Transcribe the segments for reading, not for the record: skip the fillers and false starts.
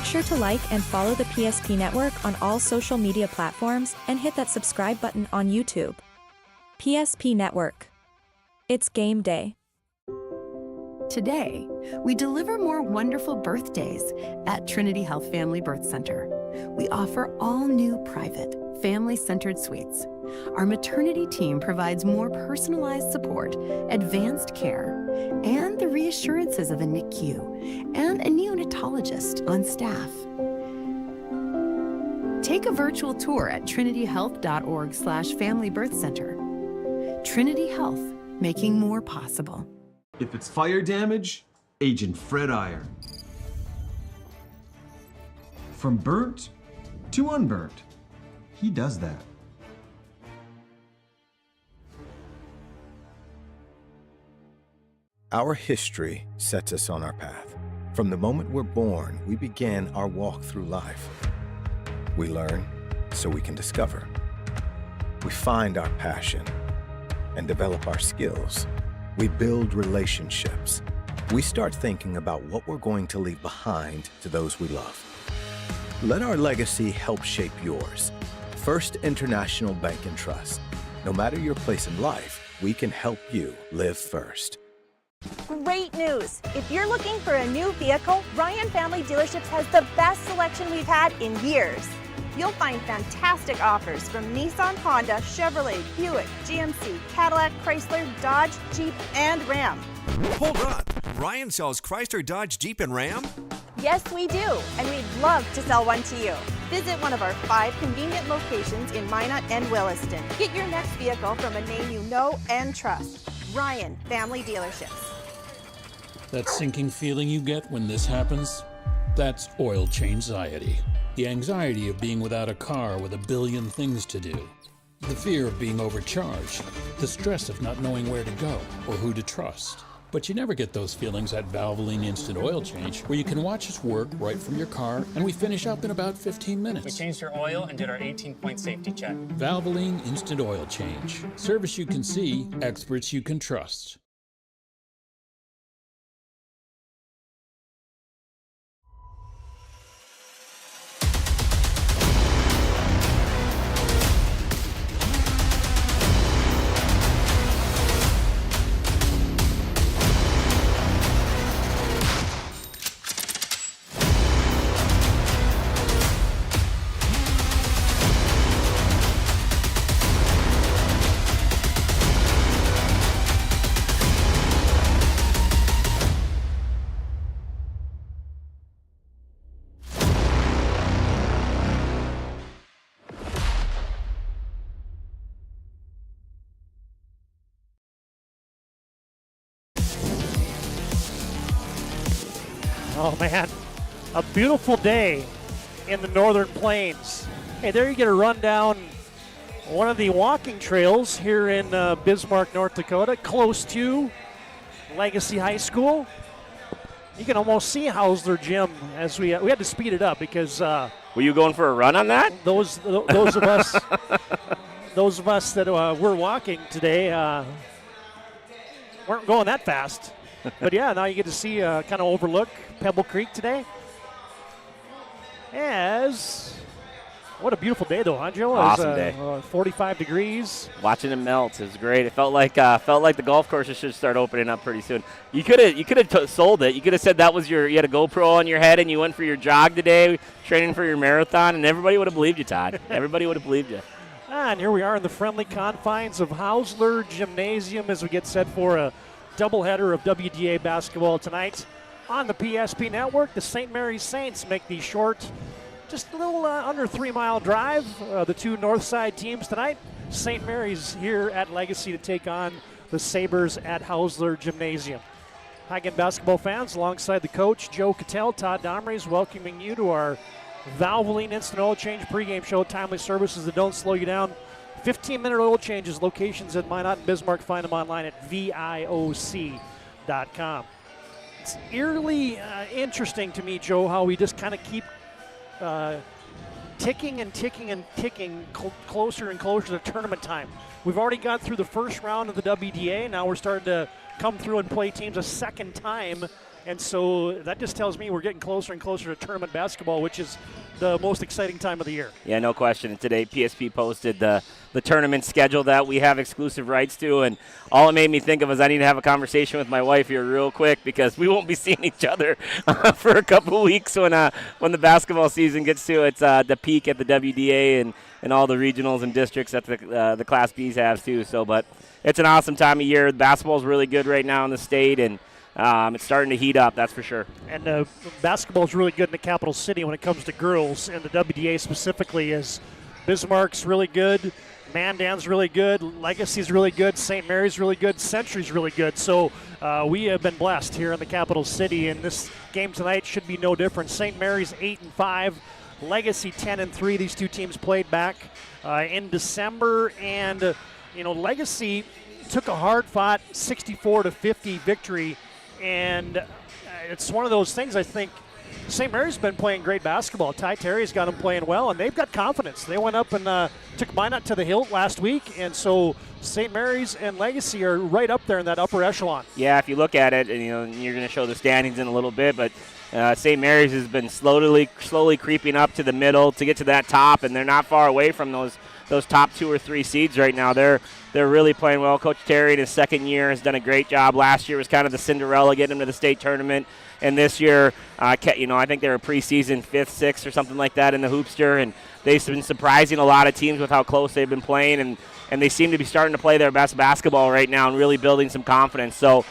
Make sure to like and follow the PSP Network on all social media platforms and hit that subscribe button on YouTube. PSP Network. It's game day. Today, we deliver more wonderful birthdays at Trinity Health Family Birth Center. We offer all new private, family-centered suites. Our maternity team provides more personalized support, advanced care, and the reassurances of a NICU and a neonatologist on staff. Take a virtual tour at trinityhealth.org/familybirthcenter. Trinity Health, making more possible. If it's fire damage, Agent Fred Iron. From burnt to unburnt, he does that. Our history sets us on our path. From the moment we're born, we begin our walk through life. We learn so we can discover. We find our passion and develop our skills. We build relationships. We start thinking about what we're going to leave behind to those we love. Let our legacy help shape yours. First International Bank and Trust. No matter your place in life, we can help you live first. Great news! If you're looking for a new vehicle, Ryan Family Dealerships has the best selection we've had in years. You'll find fantastic offers from Nissan, Honda, Chevrolet, Buick, GMC, Cadillac, Chrysler, Dodge, Jeep, and Ram. Hold on! Ryan sells Chrysler, Dodge, Jeep, and Ram? Yes, we do, and we'd love to sell one to you. Visit one of our 5 convenient locations in Minot and Williston. Get your next vehicle from a name you know and trust. Ryan Family Dealerships. That sinking feeling you get when this happens? That's oil change anxiety. The anxiety of being without a car with a billion things to do. The fear of being overcharged. The stress of not knowing where to go or who to trust. But you never get those feelings at Valvoline Instant Oil Change, where you can watch us work right from your car, and we finish up in about 15 minutes. We changed your oil and did our 18-point safety check. Valvoline Instant Oil Change. Service you can see, experts you can trust. Oh man, a beautiful day in the Northern Plains. Hey, there you get a rundown one of the walking trails here in Bismarck, North Dakota, close to Legacy High School. You can almost see Hausler Gym as we had to speed it up because were you going for a run on that? Those of us that were walking today weren't going that fast. But yeah, now you get to see kind of overlook Pebble Creek today. What a beautiful day though, huh, Joe? Awesome day. 45 degrees. Watching it melt is great. It felt like the golf courses should start opening up pretty soon. You could have sold it. You could have said that was you had a GoPro on your head and you went for your jog today, training for your marathon, and everybody would have believed you, Todd. Everybody would have believed you. And here we are in the friendly confines of Hausler Gymnasium as we get set for a doubleheader of WDA basketball tonight on the PSP Network. The St. Mary's Saints make the short, just a little under 3-mile drive. The two Northside teams tonight. St. Mary's here at Legacy to take on the Sabres at Hausler Gymnasium. HIGLIN basketball fans, alongside the coach, Joe Cattell, Todd DOMRES, welcoming you to our Valvoline Instant Oil Change pregame show. Timely services that don't slow you down. 15-minute oil changes, locations at Minot and Bismarck. Find them online at VIOC.com. It's eerily interesting to me, Joe, how we just kind of keep ticking and ticking and ticking closer and closer to tournament time. We've already got through the first round of the WDA. Now we're starting to come through and play teams a second time And so that just tells me we're getting closer and closer to tournament basketball, which is the most exciting time of the year. Yeah, no question. And today PSP posted the tournament schedule that we have exclusive rights to, and all it made me think of is I need to have a conversation with my wife here real quick, because we won't be seeing each other for a couple of weeks when the basketball season gets to its the peak at the WDA and all the regionals and districts that the Class Bs have too. So, but it's an awesome time of year. Basketball's really good right now in the state, and it's starting to heat up, that's for sure. And basketball is really good in the capital city when it comes to girls, and the WDA specifically is Bismarck's really good, Mandan's really good, Legacy's really good, St. Mary's really good, Century's really good. So we have been blessed here in the capital city, and this game tonight should be no different. St. Mary's 8-5, Legacy 10-3. These two teams played back in December, and Legacy took a hard-fought 64-50 victory. And it's one of those things, I think, St. Mary's been playing great basketball. Ty Terry's got them playing well, and they've got confidence. They went up and took Minot to the hilt last week, and so St. Mary's and Legacy are right up there in that upper echelon. Yeah, if you look at it, and you're going to show the standings in a little bit, but St. Mary's has been slowly creeping up to the middle to get to that top, and they're not far away from those top 2 or 3 seeds right now. They're really playing well. Coach Terry in his second year has done a great job. Last year was kind of the Cinderella getting them to the state tournament, and this year, I think they were preseason 5th, 6th, or something like that in the Hoopster, and they've been surprising a lot of teams with how close they've been playing, and they seem to be starting to play their best basketball right now and really building some confidence. So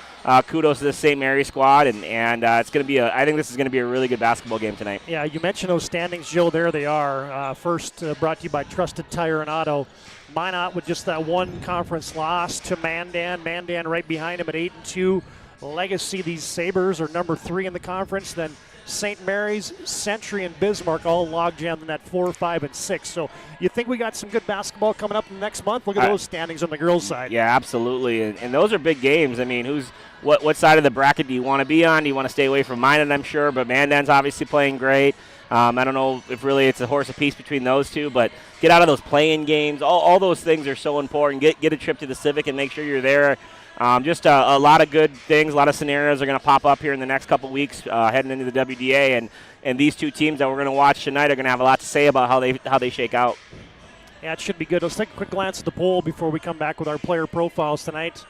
kudos to the St. Mary squad, and it's going to be I think this is going to be a really good basketball game tonight. Yeah, you mentioned those standings, Joe. There they are. First, brought to you by Trusted Tire and Auto. Minot with just that one conference loss to Mandan. Mandan right behind him at 8-2. Legacy, these Sabres are number 3 in the conference. Then St. Mary's, Century, and Bismarck all logjammed in that 4, 5, and 6. So you think we got some good basketball coming up in the next month? Look at those standings on the girls' side. Yeah, absolutely. And those are big games. I mean, what side of the bracket do you want to be on? Do you want to stay away from Minot, I'm sure, but Mandan's obviously playing great. I don't know if really it's a horse apiece between those two, but get out of those play-in games. All those things are so important. Get a trip to the Civic and make sure you're there. Just a lot of good things, a lot of scenarios are going to pop up here in the next couple weeks heading into the WDA, and these two teams that we're going to watch tonight are going to have a lot to say about how they shake out. Yeah, it should be good. Let's take a quick glance at the poll before we come back with our player profiles tonight.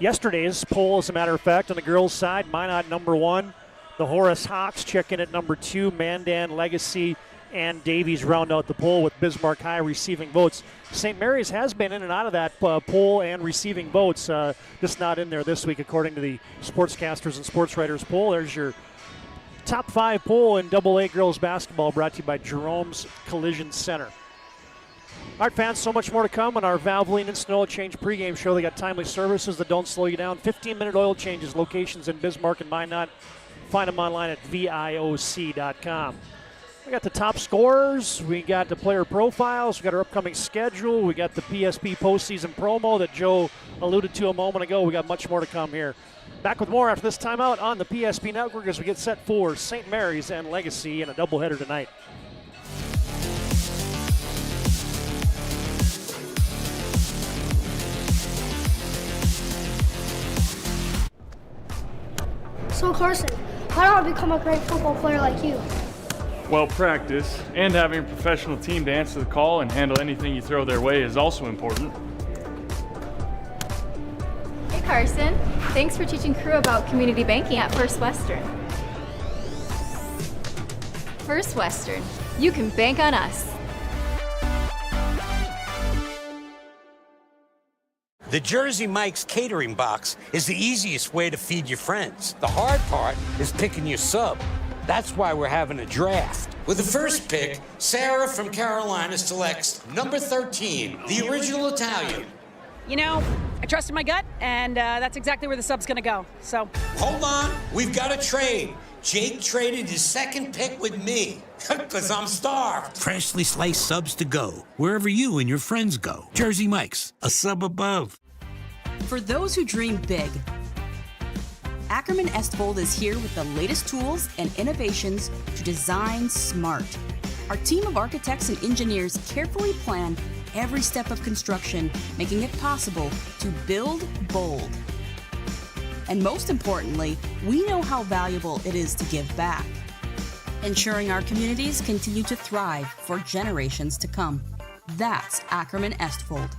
Yesterday's poll, as a matter of fact, on the girls' side, Minot number 1. The Horace Hawks check in at number 2. Mandan, Legacy, and Davies round out the poll with Bismarck High receiving votes. St. Mary's has been in and out of that poll and receiving votes, just not in there this week according to the Sportscasters and Sports Writers poll. There's your top 5 poll in AA girls basketball, brought to you by Jerome's Collision Center. All right, fans, so much more to come on our Valvoline Instant Oil Change pregame show. They got timely services that don't slow you down. 15-minute oil changes, locations in Bismarck and Minot. Find them online at VIOC.com. We got the top scorers. We got the player profiles. We got our upcoming schedule. We got the PSP postseason promo that Joe alluded to a moment ago. We got much more to come here. Back with more after this timeout on the PSP Network as we get set for St. Mary's and Legacy in a doubleheader tonight. So Carson, how do I become a great football player like you? Well, practice and having a professional team to answer the call and handle anything you throw their way is also important. Hey Carson, thanks for teaching crew about community banking at First Western. First Western, you can bank on us. The Jersey Mike's catering box is the easiest way to feed your friends. The hard part is picking your sub. That's why we're having a draft. With the first pick, Sarah from Carolina selects number 13, the original Italian. You know, I trusted my gut, and that's exactly where the sub's gonna go, so. Hold on, we've got a trade. Jake traded his second pick with me, because I'm starved. Freshly sliced subs to go, wherever you and your friends go. Jersey Mike's, a sub above. For those who dream big, Ackerman Estvold is here with the latest tools and innovations to design smart. Our team of architects and engineers carefully plan every step of construction, making it possible to build bold. And most importantly, we know how valuable it is to give back, ensuring our communities continue to thrive for generations to come. That's Ackerman Estfold.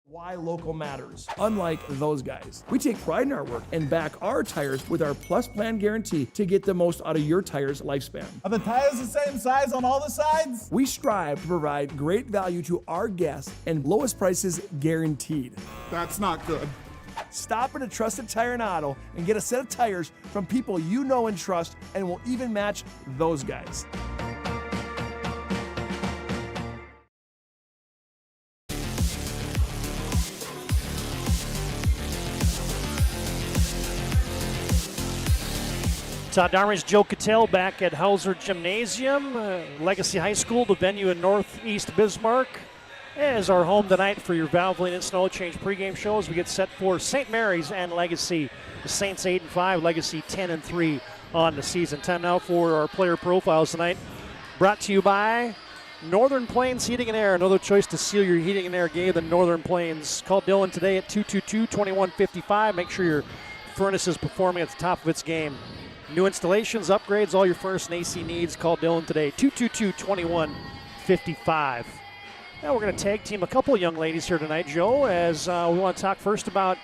Why local matters. Unlike those guys, we take pride in our work and back our tires with our Plus Plan guarantee to get the most out of your tire's lifespan. Are the tires the same size on all the sides? We strive to provide great value to our guests and lowest prices guaranteed. That's not good. Stop at a trusted tire and auto and get a set of tires from people you know and trust, and will even match those guys. DOMRES Joe Cattell back at Hauser Gymnasium, Legacy High School, the venue in Northeast Bismarck, is our home tonight for your Valvoline and Snow Change pregame show as we get set for St. Mary's and Legacy. The Saints 8-5, Legacy 10-3 on the season. Time now for our player profiles tonight. Brought to you by Northern Plains Heating and Air. Another choice to seal your heating and air game than Northern Plains. Call Dylan today at 222-2155. Make sure your furnace is performing at the top of its game. New installations, upgrades, all your furnace and AC needs. Call Dylan today, 222-2155. Now we're going to tag team a couple of young ladies here tonight, Joe, as we want to talk first about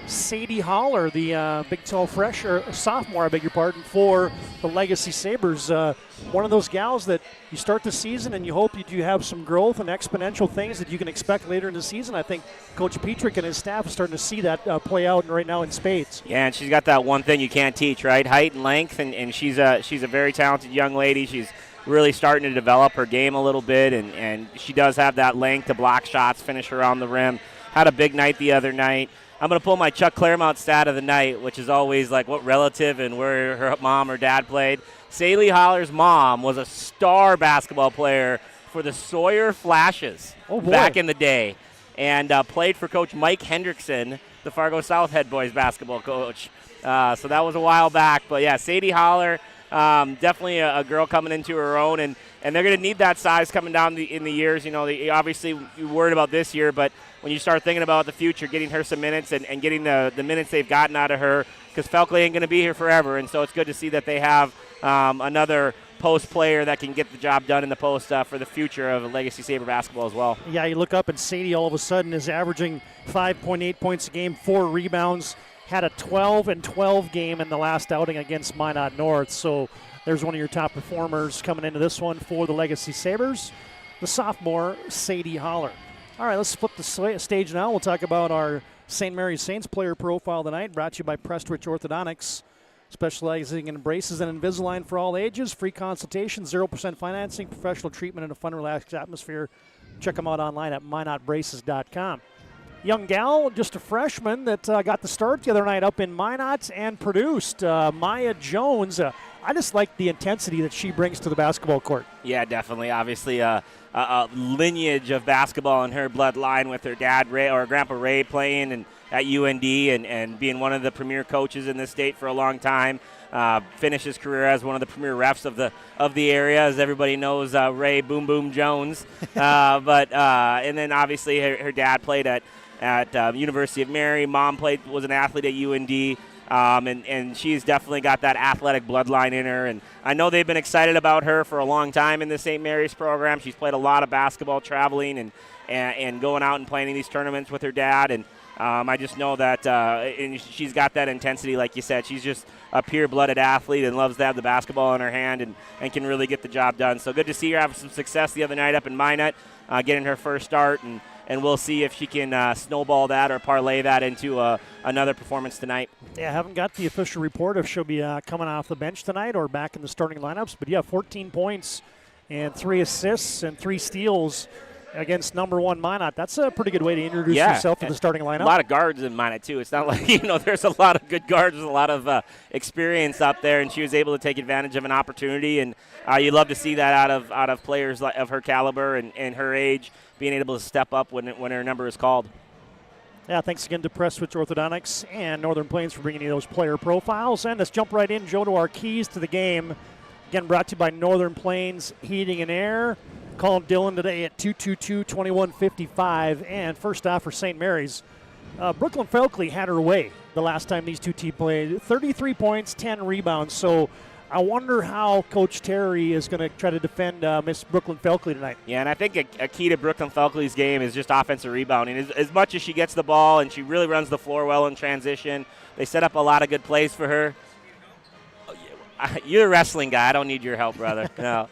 Sadie Holler, the Big 12 sophomore, I beg your pardon, for the Legacy Sabres. One of those gals that you start the season and you hope you do have some growth and exponential things that you can expect later in the season. I think Coach Petrick and his staff are starting to see that play out right now in spades. Yeah, and she's got that one thing you can't teach, right? Height and length, and she's a very talented young lady. She's really starting to develop her game a little bit, and she does have that length to block shots, finish around the rim. Had a big night the other night. I'm going to pull my Chuck Claremont stat of the night, which is always like what relative and where her mom or dad played. Sadie Holler's mom was a star basketball player for the Sawyer Flashes back in the day, and played for Coach Mike Hendrickson, the Fargo South head boys basketball coach. So that was a while back. But, yeah, Sadie Holler, definitely a girl coming into her own, and they're going to need that size coming down in the years. You know, obviously you're worried about this year, but when you start thinking about the future, getting her some minutes and getting the minutes they've gotten out of her, because Felkley ain't going to be here forever, and so it's good to see that they have another post player that can get the job done in the post for the future of Legacy Sabre basketball as well. Yeah, you look up and Sadie all of a sudden is averaging 5.8 points a game, 4 rebounds, had a 12-12 game in the last outing against Minot North. So there's one of your top performers coming into this one for the Legacy Sabres, the sophomore Sadie Holler. All right, let's flip the stage now. We'll talk about our St. Mary's Saints player profile tonight, brought to you by Prestwich Orthodontics, specializing in braces and Invisalign for all ages. Free consultation, 0% financing, professional treatment, and a fun, relaxed atmosphere. Check them out online at minotbraces.com. Young gal, just a freshman that got the start the other night up in Minot and produced. Maya Jones. I just like the intensity that she brings to the basketball court. Yeah, definitely. Obviously, a lineage of basketball in her bloodline with her dad, Ray, or Grandpa Ray, playing and at UND and being one of the premier coaches in the state for a long time. Finished his career as one of the premier refs of the area, as everybody knows, Ray Boom Boom Jones. And then obviously her dad played at University of Mary. Mom was an athlete at UND. And she's definitely got that athletic bloodline in her. And I know they've been excited about her for a long time in the St. Mary's program. She's played a lot of basketball, traveling and going out and playing in these tournaments with her dad. And I just know that and she's got that intensity, like you said. She's just a pure-blooded athlete and loves to have the basketball in her hand and can really get the job done. So good to see her have some success the other night up in Minot, getting her first start. And we'll see if she can snowball that or parlay that into another performance tonight. Yeah, I haven't got the official report if she'll be coming off the bench tonight or back in the starting lineups. But, yeah, 14 points and 3 assists and 3 steals against number 1 Minot. That's a pretty good way to introduce yourself to the starting lineup. A lot of guards in Minot, too. It's not like, there's a lot of good guards. There's a lot of experience up there, and she was able to take advantage of an opportunity. And you love to see that out of players of her caliber and her age, being able to step up when her number is called. Yeah, thanks again to Prestwich Orthodontics and Northern Plains for bringing you those player profiles. And let's jump right in, Joe, to our keys to the game. Again, brought to you by Northern Plains Heating and Air. Called Dillon today at 222-2155. And first off for St. Mary's, Brooklyn Felkley had her way the last time these two teams played. 33 points, 10 rebounds. So I wonder how Coach Terry is going to try to defend Miss Brooklyn Felkley tonight. Yeah, and I think a key to Brooklyn Felkley's game is just offensive rebounding. As much as she gets the ball and she really runs the floor well in transition, they set up a lot of good plays for her. You're a wrestling guy. I don't need your help, brother. No.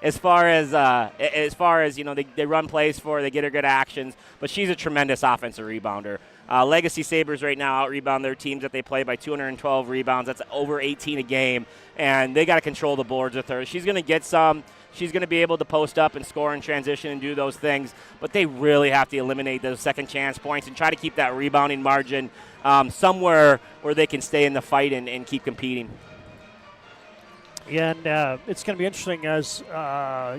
As far as they run plays for her, they get her good actions, but she's a tremendous offensive rebounder. Legacy Sabres right now out-rebound their teams that they play by 212 rebounds. That's over 18 a game, and they got to control the boards with her. She's going to get some. She's going to be able to post up and score in transition and do those things, but they really have to eliminate those second chance points and try to keep that rebounding margin somewhere where they can stay in the fight and keep competing. And it's going to be interesting as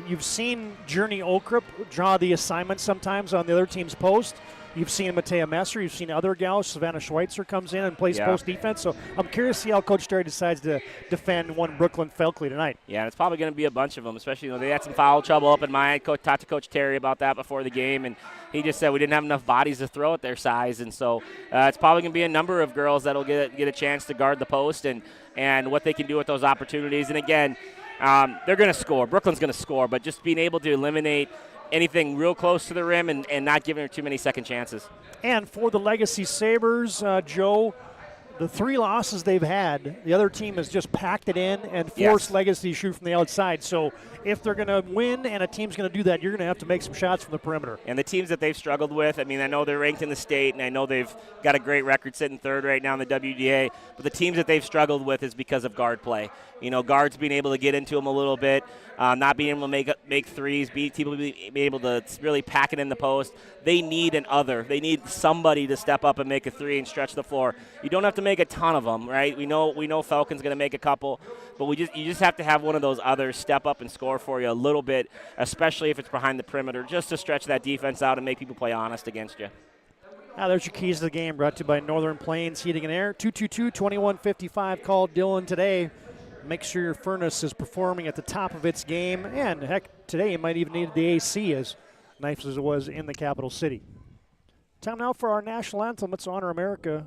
you've seen Journey Okrip draw the assignment sometimes on the other team's post. You've seen Matea Messer. You've seen other gals. Savannah Schweitzer comes in and plays post defense. So I'm curious to see how Coach Terry decides to defend one Brooklyn Felkley tonight. Yeah, and it's probably going to be a bunch of them, especially they had some foul trouble up in my – talked to Coach Terry about that before the game, and he just said we didn't have enough bodies to throw at their size. And so it's probably going to be a number of girls that will get a chance to guard the post and what they can do with those opportunities. And, again, they're going to score. Brooklyn's going to score, but just being able to eliminate anything real close to the rim and not giving her too many second chances. And for the Legacy Sabres, Joe, the 3 losses they've had, the other team has just packed it in and forced Legacy to shoot from the outside. So if they're going to win and a team's going to do that, you're going to have to make some shots from the perimeter. And the teams that they've struggled with, I mean, I know they're ranked in the state, and I know they've got a great record sitting third right now in the WDA, but the teams that they've struggled with is because of guard play. Guards being able to get into them a little bit, not being able to make threes, people being able to really pack it in the post. They need an other. They need somebody to step up and make a three and stretch the floor. You don't have to make a ton of them, right? We know Falcon's going to make a couple, but you just have to have one of those others step up and score for you a little bit, especially if it's behind the perimeter, just to stretch that defense out and make people play honest against you. There's your keys to the game, brought to you by Northern Plains Heating and Air. 222-2155. Call Dillon today. Make sure your furnace is performing at the top of its game. And, heck, today you might even need the AC as nice as it was in the capital city. Time now for our national anthem. Let's honor America.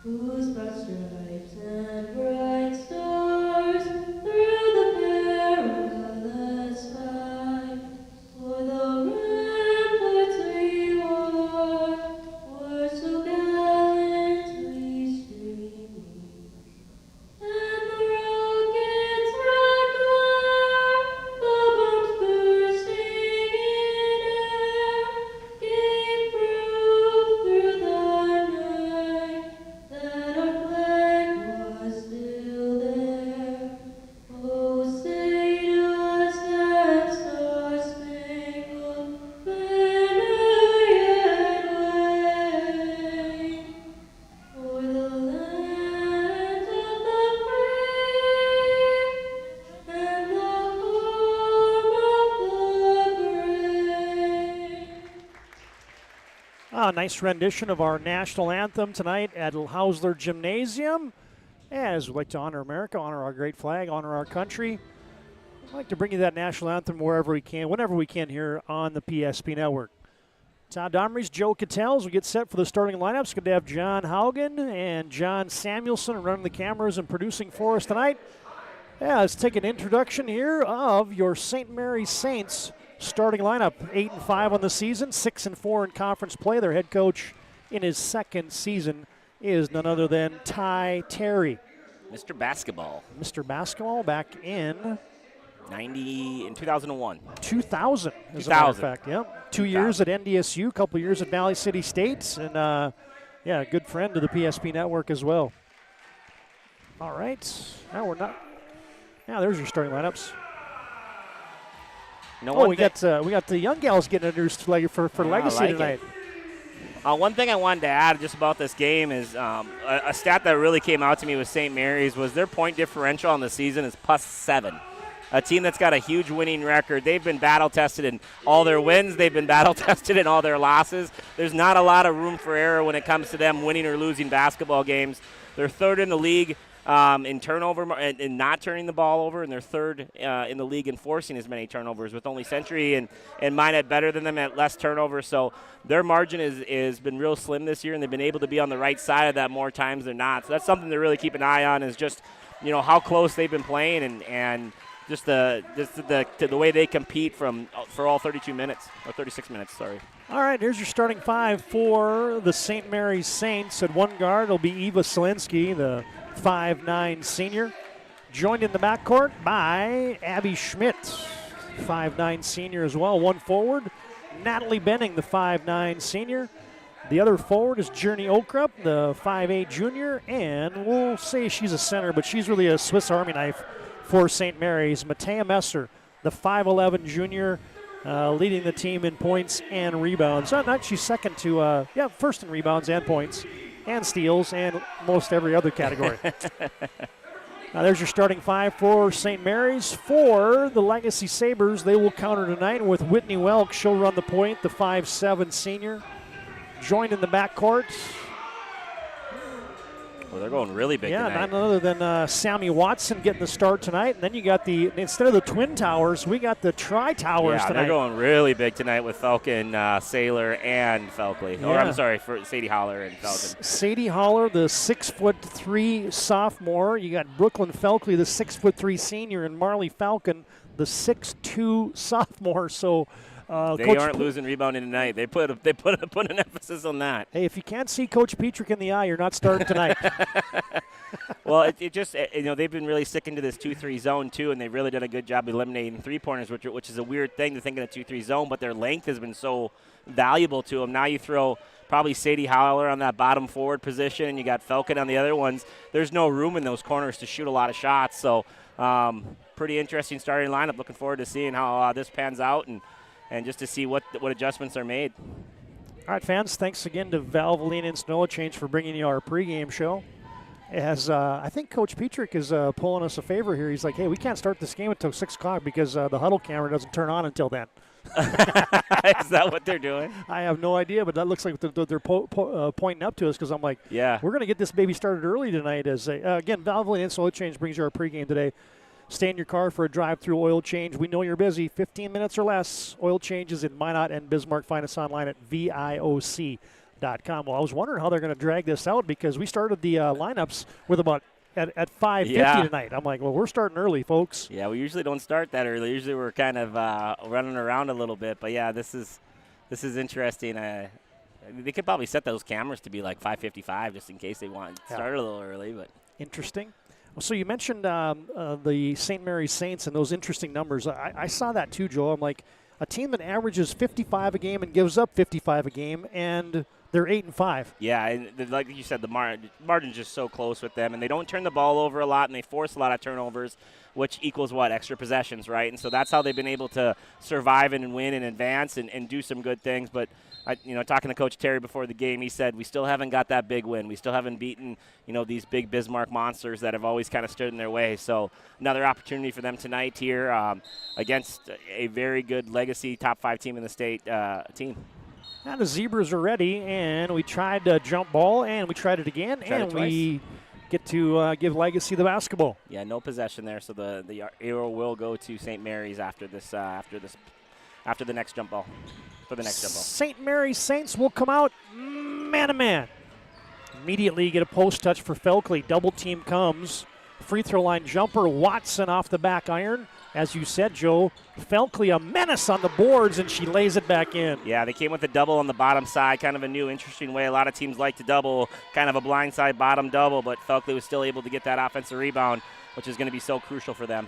Whose broad stripes and bright stars through the perilous fight, for the ramparts we were so gallantly streaming, and the rockets regular, the bombs bursting in air, gave proof through the night that our flag was still there. Oh, say does that star-spangled banner yet wave o'er the land of the free and the home of the brave? A nice rendition of our national anthem tonight at Hausler Gymnasium. As we like to honor America, honor our great flag, honor our country. I'd like to bring you that national anthem wherever we can, whenever we can here on the PSP Network. Todd DOMRES, Joe Cattell, as we get set for the starting lineups. Good to have John Haugen and John Samuelson running the cameras and producing for us tonight. Let's take an introduction here of your St. Mary's Saints starting lineup. 8-5 on the season, 6-4 in conference play. Their head coach in his second season is none other than Ty Terry. Mr. Basketball. Mr. Basketball back in 2001. 2000, as a matter of fact. Yep. 2 years at NDSU, a couple years at Valley City State, and a good friend to the PSP Network as well. All right. Now we're not. Now there's your starting lineups. We got the young gals getting introduced for Legacy tonight. One thing I wanted to add just about this game is a stat that really came out to me with St. Mary's was their point differential on the season is +7. a team that's got a huge winning record. They've been battle-tested in all their wins. They've been battle-tested in all their losses. There's not a lot of room for error when it comes to them winning or losing basketball games. They're third in the league in turnover and not turning the ball over, and they're third in the league in forcing as many turnovers, with only Century and Minot better than them at less turnovers. So their margin is been real slim this year, and they've been able to be on the right side of that more times than not. So that's something to really keep an eye on, is just how close they've been playing and just the way they compete for all 32 minutes or 36 minutes. Sorry. All right, here's your starting five for the St. Mary's Saints. At one guard, it'll be Eva Selinsky, the 5'9" senior, joined in the backcourt by Abby Schmidt, 5'9" senior as well. One forward, Natalie Benning, the 5'9" senior. The other forward is Journey Okrup, the 5'8" junior, and we'll say she's a center, but she's really a Swiss Army knife for St. Mary's. Matea Messer, the 5'11" junior, leading the team in points and rebounds. She's second to, first in rebounds and points and steals and most every other category. There's your starting five for St. Mary's. For the Legacy Sabres, they will counter tonight with Whitney Welk. She'll run the point, the 5'7" senior. Joined in the backcourt. Well, they're going really big tonight. Yeah, none other than Sammy Watson getting the start tonight. And then you got instead of the Twin Towers, we got the Tri-Towers tonight. They're going really big tonight with Falcon, Saylor, and Felkley. Yeah. Or I'm sorry, for Sadie Holler and Falcon. Sadie Holler, the 6'3" sophomore. You got Brooklyn Felkley, the 6'3" senior, and Marley Falcon, the 6'2" sophomore. So they aren't losing rebounding tonight. They put an emphasis on that. Hey, if you can't see Coach Petrick in the eye, you're not starting tonight. Well, it just they've been really sticking to this 2-3 zone too, and they've really done a good job eliminating three-pointers, which is a weird thing to think in a 2-3 zone. But their length has been so valuable to them. Now you throw probably Sadie Howler on that bottom forward position, and you got Falcon on the other ones. There's no room in those corners to shoot a lot of shots. So pretty interesting starting lineup. Looking forward to seeing how this pans out and just to see what adjustments are made. All right, fans, thanks again to Valvoline Instant Oil Change for bringing you our pregame show. As I think Coach Petrick is pulling us a favor here. He's like, hey, we can't start this game until 6 o'clock because the huddle camera doesn't turn on until then. Is that what they're doing? I have no idea, but that looks like they're pointing up to us because I'm like, yeah, we're going to get this baby started early tonight. As again, Valvoline Instant Oil Change brings you our pregame today. Stay in your car for a drive-through oil change. We know you're busy. 15 minutes or less. Oil changes in Minot and Bismarck. Find us online at VIOC.com. Well, I was wondering how they're going to drag this out because we started the lineups with about at 5:50 tonight. I'm like, well, we're starting early, folks. Yeah, we usually don't start that early. Usually we're kind of running around a little bit. But, yeah, this is interesting. They could probably set those cameras to be like 5:55 just in case they want to start a little early. But interesting. So you mentioned the St. Mary's Saints and those interesting numbers. I saw that too, Joe. I'm like, a team that averages 55 a game and gives up 55 a game, and they're 8-5. Yeah, and like you said, the margin's just so close with them, and they don't turn the ball over a lot, and they force a lot of turnovers, which equals what? Extra possessions, right? And so that's how they've been able to survive and win and advance and do some good things. But talking to Coach Terry before the game, he said we still haven't got that big win. We still haven't beaten, these big Bismarck monsters that have always kind of stood in their way. So another opportunity for them tonight here against a very good legacy top 5 team in the state team. Now the Zebras are ready, and we tried to jump ball, and we tried it again, and we get to give Legacy the basketball. Yeah, no possession there, so the arrow will go to St. Mary's after the next jump ball. For the next jump ball. St. Mary's Saints will come out man-to-man. Immediately get a post touch for Felkley. Double team comes. Free throw line jumper. Watson off the back iron. As you said, Joe, Felkley a menace on the boards, and she lays it back in. Yeah, they came with a double on the bottom side, kind of a new, interesting way. A lot of teams like to double, kind of a blind side bottom double, but Felkley was still able to get that offensive rebound, which is going to be so crucial for them.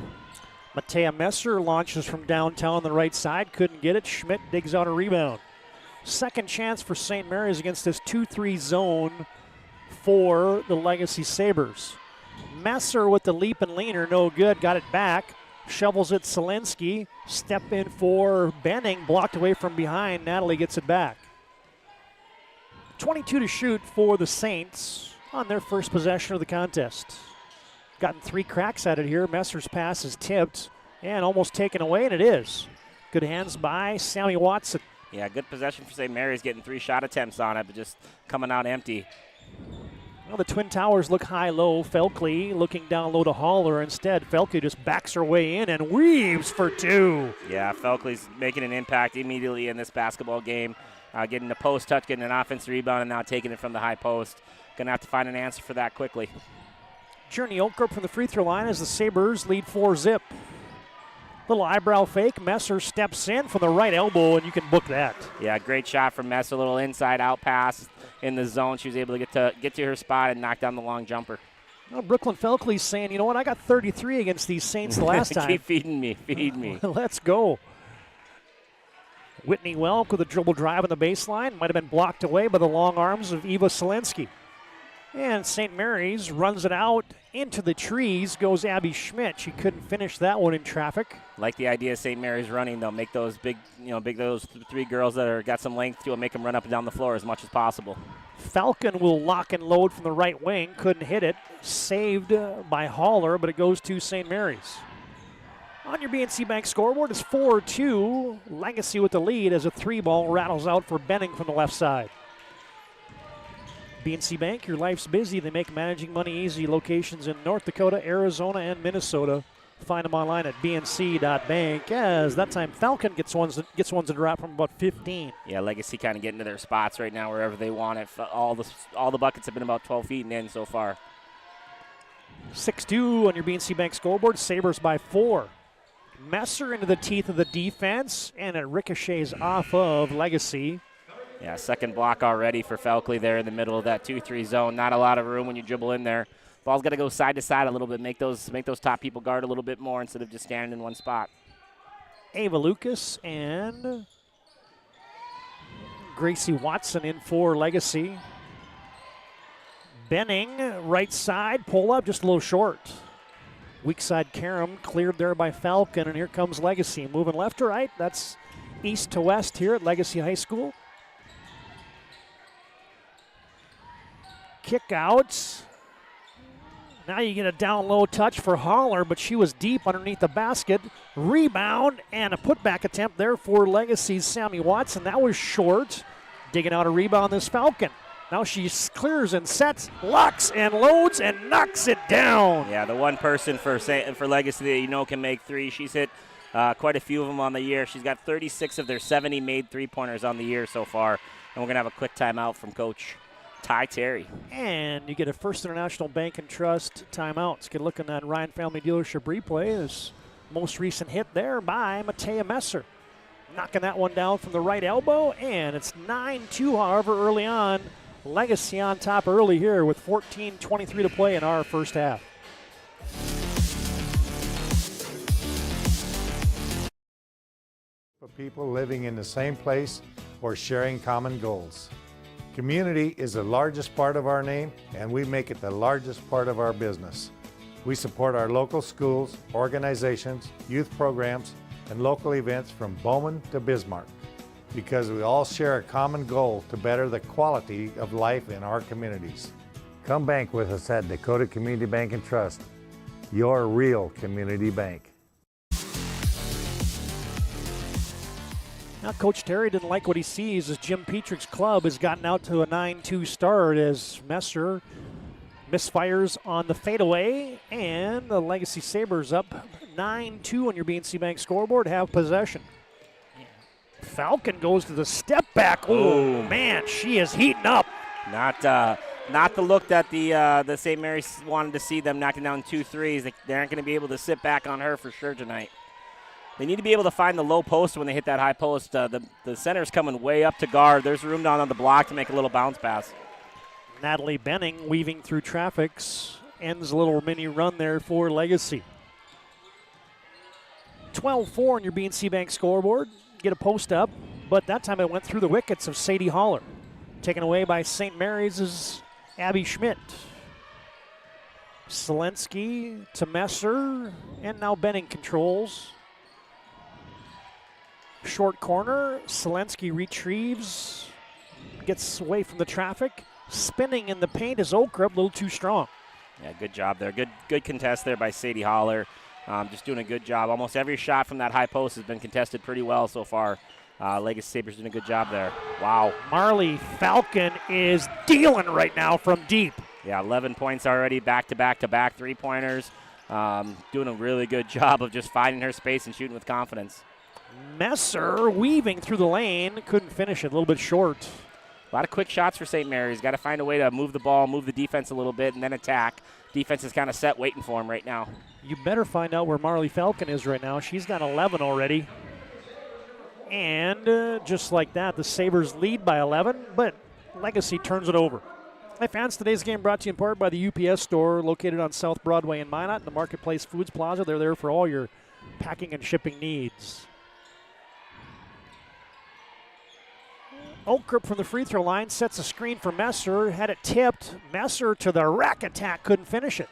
Matea Messer launches from downtown on the right side. Couldn't get it. Schmidt digs out a rebound. Second chance for St. Mary's against this 2-3 zone for the Legacy Sabres. Messer with the leap and leaner, no good. Got it back. Shovels it Selinsky. Step in for Benning. Blocked away from behind. Natalie gets it back. 22 to shoot for the Saints on their first possession of the contest. Gotten 3 cracks at it here. Messer's pass is tipped. And almost taken away, and it is. Good hands by Sammy Watson. Yeah, good possession for St. Mary's, getting 3 shot attempts on it, but just coming out empty. Well, the Twin Towers look high-low. Felkley looking down low to Haller. Instead, Felkley just backs her way in and weaves for 2. Yeah, Felkley's making an impact immediately in this basketball game. Getting the post touch, getting an offensive rebound, and now taking it from the high post. Going to have to find an answer for that quickly. Journey Oakrup from the free throw line as the Sabres lead 4-zip. Little eyebrow fake. Messer steps in from the right elbow, and you can book that. Yeah, great shot from Messer. A little inside-out pass in the zone. She was able to get to her spot and knock down the long jumper. Well, Brooklyn Felkley's saying, you know what, I got 33 against these Saints the last time. Keep feeding me, feed me. Let's go. Whitney Welk with a dribble drive on the baseline. Might have been blocked away by the long arms of Eva Selensky. And St. Mary's runs it out into the trees, goes Abby Schmidt. She couldn't finish that one in traffic. Like the idea of St. Mary's running, they'll make those those 3 girls that got some length to it, make them run up and down the floor as much as possible. Falcon will lock and load from the right wing. Couldn't hit it. Saved by Haller, but it goes to St. Mary's. On your BNC Bank scoreboard is 4-2. Legacy with the lead as a 3-ball rattles out for Benning from the left side. BNC Bank, your life's busy. They make managing money easy. Locations in North Dakota, Arizona, and Minnesota. Find them online at bnc.bank. As that time Falcon gets ones to drop from about 15. Yeah, Legacy kind of getting to their spots right now wherever they want it. All the buckets have been about 12 feet and in so far. 6-2 on your BNC Bank scoreboard. Sabres by 4. Messer into the teeth of the defense, and it ricochets off of Legacy. Yeah, second block already for Felkley there in the middle of that 2-3 zone. Not a lot of room when you dribble in there. Ball's got to go side to side a little bit, make those top people guard a little bit more instead of just standing in one spot. Ava Lucas and Gracie Watson in for Legacy. Benning, right side, pull up, just a little short. Weak side Karam cleared there by Falcon, and here comes Legacy. Moving left to right, that's east to west here at Legacy High School. Kick out. Now you get a down low touch for Haller, but she was deep underneath the basket. Rebound and a putback attempt there for Legacy's Sammy Watson. That was short. Digging out a rebound this Falcon. Now she clears and sets, locks and loads and knocks it down. Yeah, the one person for Legacy that can make 3. She's hit quite a few of them on the year. She's got 36 of their 70 made 3-pointers on the year so far. And we're going to have a quick timeout from Coach Ty Terry. And you get a First International Bank and Trust timeout. Let's get a look at that Ryan Family Dealership replay. This most recent hit there by Matea Messer. Knocking that one down from the right elbow, and it's 9-2, however, early on. Legacy on top early here with 14:23 to play in our first half. For people living in the same place or sharing common goals. Community is the largest part of our name, and we make it the largest part of our business. We support our local schools, organizations, youth programs, and local events from Bowman to Bismarck, because we all share a common goal to better the quality of life in our communities. Come bank with us at Dakota Community Bank and Trust, your real community bank. Now Coach Terry didn't like what he sees as Jim Petrick's club has gotten out to a 9-2 start as Messer misfires on the fadeaway, and the Legacy Sabres up 9-2 on your BNC Bank scoreboard, have possession. Falcon goes to the step back. Oh, man, she is heating up. Not the look that the St. Mary's wanted to see them knocking down 2 threes. They aren't going to be able to sit back on her for sure tonight. They need to be able to find the low post when they hit that high post. The center's coming way up to guard. There's room down on the block to make a little bounce pass. Natalie Benning weaving through traffic ends a little mini run there for Legacy. 12-4 on your BNC Bank scoreboard. Get a post up, but that time it went through the wickets of Sadie Haller. Taken away by St. Mary's' Abby Schmidt. Selensky to Messer, and now Benning controls. Short corner, Selensky retrieves, gets away from the traffic. Spinning in the paint is Oakrup, a little too strong. Yeah, good job there. Good contest there by Sadie Haller. Just doing a good job. Almost every shot from that high post has been contested pretty well so far. Legacy Sabres doing a good job there. Wow. Marley Falcon is dealing right now from deep. Yeah, 11 points already, back-to-back-to-back three-pointers. Doing a really good job of just finding her space and shooting with confidence. Messer weaving through the lane, couldn't finish it, a little bit short. A lot of quick shots for St. Mary's. Got to find a way to move the ball, move the defense a little bit, and then attack. Defense is kind of set, waiting for him right now. You better find out where Marley Falcon is right now. She's got 11 already. And just like that, the Sabres lead by 11, but Legacy turns it over. Hi fans, today's game brought to you in part by the UPS store located on South Broadway in Minot in the Marketplace Foods Plaza. They're there for all your packing and shipping needs. Oakrip from the free throw line sets a screen for Messer, had it tipped. Messer to the rack attack, couldn't finish it.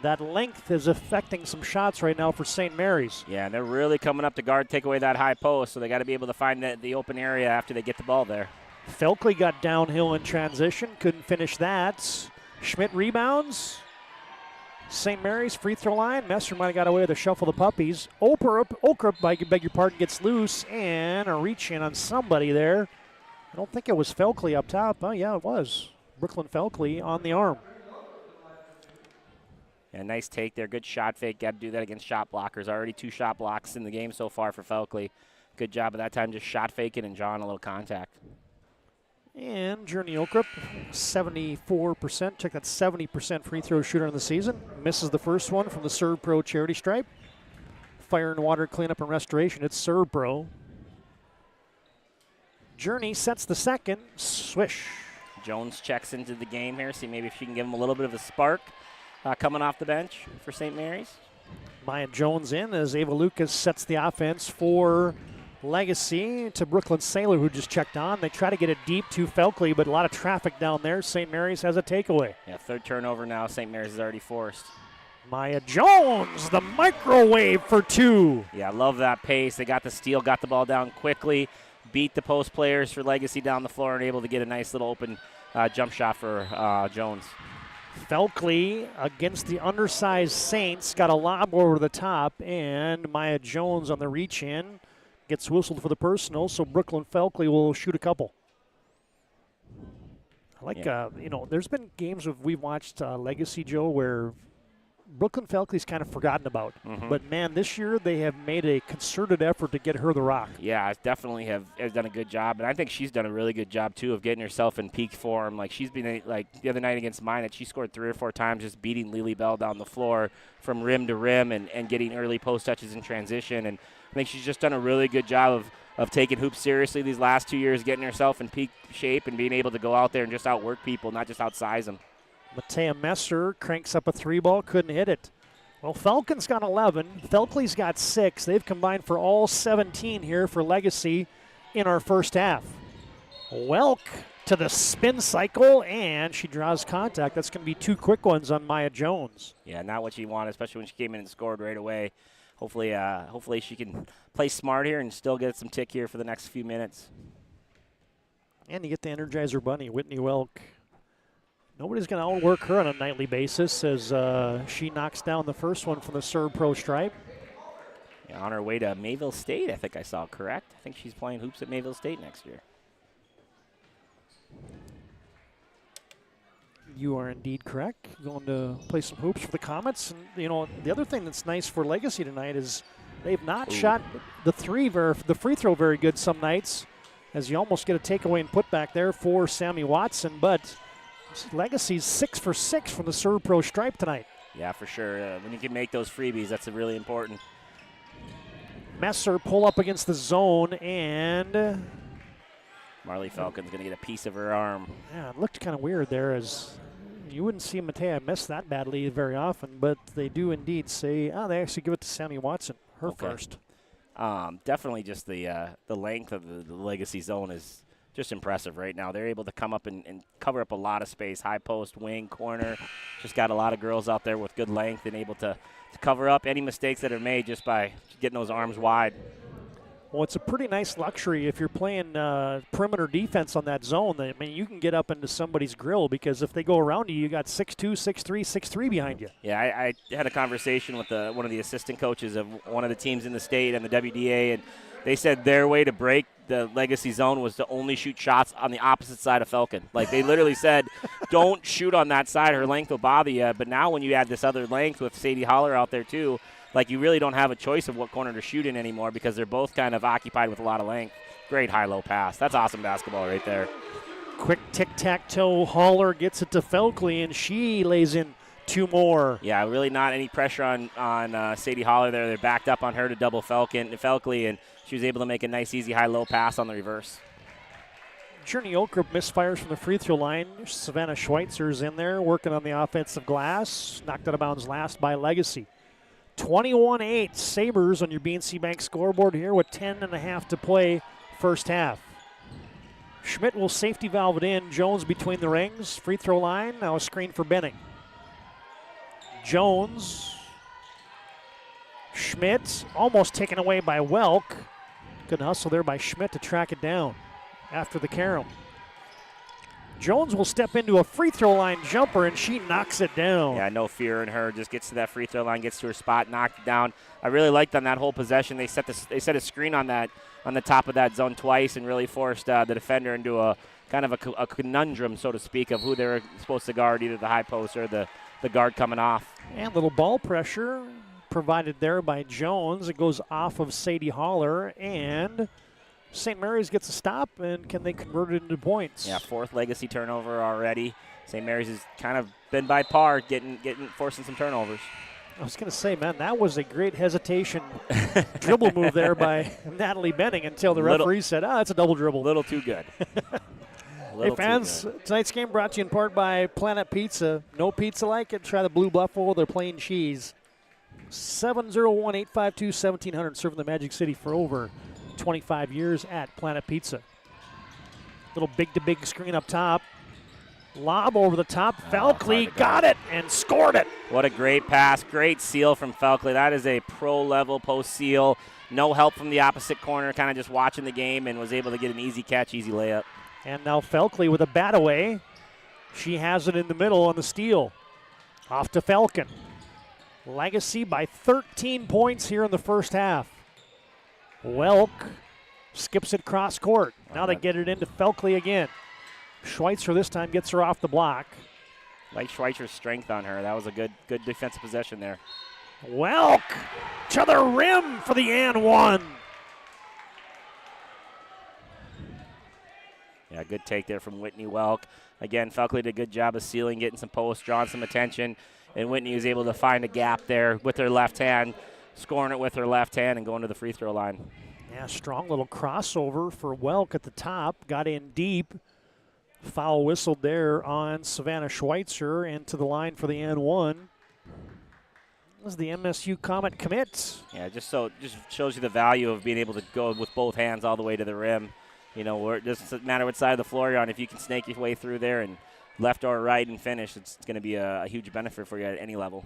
That length is affecting some shots right now for St. Mary's. Yeah, and they're really coming up to guard, take away that high post, so they got to be able to find the open area after they get the ball there. Felkley got downhill in transition, couldn't finish that. Schmidt rebounds. St. Mary's free throw line. Messer might have got away with a shuffle the puppies. Oakrip, I beg your pardon, gets loose and a reach in on somebody there. I don't think it was Felkley up top. Oh, yeah, it was. Brooklyn Felkley on the arm. Yeah, nice take there. Good shot fake. Got to do that against shot blockers. Already 2 shot blocks in the game so far for Felkley. Good job at that time just shot faking and drawing a little contact. And Journey Oakrip, 74%. Check that 70% free throw shooter in the season. Misses the first one from the Serve Pro charity stripe. Fire and water cleanup and restoration. It's Serve Pro. Journey sets the second. Swish. Jones checks into the game here. See maybe if she can give him a little bit of a spark coming off the bench for St. Mary's. Maya Jones in as Ava Lucas sets the offense for Legacy to Brooklyn Sailor, who just checked on. They try to get it deep to Felkley, but a lot of traffic down there. St. Mary's has a takeaway. Yeah, 3rd turnover now. St. Mary's is already forced. Maya Jones, the microwave for 2. Yeah, I love that pace. They got the steal, got the ball down quickly, beat the post players for Legacy down the floor, and able to get a nice little open jump shot for Jones. Felkley against the undersized Saints got a lob over the top, and Maya Jones on the reach in gets whistled for the personal, so Brooklyn Felkley will shoot a couple. I like, there's been games we've watched Legacy, Joe, where Brooklyn Felkley's kind of forgotten about. Mm-hmm. But, man, this year they have made a concerted effort to get her the rock. Yeah, definitely has done a good job. And I think she's done a really good job, too, of getting herself in peak form. Like, she's been, like, the other night against Minot, she scored 3 or 4 times just beating Lily Bell down the floor from rim to rim and getting early post touches in transition. And I think she's just done a really good job of taking hoops seriously these last 2 years, getting herself in peak shape and being able to go out there and just outwork people, not just outsize them. Matea Messer cranks up a 3-ball, couldn't hit it. Well, Falcons got 11. Felkley's got 6. They've combined for all 17 here for Legacy in our first half. Welk to the spin cycle, and she draws contact. That's going to be 2 quick ones on Maya Jones. Yeah, not what she wanted, especially when she came in and scored right away. Hopefully she can play smart here and still get some tick here for the next few minutes. And you get the Energizer Bunny, Whitney Welk. Nobody's going to outwork her on a nightly basis as she knocks down the first one from the Serve Pro stripe. Yeah, on her way to Mayville State, I think I saw, correct? I think she's playing hoops at Mayville State next year. You are indeed correct. Going to play some hoops for the Comets. And, the other thing that's nice for Legacy tonight is they've not shot the free throw very good some nights, as you almost get a takeaway and put back there for Sammy Watson, but Legacy's 6 for 6 from the Serve Pro stripe tonight. Yeah, for sure. When you can make those freebies, that's really important. Messer pull up against the zone, and Marley Falcon's going to get a piece of her arm. Yeah, it looked kind of weird there, as you wouldn't see Matea miss that badly very often, but they do indeed say, they actually give it to Sammy Watson, her first. Definitely just the length of the Legacy zone is just impressive right now. They're able to come up and cover up a lot of space, high post, wing, corner. Just got a lot of girls out there with good length and able to cover up any mistakes that are made just by getting those arms wide. Well, it's a pretty nice luxury if you're playing perimeter defense on that zone. I mean, you can get up into somebody's grill because if they go around you, you got 6'2", 6'3", 6'3" behind you. Yeah, I had a conversation with one of the assistant coaches of one of the teams in the state and the WDA, and they said their way to break the Legacy zone was to only shoot shots on the opposite side of Falcon. Like, they literally said, don't shoot on that side. Her length will bother you. But now when you add this other length with Sadie Holler out there too, like, you really don't have a choice of what corner to shoot in anymore because they're both kind of occupied with a lot of length. Great high-low pass. That's awesome basketball right there. Quick tic-tac-toe. Holler gets it to Felkley, and she lays in 2 more. Yeah, really not any pressure on Sadie Holler there. They're backed up on her to double Felkley, and she was able to make a nice, easy, high-low pass on the reverse. Journey Oakrup misfires from the free throw line. Savannah Schweitzer's in there working on the offensive glass. Knocked out of bounds last by Legacy. 21-8 Sabres on your BNC Bank scoreboard here with 10.5 to play first half. Schmidt will safety valve it in. Jones between the rings. Free throw line. Now a screen for Benning. Jones. Schmidt almost taken away by Welk. Good hustle there by Schmidt to track it down after the carom. Jones will step into a free throw line jumper, and she knocks it down. Yeah, no fear in her. Just gets to that free throw line, gets to her spot, knocked it down. I really liked on that whole possession. They set a screen on the top of that zone twice and really forced the defender into a kind of a conundrum, so to speak, of who they were supposed to guard, either the high post or the guard coming off. And little ball pressure provided there by Jones. It goes off of Sadie Holler, and St. Mary's gets a stop, and can they convert it into points? Yeah, 4th Legacy turnover already. St. Mary's has kind of been by par, forcing some turnovers. I was going to say, man, that was a great hesitation dribble move there by Natalie Benning until the referee said, it's a double dribble. A little too good. Hey, fans, tonight's game brought to you in part by Planet Pizza. No pizza like it. Try the Blue Buffalo, their plain cheese. 701-852-1700, serving the Magic City for over 25 years at Planet Pizza. Little big-to-big screen up top. Lob over the top. Felkley got it and scored it. What a great pass. Great seal from Felkley. That is a pro-level post seal. No help from the opposite corner, kind of just watching the game, and was able to get an easy catch, easy layup. And now Felkley with a bat away. She has it in the middle on the steal. Off to Falcon. Legacy by 13 points here in the first half. Welk skips it cross court. Now they get it into Felkley again. Schweitzer this time gets her off the block. Like Schweitzer's strength on her. That was a good defensive possession there. Welk to the rim for the and one. Yeah, good take there from Whitney Welk. Again, Felkley did a good job of sealing, getting some posts, drawing some attention, and Whitney was able to find a gap there with her left hand, scoring it with her left hand and going to the free throw line. Yeah, strong little crossover for Welk at the top. Got in deep. Foul whistled there on Savannah Schweitzer, and to the line for the and one. This is the MSU Comet commit. Yeah, just shows you the value of being able to go with both hands all the way to the rim. You know, it doesn't matter what side of the floor you're on. If you can snake your way through there and left or right and finish, it's going to be a huge benefit for you at any level.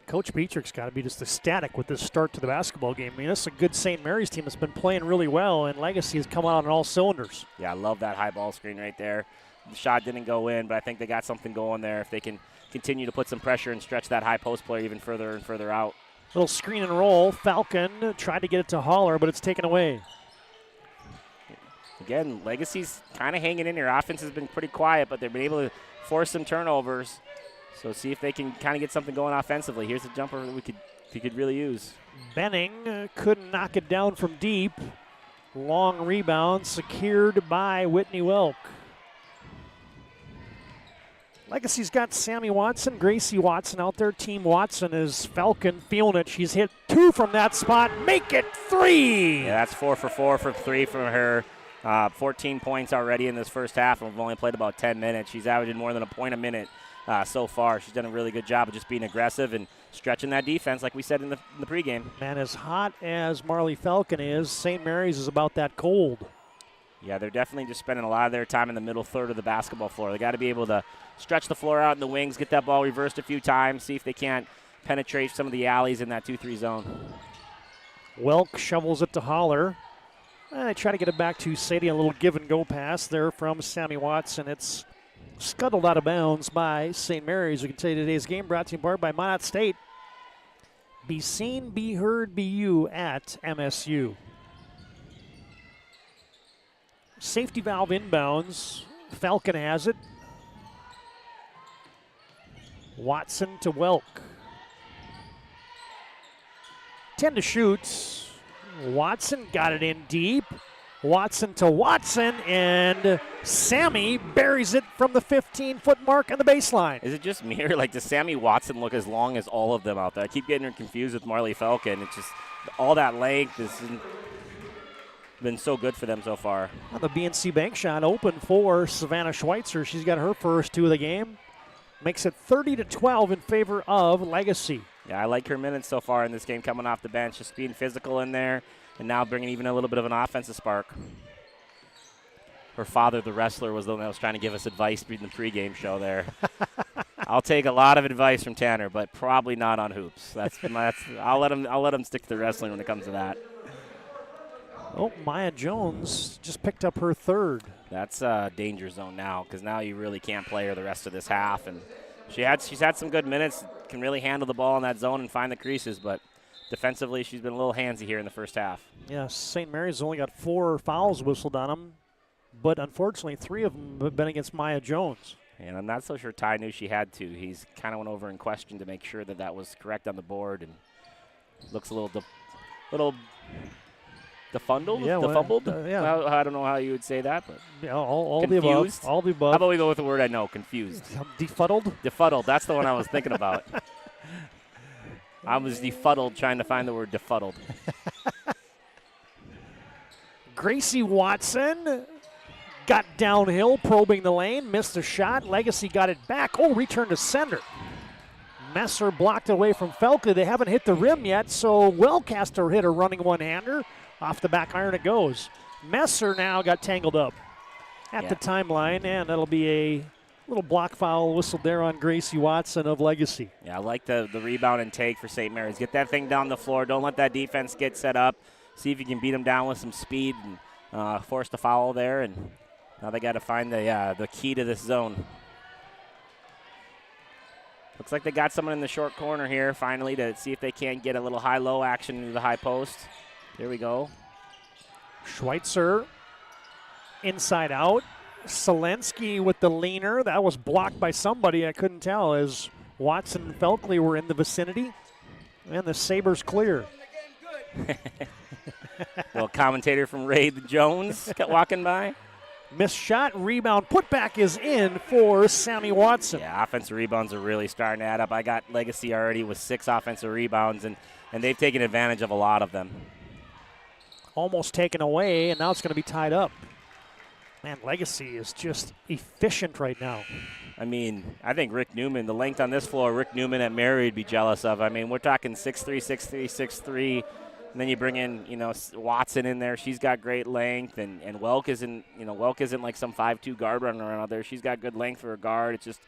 Coach Petrick's got to be just ecstatic with this start to the basketball game. I mean, this is a good St. Mary's team that's been playing really well, and Legacy has come out on all cylinders. Yeah, I love that high ball screen right there. The shot didn't go in, but I think they got something going there if they can continue to put some pressure and stretch that high post player even further and further out. Little screen and roll. Falcon tried to get it to Holler, but it's taken away. Again, Legacy's kind of hanging in here. Offense has been pretty quiet, but they've been able to force some turnovers. So see if they can kind of get something going offensively. Here's a jumper that we could really use. Benning couldn't knock it down from deep. Long rebound secured by Whitney Welk. Legacy's got Sammy Watson, Gracie Watson out there. Team Watson is Falcon feeling it. She's hit 2 from that spot. Make it 3. Yeah, that's 4 for 4 for 3 from her. 14 points already in this first half, and we've only played about 10 minutes. She's averaging more than a point a minute so far. She's done a really good job of just being aggressive and stretching that defense, like we said in the pregame. Man, as hot as Marley Falcon is, St. Mary's is about that cold. Yeah, they're definitely just spending a lot of their time in the middle third of the basketball floor. They got to be able to stretch the floor out in the wings, get that ball reversed a few times, see if they can't penetrate some of the alleys in that 2-3 zone. Welk shovels it to Holler. I try to get it back to Sadie. A little give-and-go pass there from Sammy Watson. It's scuttled out of bounds by St. Mary's. We can tell you today's game brought to you in part by Minot State. Be seen, be heard, be you at MSU. Safety valve inbounds. Falcon has it. Watson to Welk. 10 to shoot. Watson got it in deep. Watson to Watson, and Sammy buries it from the 15-foot mark on the baseline. Is it just me or, does Sammy Watson look as long as all of them out there? I keep getting her confused with Marley Falcon. It's just all that length has been so good for them so far. Well, the BNC bank shot open for Savannah Schweitzer. She's got her first 2 of the game. Makes it 30-12 in favor of Legacy. Yeah, I like her minutes so far in this game coming off the bench, just being physical in there and now bringing even a little bit of an offensive spark. Her father, the wrestler, was the one that was trying to give us advice in the pregame show there. I'll take a lot of advice from Tanner, but probably not on hoops. I'll let him stick to the wrestling when it comes to that. Oh, Maya Jones just picked up her 3rd. That's a danger zone now, because now you really can't play her the rest of this half. And she's had some good minutes, can really handle the ball in that zone and find the creases, but defensively she's been a little handsy here in the first half. Yeah, St. Mary's only got 4 fouls whistled on them, but unfortunately 3 of them have been against Maya Jones. And I'm not so sure Ty knew she had to. He's kind of went over and questioned to make sure that was correct on the board, and looks a little defundled? Yeah, defumbled? Yeah. I don't know how you would say that, but yeah, all the confused. above. All the above. How about we go with the word I know, confused? Defuddled? Defuddled. That's the one I was thinking about. I was defuddled trying to find the word defuddled. Gracie Watson got downhill, probing the lane, missed a shot. Legacy got it back. Oh, return to sender. Messer blocked away from Felke. They haven't hit the rim yet, so Wellcaster hit a running one-hander. Off the back iron it goes. Messer now got tangled up at the timeline, and that'll be a little block foul whistled there on Gracie Watson of Legacy. Yeah, I like the rebound and take for St. Mary's. Get that thing down the floor. Don't let that defense get set up. See if you can beat them down with some speed and force the foul there. And now they got to find the key to this zone. Looks like they got someone in the short corner here finally to see if they can't get a little high-low action into the high post. Here we go. Schweitzer inside out. Selensky with the leaner. That was blocked by somebody. I couldn't tell as Watson and Felkley were in the vicinity. And the Sabres clear. Little commentator from Ray Jones walking by. Missed shot, rebound, putback is in for Sammy Watson. Yeah, offensive rebounds are really starting to add up. I got Legacy already with 6 offensive rebounds, and they've taken advantage of a lot of them. Almost taken away, and now it's going to be tied up. Man, Legacy is just efficient right now. I mean, I think Rick Newman, the length on this floor, Rick Newman at Mary would be jealous of. I mean, we're talking 6'3", 6'3", 6'3", and then you bring in, Watson in there. She's got great length, and Welk isn't like some 5'2" guard running around out there. She's got good length for a guard. It's just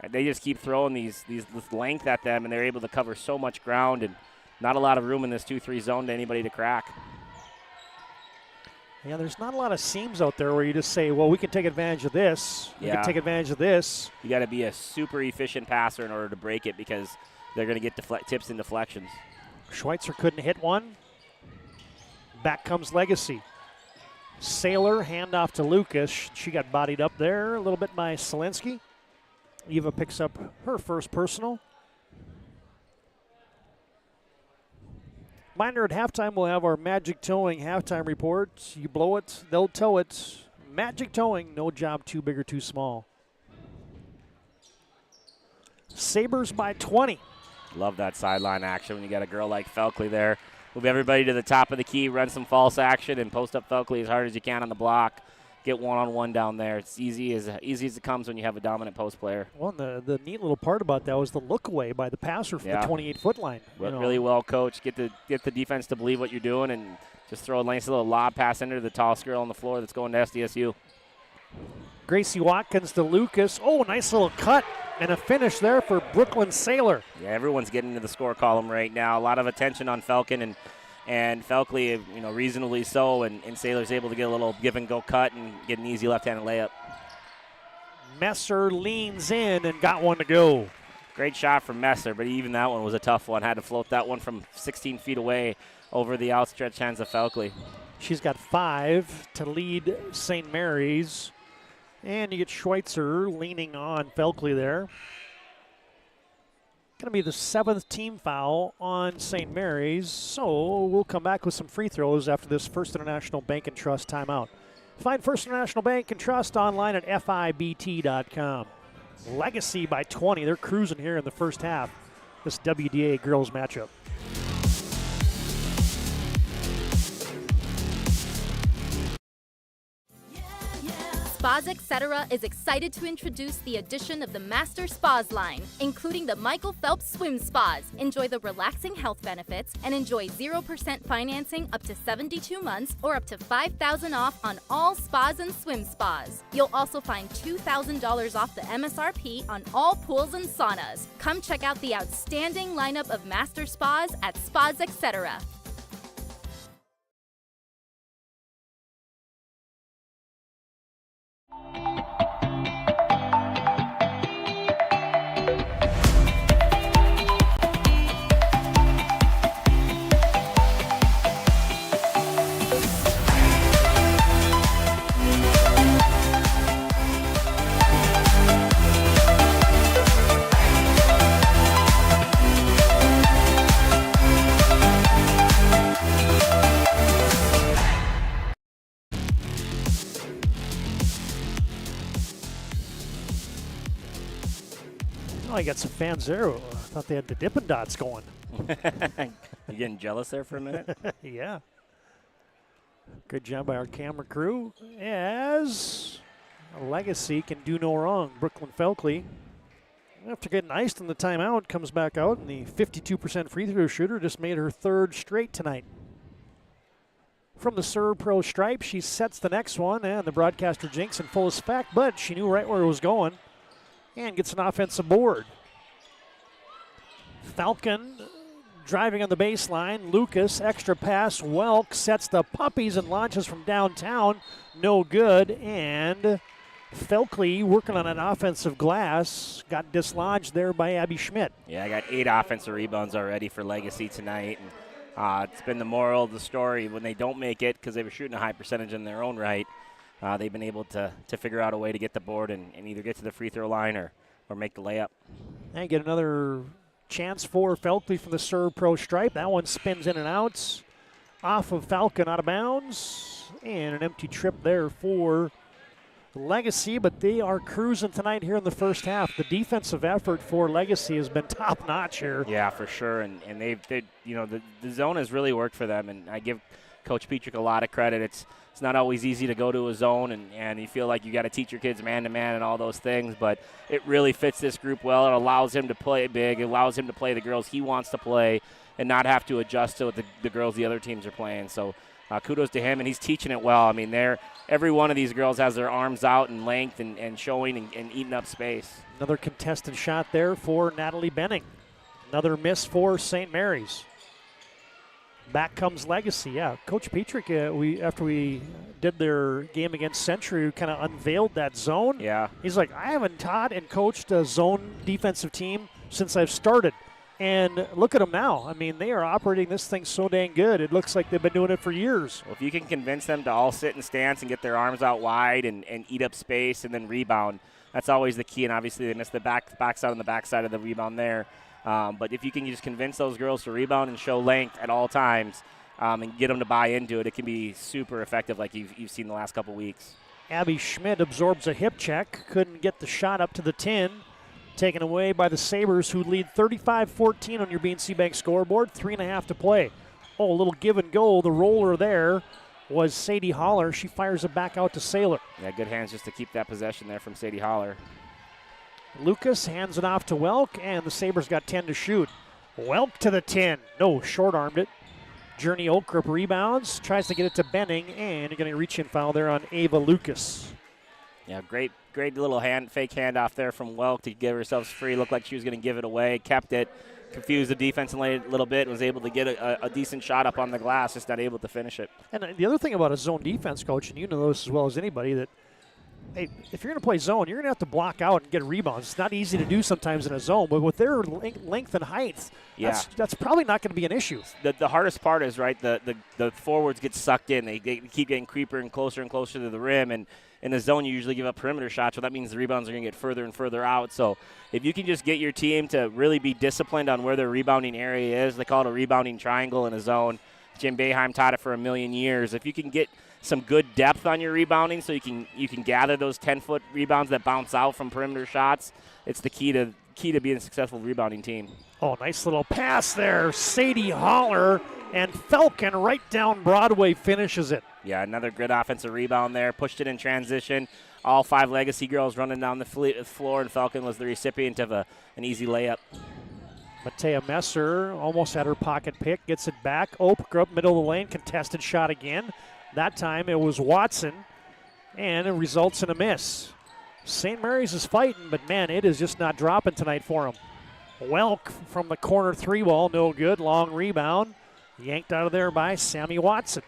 they just keep throwing this length at them, and they're able to cover so much ground, and not a lot of room in this 2-3 zone to anybody to crack. Yeah, there's not a lot of seams out there where you just say, well, we can take advantage of this. We can take advantage of this. You got to be a super efficient passer in order to break it because they're going to get tips and deflections. Schweitzer couldn't hit one. Back comes Legacy. Saylor, handoff to Lucas. She got bodied up there a little bit by Selensky. Eva picks up her first personal. Reminder, at halftime, we'll have our Magic Towing halftime report. You blow it, they'll tow it. Magic Towing, no job too big or too small. Sabres by 20. Love that sideline action when you got a girl like Felkley there. Move everybody to the top of the key, run some false action, and post up Felkley as hard as you can on the block. Get one-on-one down there. It's easy as it comes when you have a dominant post player. Well, the neat little part about that was the look away by the passer from the 28-foot line. Really well coached. Get the defense to believe what you're doing and just throw a nice little lob pass into the tallest girl on the floor that's going to SDSU. Gracie Watkins to Lucas. Oh, nice little cut and a finish there for Brooklyn Saylor. Yeah, everyone's getting into the score column right now. A lot of attention on Falcon and Felkley, reasonably so, and Saylor's able to get a little give-and-go cut and get an easy left-handed layup. Messer leans in and got one to go. Great shot from Messer, but even that one was a tough one. Had to float that one from 16 feet away over the outstretched hands of Felkley. She's got 5 to lead St. Mary's. And you get Schweitzer leaning on Felkley there. Going to be the 7th team foul on St. Mary's. So we'll come back with some free throws after this First International Bank and Trust timeout. Find First International Bank and Trust online at FIBT.com. Legacy by 20. They're cruising here in the first half. This WDA girls matchup. Spas Etc. is excited to introduce the addition of the Master Spas line, including the Michael Phelps Swim Spas. Enjoy the relaxing health benefits and enjoy 0% financing up to 72 months or up to $5,000 off on all spas and swim spas. You'll also find $2,000 off the MSRP on all pools and saunas. Come check out the outstanding lineup of Master Spas at Spas Etc. Oh, I got some fans there. I thought they had the Dippin' Dots going. You getting jealous there for a minute? Yeah. Good job by our camera crew. As Legacy can do no wrong. Brooklyn Felkley, after getting iced in the timeout, comes back out, and the 52% free throw shooter just made her 3rd straight tonight. From the serve pro stripe, she sets the next one, and the broadcaster jinx in full effect, but she knew right where it was going and gets an offensive board. Falcon driving on the baseline. Lucas, extra pass. Welk sets the puppies and launches from downtown. No good. And Felkley working on an offensive glass. Got dislodged there by Abby Schmidt. Yeah, I got 8 offensive rebounds already for Legacy tonight. And it's been the moral of the story. When they don't make it, because they were shooting a high percentage in their own right, they've been able to figure out a way to get the board and either get to the free throw line or make the layup. And get another chance for Felkley from the serve pro stripe. That one spins in and out. Off of Falcon, out of bounds. And an empty trip there for Legacy, but they are cruising tonight here in the first half. The defensive effort for Legacy has been top-notch here. Yeah, for sure. And they've the zone has really worked for them, and I give Coach Petrick a lot of credit. It's not always easy to go to a zone, and you feel like you got to teach your kids man-to-man and all those things, but it really fits this group well. It allows him to play big. It allows him to play the girls he wants to play and not have to adjust to what the girls the other teams are playing. So kudos to him, and he's teaching it well. I mean, every one of these girls has their arms out in length and showing and eating up space. Another contested shot there for Natalie Benning. Another miss for St. Mary's. Back comes Legacy. Yeah, Coach Petrick, after we did their game against Century, we kind of unveiled that zone. Yeah. He's like, I haven't taught and coached a zone defensive team since I've started. And look at them now. I mean, they are operating this thing so dang good. It looks like they've been doing it for years. Well, if you can convince them to all sit in stance and get their arms out wide and eat up space and then rebound, that's always the key. And obviously they missed the backside on the backside of the rebound there. But if you can just convince those girls to rebound and show length at all times and get them to buy into it, it can be super effective like you've seen the last couple weeks. Abby Schmidt absorbs a hip check. Couldn't get the shot up to the 10. Taken away by the Sabres, who lead 35-14 on your BNC Bank scoreboard. 3.5 to play. Oh, a little give and go. The roller there was Sadie Holler. She fires it back out to Saylor. Yeah, good hands just to keep that possession there from Sadie Holler. Lucas hands it off to Welk, and the Sabres got 10 to shoot. Welk to the 10. No, short-armed it. Journey Oakrup rebounds, tries to get it to Benning, and you're going to reach in foul there on Ava Lucas. Yeah, great little fake handoff there from Welk to give herself free. Looked like she was going to give it away. Kept it. confused the defense a little bit, was able to get a decent shot up on the glass, just not able to finish it. And the other thing about a zone defense, Coach, and you know this as well as anybody, that hey, if you're going to play zone, you're going to have to block out and get rebounds. It's not easy to do sometimes in a zone, but with their length and height, that's probably not going to be an issue. The hardest part is, right, the forwards get sucked in. They keep getting creeper and closer to the rim, and in the zone you usually give up perimeter shots, so that means the rebounds are going to get further and further out. So if you can just get your team to really be disciplined on where their rebounding area is, they call it a rebounding triangle in a zone. Jim Boeheim taught it for a million years. If you can get some good depth on your rebounding so you can gather those 10-foot rebounds that bounce out from perimeter shots, it's the key to being a successful rebounding team. Oh, nice little pass there. Sadie Holler, and Falcon right down Broadway finishes it. Yeah, another good offensive rebound there. Pushed it in transition. All 5 Legacy girls running down the floor, and Falcon was the recipient of an easy layup. Matea Messer almost had her pocket pick, gets it back. Oak up middle of the lane, contested shot again. That time it was Watson, and it results in a miss. St. Mary's is fighting, but, man, it is just not dropping tonight for them. Welk from the corner 3-ball, no good. Long rebound. Yanked out of there by Sammy Watson.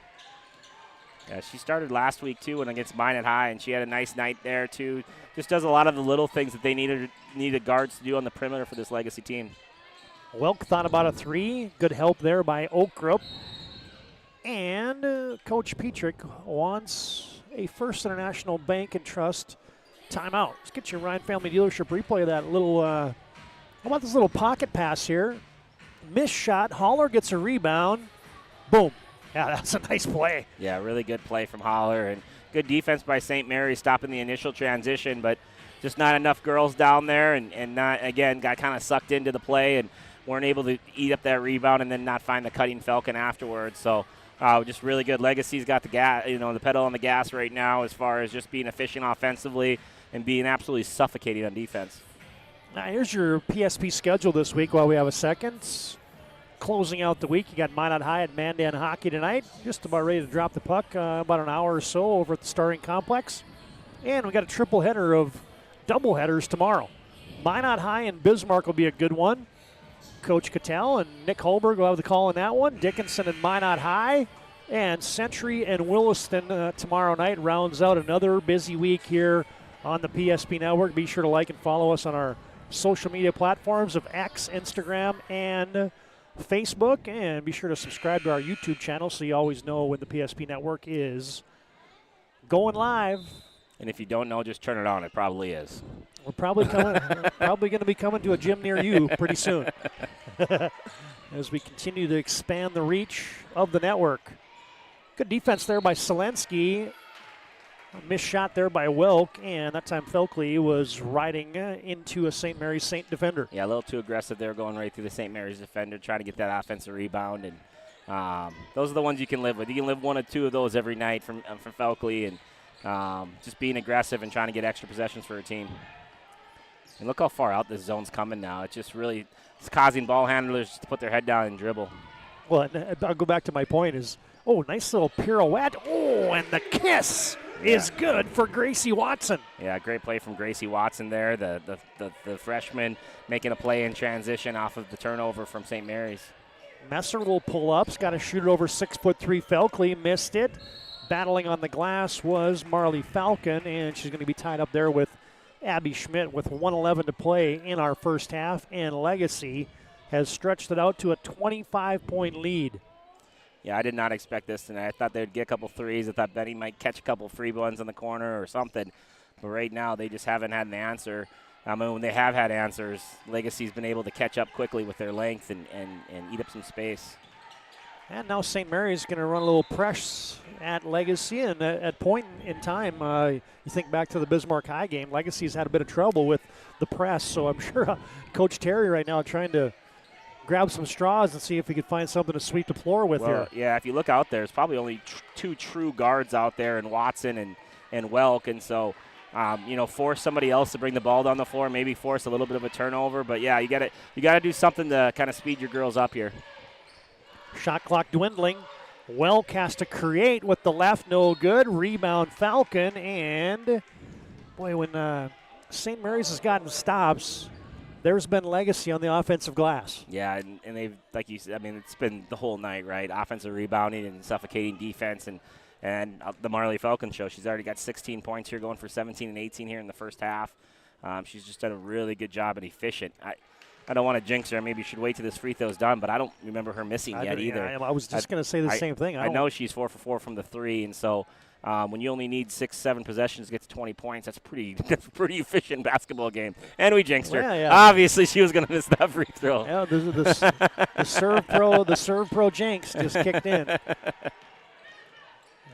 Yeah, she started last week, too, and against Minot High, and she had a nice night there, too. Just does a lot of the little things that they needed guards to do on the perimeter for this Legacy team. Welk thought about a 3. Good help there by Oakrup. And Coach Petrick wants a First International Bank and Trust timeout. Let's get your Ryan Family Dealership replay of that little, how about this little pocket pass here? Missed shot. Holler gets a rebound. Boom. Yeah, that's a nice play. Yeah, really good play from Holler, and good defense by St. Mary's stopping the initial transition, but just not enough girls down there, and not, again, got kind of sucked into the play and weren't able to eat up that rebound and then not find the cutting Falcon afterwards. So just really good. Legacy's got the the pedal on the gas right now as far as just being efficient offensively and being absolutely suffocating on defense. Now here's your PSP schedule this week while we have a second. Closing out the week, you got Minot High at Mandan Hockey tonight. Just about ready to drop the puck, about an hour or so over at the Starting Complex. And we got a triple header of double headers tomorrow. Minot High and Bismarck will be a good one. Coach Cattell and Nick Holberg will have the call in that one. Dickinson and Minot High. And Century and Williston tomorrow night rounds out another busy week here on the PSP Network. Be sure to like and follow us on our social media platforms of X, Instagram, and Facebook. And be sure to subscribe to our YouTube channel so you always know when the PSP Network is going live. And if you don't know, just turn it on. It probably is. We're probably coming. Probably going to be coming to a gym near you pretty soon. As we continue to expand the reach of the network. Good defense there by Selensky. A missed shot there by Welk, and that time Felkley was riding into a St. Mary's Saint defender. Yeah, a little too aggressive there, going right through the St. Mary's defender, trying to get that offensive rebound. And those are the ones you can live with. You can live 1 or 2 of those every night from Felkley, and just being aggressive and trying to get extra possessions for a team. And look how far out this zone's coming now. It's just really causing ball handlers to put their head down and dribble. Well, I'll go back to my point is, nice little pirouette. And the kiss is good for Gracie Watson. Yeah, great play from Gracie Watson there. The freshman making a play in transition off of the turnover from St. Mary's. Messer will pull up. He's got to shoot it over 6'3" Felkley. Missed it. Battling on the glass was Marley Falcon, and she's going to be tied up there with Abby Schmidt with 1:11 to play in our first half, and Legacy has stretched it out to a 25-point lead. Yeah, I did not expect this tonight. I thought they'd get a couple threes. I thought Benny might catch a couple free ones in the corner or something. But right now, they just haven't had an answer. I mean, when they have had answers, Legacy's been able to catch up quickly with their length and eat up some space. And now St. Mary's going to run a little press at Legacy. And at point in time, you think back to the Bismarck High game, Legacy's had a bit of trouble with the press. So I'm sure Coach Terry right now trying to grab some straws and see if he could find something to sweep the floor with here. Yeah, if you look out there, there's probably only 2 true guards out there in Watson and Welk. And so, force somebody else to bring the ball down the floor, maybe force a little bit of a turnover. But, yeah, you got to do something to kind of speed your girls up here. Shot clock dwindling. Welk has to create with the left, no good. Rebound Falcon, and boy, when St. Mary's has gotten stops, There's been legacy on the offensive glass. Yeah, and they've, like you said, I mean, it's been the whole night, right? Offensive rebounding and suffocating defense, and the Marley Falcon show. She's already got 16 points here, going for 17 and 18 here in the first half. She's just done a really good job and efficient. I don't want to jinx her. Maybe you should wait till this free throw's done, but I don't remember her missing yet either. Yeah, I was just going to say the same thing. I know she's 4 for 4 from the 3, and so when you only need 6-7 possessions to get to 20 points, that's a pretty efficient basketball game. And we jinxed her. Yeah. Obviously, she was going to miss that free throw. Yeah, the serve pro jinx just kicked in.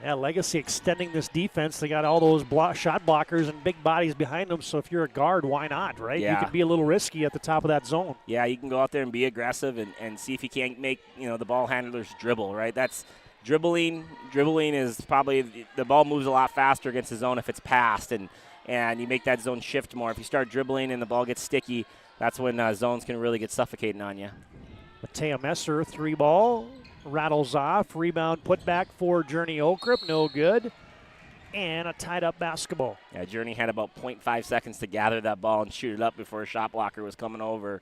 Yeah, Legacy extending this defense. They got all those shot blockers and big bodies behind them, so if you're a guard, why not, right? Yeah. You can be a little risky at the top of that zone. Yeah, you can go out there and be aggressive and see if you can't make, the ball handlers dribble, right? That's dribbling. Dribbling is probably the ball moves a lot faster against the zone if it's passed, and you make that zone shift more. If you start dribbling and the ball gets sticky, that's when zones can really get suffocating on you. Matea Messer, 3 ball. Rattles off. Rebound put back for Journey Okrip. No good. And a tied-up basketball. Yeah, Journey had about 0.5 seconds to gather that ball and shoot it up before a shot blocker was coming over.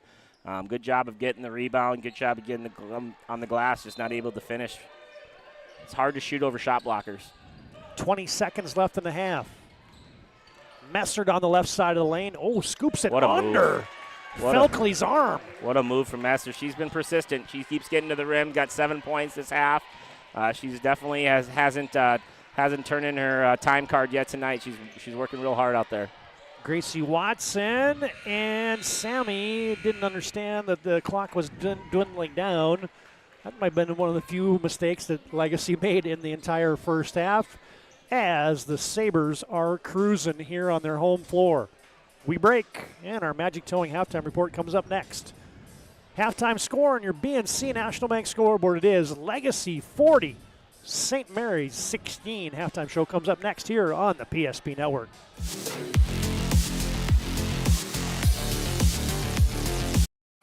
Good job of getting the rebound. Good job of getting on the glass. Just not able to finish. It's hard to shoot over shot blockers. 20 seconds left in the half. Messered on the left side of the lane. Oh, scoops it under. Felkley's arm. What a move from Messer. She's been persistent. She keeps getting to the rim. Got 7 points this half. She's definitely hasn't turned in her time card yet tonight. She's working real hard out there. Gracie Watson and Sammy didn't understand that the clock was dwindling down. That might have been one of the few mistakes that Legacy made in the entire first half, as the Sabres are cruising here on their home floor. We break, and our Magic Towing halftime report comes up next. Halftime score on your BNC National Bank scoreboard, it is Legacy 40, St. Mary's 16. Halftime show comes up next here on the PSP Network.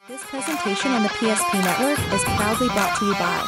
This presentation on the PSP Network is proudly brought to you by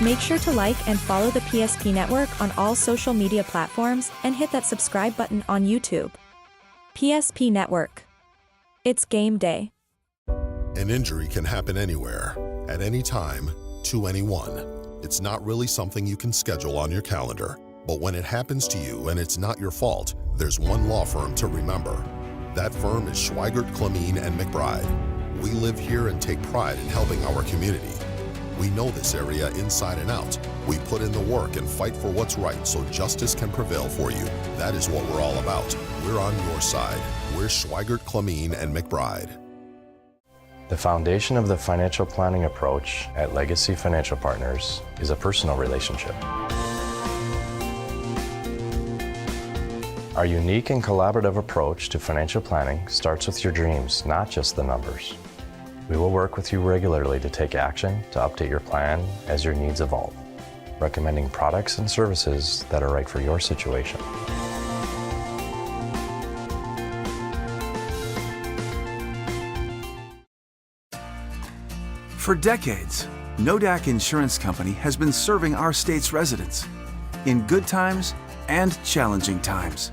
Make sure to like and follow the PSP Network on all social media platforms and hit that subscribe button on YouTube. PSP Network. It's game day. An injury can happen anywhere, at any time, to anyone. It's not really something you can schedule on your calendar. But when it happens to you and it's not your fault, there's one law firm to remember. That firm is Schweigert, Clemene, and McBride. We live here and take pride in helping our community. We know this area inside and out. We put in the work and fight for what's right so justice can prevail for you. That is what we're all about. We're on your side. We're Schweigert, Clemene, and McBride. The foundation of the financial planning approach at Legacy Financial Partners is a personal relationship. Our unique and collaborative approach to financial planning starts with your dreams, not just the numbers. We will work with you regularly to take action to update your plan as your needs evolve, recommending products and services that are right for your situation. For decades, NODAC Insurance Company has been serving our state's residents in good times and challenging times.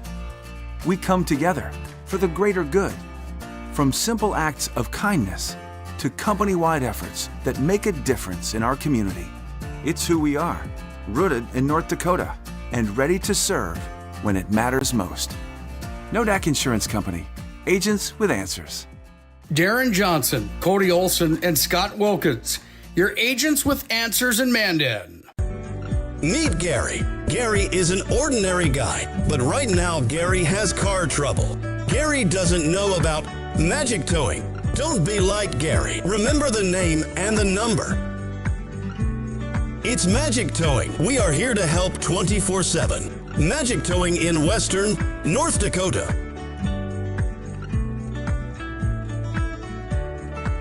We come together for the greater good, from simple acts of kindness to company-wide efforts that make a difference in our community. It's who we are, rooted in North Dakota and ready to serve when it matters most. NODAC Insurance Company, agents with answers. Darren Johnson, Cody Olson, and Scott Wilkins, your agents with answers in Mandan. Meet Gary. Gary is an ordinary guy, but right now Gary has car trouble. Gary doesn't know about magic towing. Don't be like Gary. Remember the name and the number. It's Magic Towing. We are here to help 24/7. Magic Towing in Western North Dakota.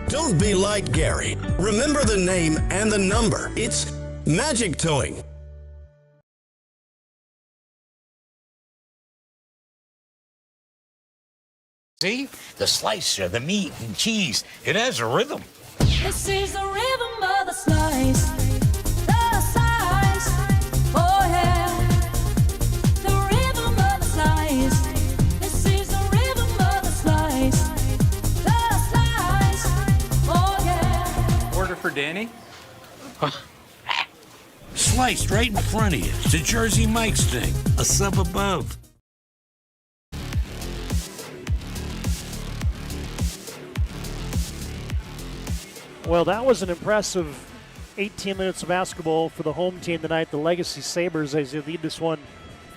Don't be like Gary. Remember the name and the number. It's Magic Towing. See? The slicer, the meat and cheese, it has a rhythm. This is the rhythm of the slice. The slice. Oh yeah. The rhythm of the slice. This is the rhythm of the slice. The slice. Oh yeah. Order for Danny? Sliced right in front of you. It's a Jersey Mike's thing. A sub above. Well, that was an impressive 18 minutes of basketball for the home team tonight, the Legacy Sabres, as they lead this one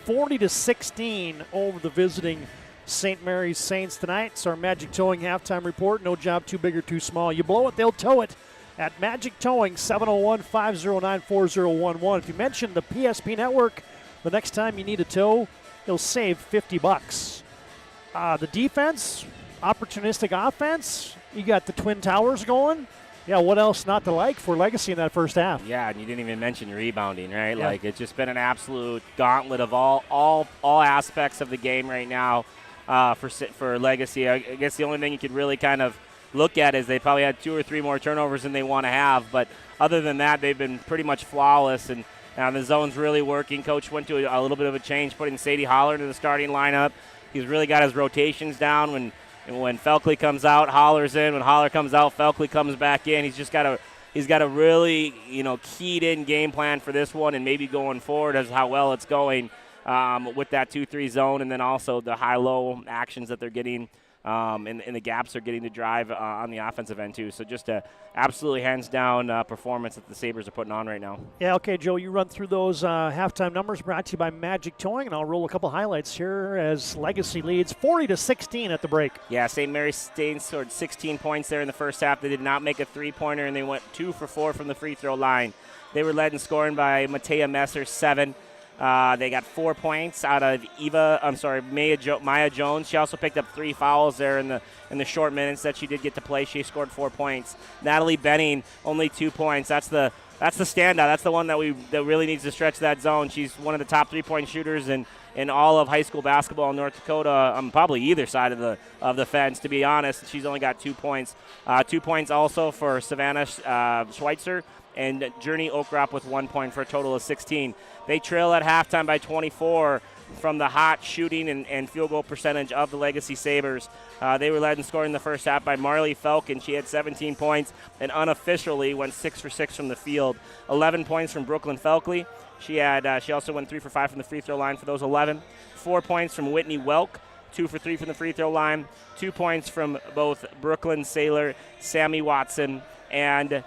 40-16 over the visiting St. Mary's Saints tonight. It's our Magic Towing halftime report. No job too big or too small. You blow it, they'll tow it at Magic Towing, 701-509-4011. If you mention the PSP Network, the next time you need a tow, you'll save $50. The defense, opportunistic offense, you got the Twin Towers going. Yeah, what else not to like for Legacy in that first half? Yeah, and you didn't even mention rebounding, right? Yeah. Like, it's just been an absolute gauntlet of all aspects of the game right now for Legacy. I guess the only thing you could really kind of look at is they probably had 2 or 3 more turnovers than they want to have. But other than that, they've been pretty much flawless. And the zone's really working. Coach went to a little bit of a change, putting Sadie Holler into the starting lineup. He's really got his rotations down. When Felkley comes out, Holler's in. When Holler comes out, Felkley comes back in. He's got a really keyed in game plan for this one, and maybe going forward as how well it's going with that 2-3 zone, and then also the high-low actions that they're getting and the gaps they're getting to drive on the offensive end too. So just a absolutely hands-down performance that the Sabres are putting on right now. Yeah, okay, Joe, you run through those halftime numbers brought to you by Magic Towing, and I'll roll a couple highlights here as Legacy leads 40-16 at the break. Yeah, St. Mary's State scored 16 points there in the first half. They did not make a three-pointer, and they went 2 for 4 from the free throw line. They were led in scoring by Matea Messer, 7. They got 4 points out of Maya Jones. She also picked up 3 fouls there in the short minutes that she did get to play. She scored 4 points. Natalie Benning, only 2 points. That's the standout. That's the one that really needs to stretch that zone. She's one of the top 3-point shooters in all of high school basketball in North Dakota. Probably either side of the fence, to be honest. She's only got 2 points. 2 points also for Savannah Schweitzer and Journey Oakrop with 1 point for a total of 16. They trail at halftime by 24. from the hot shooting and field goal percentage of the Legacy Sabres. They were led in scoring in the first half by Marley Falcon. She had 17 points and unofficially went 6 for 6 from the field. 11 points from Brooklyn Felkley. She also went 3 for 5 from the free throw line for those 11. 4 points from Whitney Welk. 2 for 3 from the free throw line. 2 points from both Brooklyn Saylor, Sammy Watson, and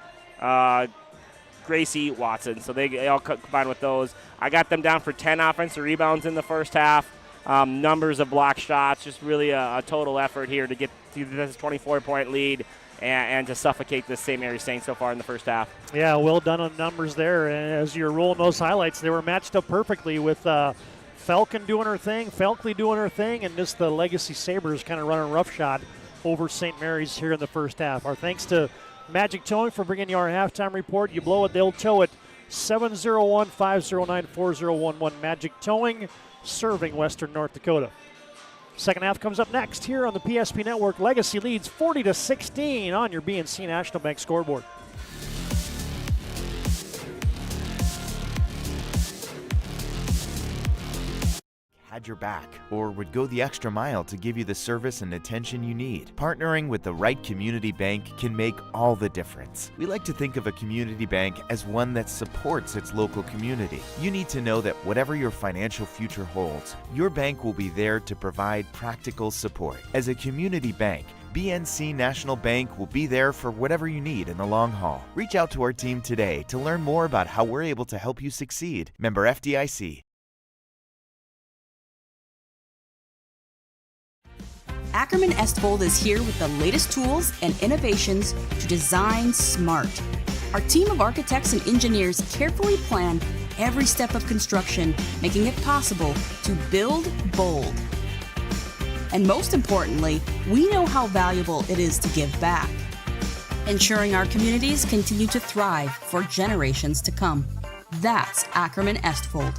Gracie Watson. So they all combined with those. I got them down for 10 offensive rebounds in the first half. Numbers of block shots, just really a total effort here to get to this 24-point lead and to suffocate the St. Mary's Saints so far in the first half. Yeah, well done on numbers there. And as you're rolling those highlights, they were matched up perfectly with Falcon doing her thing, Falkley doing her thing, and just the Legacy Sabres kind of running roughshod over St. Mary's here in the first half. Our thanks to Magic Towing for bringing you our halftime report. You blow it, they'll tow it. 701-509-4011. Magic Towing, serving Western North Dakota. Second half comes up next here on the PSP Network. Legacy leads 40-16 on your BNC National Bank scoreboard. Had your back, or would go the extra mile to give you the service and attention you need. Partnering with the right community bank can make all the difference. We like to think of a community bank as one that supports its local community. You need to know that whatever your financial future holds, your bank will be there to provide practical support. As a community bank, BNC National Bank will be there for whatever you need in the long haul. Reach out to our team today to learn more about how we're able to help you succeed. Member FDIC. Ackerman Estvold is here with the latest tools and innovations to design smart. Our team of architects and engineers carefully plan every step of construction, making it possible to build bold. And most importantly, we know how valuable it is to give back, ensuring our communities continue to thrive for generations to come. That's Ackerman Estvold.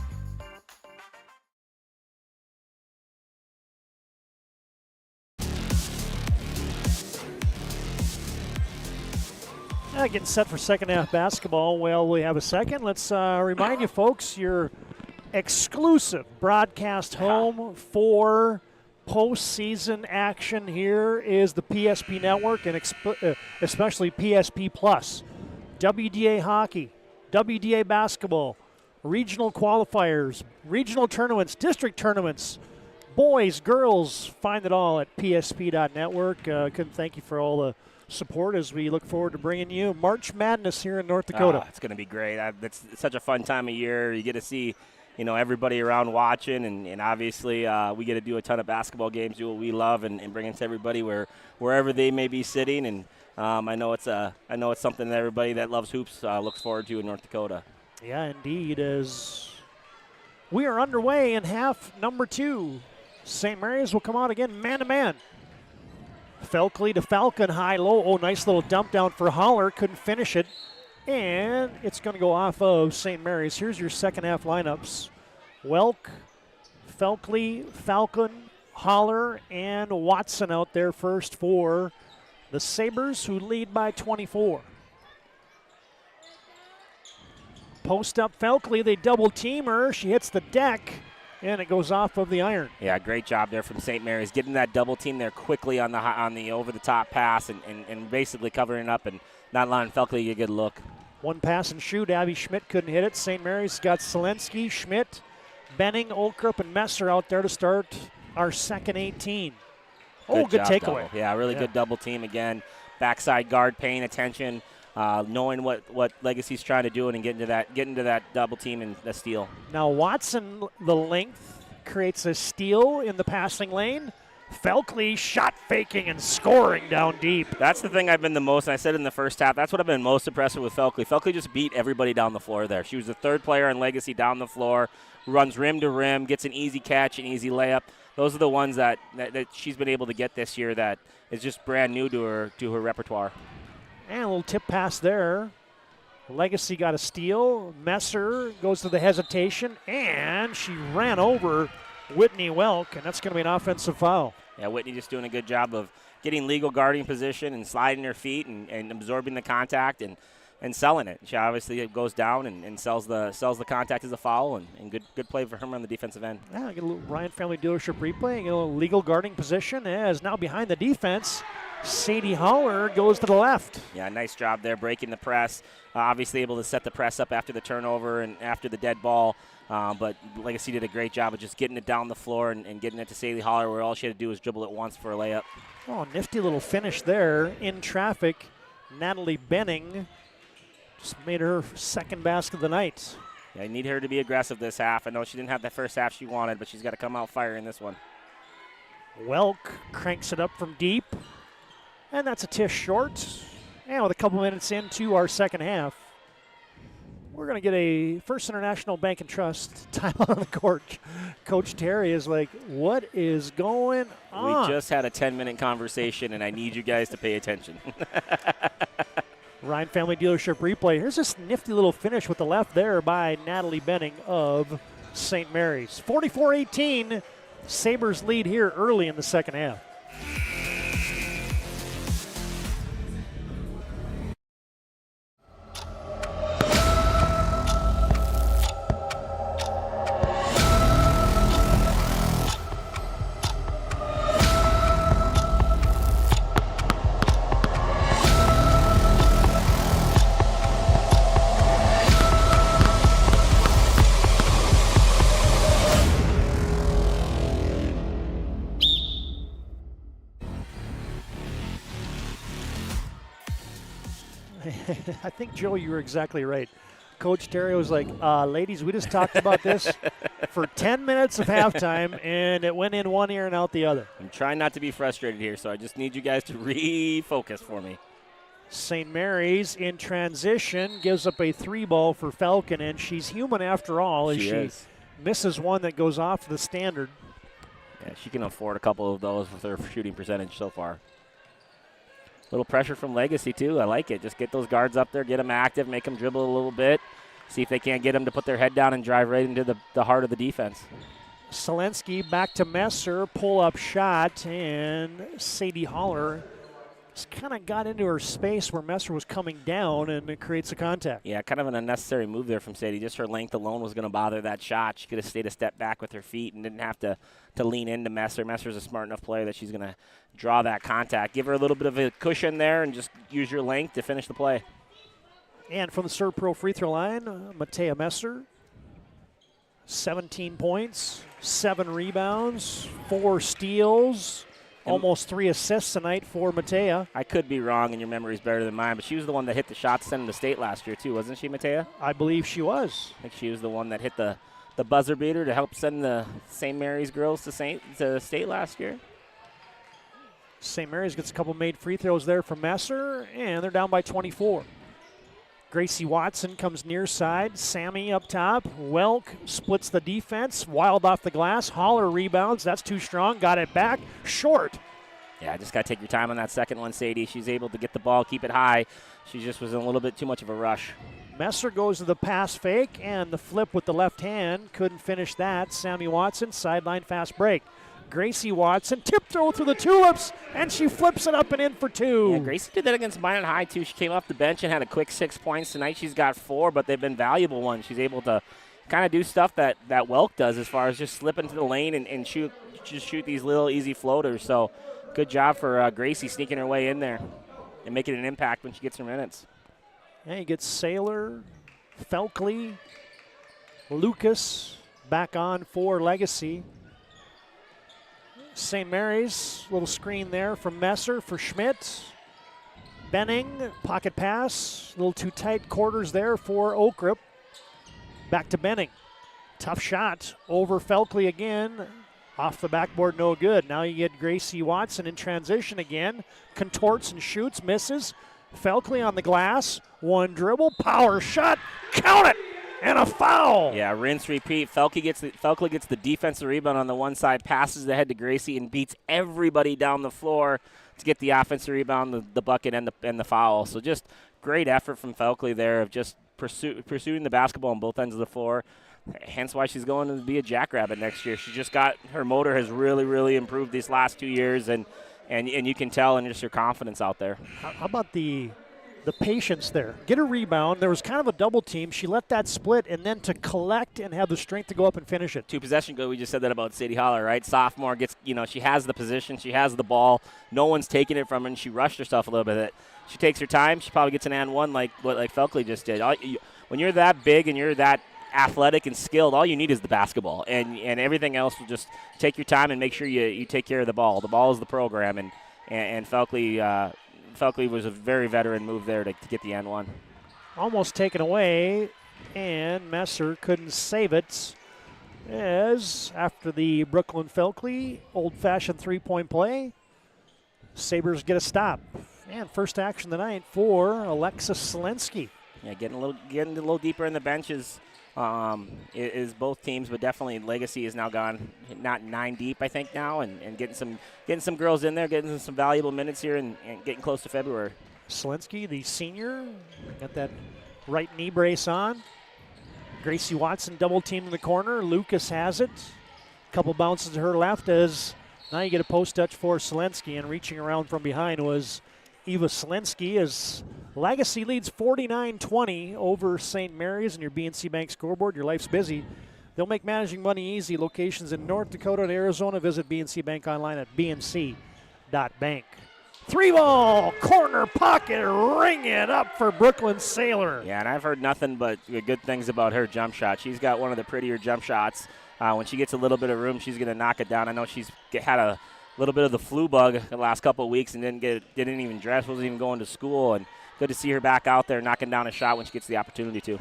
Getting set for second half basketball. Well, we have a second. Let's remind you folks, your exclusive broadcast home for postseason action here is the PSP Network and especially PSP Plus. WDA hockey, WDA basketball, regional qualifiers, regional tournaments, district tournaments, boys, girls, find it all at psp.network. Couldn't thank you for all the support as we look forward to bringing you March Madness here in North Dakota. It's going to be great. It's such a fun time of year. You get to see, everybody around watching, and obviously we get to do a ton of basketball games, do what we love, and bring it to everybody wherever they may be sitting. And I know it's something that everybody that loves hoops looks forward to in North Dakota. Yeah, indeed. As we are underway in half number 2, St. Mary's will come out again man-to-man. Felkley to Falcon, high-low. Oh, nice little dump down for Holler. Couldn't finish it. And it's going to go off of St. Mary's. Here's your second half lineups. Welk, Felkley, Falcon, Holler, and Watson out there first for the Sabres, who lead by 24. Post up Felkley. They double team her. She hits the deck. And it goes off of the iron. Yeah, great job there from St. Mary's, getting that double team there quickly on the over-the-top pass and basically covering it up and not allowing Felkley to get a good look. One pass and shoot. Abby Schmidt couldn't hit it. St. Mary's got Selensky, Schmidt, Benning, Olkrup, and Messer out there to start our second 18. Oh, good takeaway. Yeah, really good double team again. Backside guard paying attention, knowing what Legacy's trying to do and get into that double team and the steal. Now Watson, the length, creates a steal in the passing lane. Felkley shot faking and scoring down deep. That's the thing I've been the most, and I said in the first half, that's what I've been most impressed with Felkley. Felkley just beat everybody down the floor there. She was the third player in Legacy down the floor, runs rim to rim, gets an easy catch, an easy layup. Those are the ones that she's been able to get this year that is just brand new to her repertoire. And a little tip pass there. Legacy got a steal. Messer goes to the hesitation, and she ran over Whitney Welk, and that's going to be an offensive foul. Yeah, Whitney just doing a good job of getting legal guarding position and sliding her feet and absorbing the contact. And, and selling it. She obviously goes down and sells the contact as a foul, and good play for him on the defensive end. Yeah, get a little Ryan Family Dealership replay. Get a little legal guarding position as now behind the defense. Sadie Holler goes to the left. Yeah, nice job there breaking the press. Obviously able to set the press up after the turnover and after the dead ball. But Legacy did a great job of just getting it down the floor and getting it to Sadie Holler, where all she had to do was dribble it once for a layup. Oh, nifty little finish there in traffic. Natalie Benning just made her second basket of the night. Yeah, you need her to be aggressive this half. I know she didn't have that first half she wanted, but she's got to come out firing this one. Welk cranks it up from deep. And that's a tish short. And with a couple minutes into our second half, we're going to get a First International Bank and Trust timeout on the court. Coach Terry is like, what is going on? We just had a 10-minute conversation, and I need you guys to pay attention. Ryan Family Dealership replay. Here's this nifty little finish with the left there by Natalie Benning of St. Mary's. 44-18, Sabres lead here early in the second half. I think, Joe, you were exactly right. Coach Terry was like, ladies, we just talked about this for 10 minutes of halftime, and it went in one ear and out the other. I'm trying not to be frustrated here, so I just need you guys to refocus for me. St. Mary's in transition gives up a 3-ball for Falcon, and she's human after all as she misses one that goes off the standard. Yeah, she can afford a couple of those with her shooting percentage so far. Little pressure from Legacy, too. I like it. Just get those guards up there, get them active, make them dribble a little bit, see if they can't get them to put their head down and drive right into the heart of the defense. Selensky back to Messer, pull-up shot, and Sadie Holler just kind of got into her space where Messer was coming down, and it creates a contact. Yeah, kind of an unnecessary move there from Sadie. Just her length alone was going to bother that shot. She could have stayed a step back with her feet and didn't have to lean into Messer. Messer's a smart enough player that she's going to draw that contact. Give her a little bit of a cushion there and just use your length to finish the play. And from the Serve Pro free throw line, Matea Messer, 17 points, 7 rebounds, 4 steals, almost 3 assists tonight for Matea. I could be wrong, and your memory's better than mine, but she was the one that hit the shot to send them to state last year, too, wasn't she, Matea? I believe she was. I think she was the one that hit the buzzer beater to help send the St. Mary's girls to state last year. St. Mary's gets a couple made free throws there from Messer, and they're down by 24. Gracie Watson comes near side. Sammy up top. Welk splits the defense. Wild off the glass. Holler rebounds. That's too strong. Got it back. Short. Yeah, just got to take your time on that second one, Sadie. She's able to get the ball, keep it high. She just was in a little bit too much of a rush. Messer goes to the pass fake, and the flip with the left hand. Couldn't finish that. Sammy Watson, sideline fast break. Gracie Watson, tiptoe through the tulips, and she flips it up and in for 2. Yeah, Gracie did that against Minot High, too. She came off the bench and had a quick 6 points. Tonight she's got 4, but they've been valuable ones. She's able to kind of do stuff that Welk does as far as just slip into the lane and shoot these little easy floaters. So good job for Gracie sneaking her way in there and making an impact when she gets her minutes. Yeah, you get Saylor, Felkley, Lucas back on for Legacy. St. Mary's, little screen there from Messer for Schmidt. Benning, pocket pass, a little too tight quarters there for Okrip. Back to Benning. Tough shot over Felkley again. Off the backboard, no good. Now you get Gracie Watson in transition again. Contorts and shoots, misses. Felkley on the glass. One dribble, power shot, count it! And a foul. Yeah, rinse, repeat. Felkley gets the defensive rebound on the one side, passes ahead to Gracie, and beats everybody down the floor to get the offensive rebound, the bucket, and the foul. So just great effort from Felkley there of just pursuing the basketball on both ends of the floor. Hence why she's going to be a jackrabbit next year. She just got her motor has really, really improved these last 2 years, and you can tell in just her confidence out there. How about the the patience there. Get a rebound. There was kind of a double team. She let that split, and then to collect and have the strength to go up and finish it. 2 possession goal. We just said that about Sadie Holler, right? Sophomore gets, she has the position. She has the ball. No one's taking it from her, and she rushed herself a little bit. She takes her time. She probably gets an and one like Felkley just did. When you're that big and you're that athletic and skilled, all you need is the basketball, and everything else will just take your time and make sure you take care of the ball. The ball is the program, and Felkley was a very veteran move there to get the N1. Almost taken away, and Messer couldn't save it, as after the Brooklyn-Felkley old-fashioned three-point play, Sabres get a stop. And first action tonight for Alexis Selensky. Yeah, getting a little deeper in the benches is both teams, but definitely Legacy is now gone, not 9 deep, I think now, and getting some girls in there, getting some valuable minutes here, and getting close to February. Selensky, the senior, got that right knee brace on. Gracie Watson double team in the corner. Lucas has it. Couple bounces to her left as now you get a post touch for Selensky, and reaching around from behind was Eva Selensky as Legacy leads 49-20 over St. Mary's and your BNC Bank scoreboard. Your life's busy. They'll make managing money easy. Locations in North Dakota and Arizona. Visit BNC Bank online at bnc.bank. 3-ball, corner pocket, ring it up for Brooklyn Sailor. Yeah, and I've heard nothing but good things about her jump shot. She's got one of the prettier jump shots. When she gets a little bit of room, she's going to knock it down. I know she's had a little bit of the flu bug the last couple of weeks and didn't even dress, wasn't even going to school, and good to see her back out there knocking down a shot when she gets the opportunity to.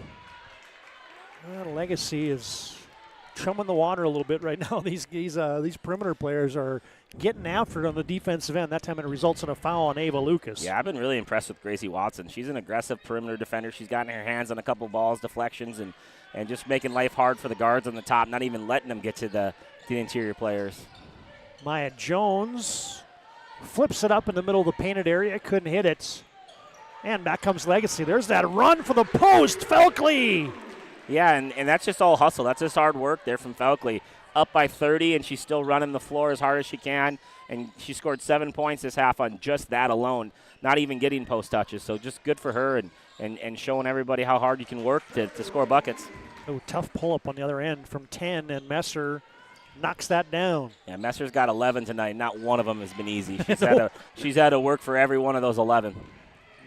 Well, Legacy is chumming the water a little bit right now. These perimeter players are getting after it on the defensive end. That time it results in a foul on Ava Lucas. Yeah, I've been really impressed with Gracie Watson. She's an aggressive perimeter defender. She's gotten her hands on a couple balls, deflections, and just making life hard for the guards on the top, not even letting them get to the interior players. Maya Jones flips it up in the middle of the painted area. Couldn't hit it. And back comes Legacy. There's that run for the post. Felkley. Yeah, and that's just all hustle. That's just hard work there from Felkley. Up by 30, and she's still running the floor as hard as she can. And she scored 7 points this half on just that alone, not even getting post touches. So just good for her and showing everybody how hard you can work to score buckets. Oh, tough pull-up on the other end from 10, and Messer knocks that down. Yeah, Messer's got 11 tonight. Not one of them has been easy. She's had to work for every one of those 11.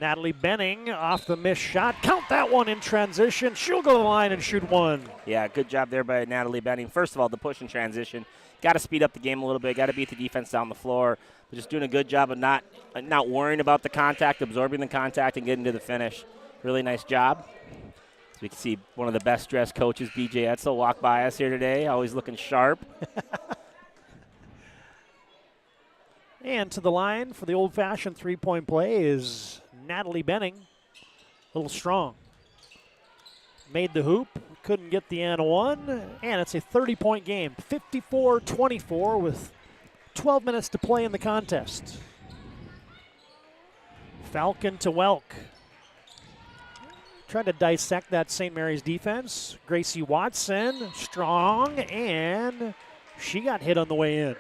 Natalie Benning off the missed shot. Count that one in transition. She'll go to the line and shoot one. Yeah, good job there by Natalie Benning. First of all, the push in transition. Got to speed up the game a little bit. Got to beat the defense down the floor. But just doing a good job of not worrying about the contact, absorbing the contact, and getting to the finish. Really nice job. As we can see one of the best-dressed coaches, B.J. Etzel, walk by us here today. Always looking sharp. And to the line for the old-fashioned three-point play is Natalie Benning. A little strong. Made the hoop. Couldn't get the and one. And it's a 30-point game. 54-24 with 12 minutes to play in the contest. Falcon to Welk. Trying to dissect that St. Mary's defense. Gracie Watson, strong, and she got hit on the way in.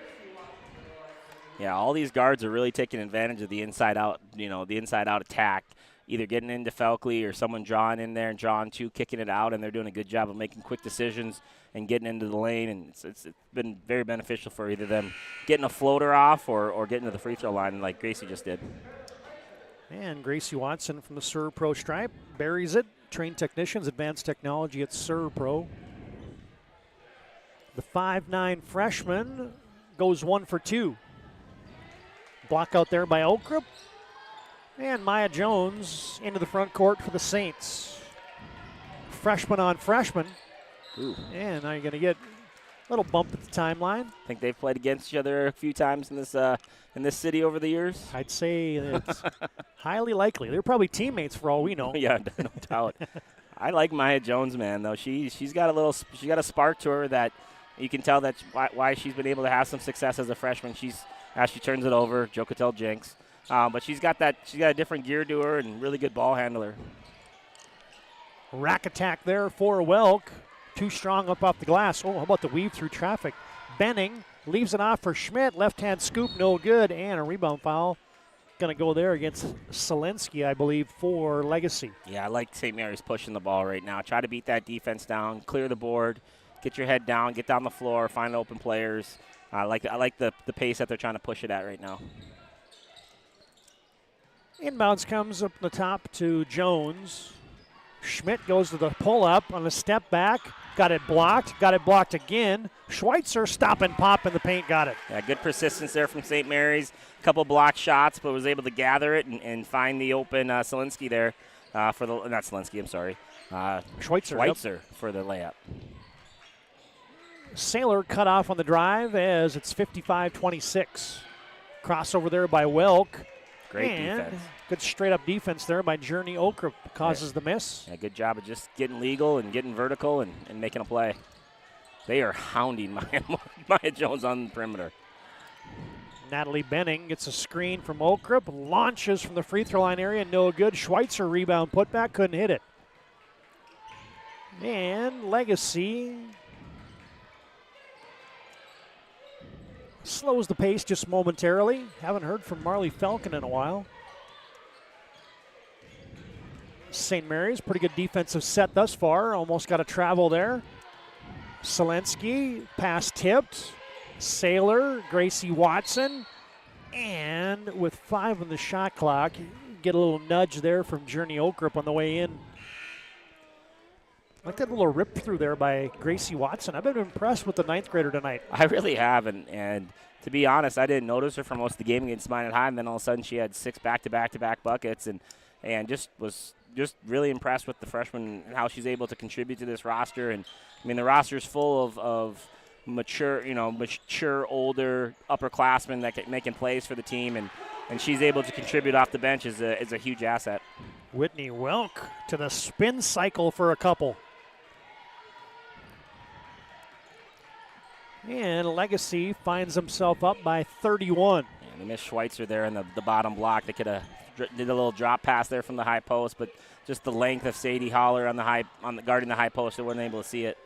Yeah, all these guards are really taking advantage of the inside-out, the inside-out attack, either getting into Felkley or someone drawing in there and drawing two, kicking it out, and they're doing a good job of making quick decisions and getting into the lane, and it's been very beneficial for either them getting a floater off or getting to the free throw line like Gracie just did. And Gracie Watson from the Serve Pro stripe buries it. Trained technicians, advanced technology at Serve Pro. The 5'9" freshman goes 1 for 2. Block out there by Okrup. And Maya Jones into the front court for the Saints. Freshman on freshman. Ooh. And now you're going to get a little bump at the timeline. I think they've played against each other a few times in this city over the years. I'd say it's highly likely. They're probably teammates for all we know. Yeah, no doubt. I like Maya Jones, man. Though she's got a spark to her that you can tell that's why she's been able to have some success as a freshman. As she turns it over, Joe Cattell jinx. But she's got a different gear to her and really good ball handler. Rack attack there for Welk. Too strong up off the glass. Oh, how about the weave through traffic? Benning leaves it off for Schmidt. Left-hand scoop, no good. And a rebound foul. going to go there against Selensky, I believe, for Legacy. Yeah, I like St. Mary's pushing the ball right now. Try to beat that defense down, clear the board, get your head down, get down the floor, find open players. I like the pace that they're trying to push it at right now. Inbounds comes up the top to Jones. Schmidt goes to the pull-up on the step back. Got it blocked again. Schweitzer stop and pop in the paint, got it. Yeah, good persistence there from St. Mary's. A couple block shots, but was able to gather it and find the open Selensky there not Selensky, I'm sorry. Schweitzer for the layup. Saylor cut off on the drive as it's 55-26. Crossover there by Welk. Great defense. Good straight-up defense there by Journey Okrep causes the miss. Yeah, good job of just getting legal and getting vertical and making a play. They are hounding Maya Jones on the perimeter. Natalie Benning gets a screen from Okrep, launches from the free throw line area, no good. Schweitzer rebound putback, couldn't hit it. And Legacy slows the pace just momentarily. Haven't heard from Marley Falcon in a while. St. Mary's, pretty good defensive set thus far. Almost got a travel there. Selensky, pass tipped. Saylor, Gracie Watson. And with 5 on the shot clock, get a little nudge there from Journey Okrep on the way in. I like that little rip through there by Gracie Watson. I've been impressed with the 9th grader tonight. I really have, and to be honest, I didn't notice her for most of the game against Minot High, and then all of a sudden she had 6 back-to-back buckets, and just was really impressed with the freshman and how she's able to contribute to this roster. And I mean, the roster's full of mature, older upperclassmen that making plays for the team, and she's able to contribute off the bench is a huge asset. Whitney Welk to the spin cycle for a couple. And Legacy finds himself up by 31. And they missed Schweitzer there in the bottom block. They could have did a little drop pass there from the high post, but just the length of Sadie Holler guarding the high post, they weren't able to see it.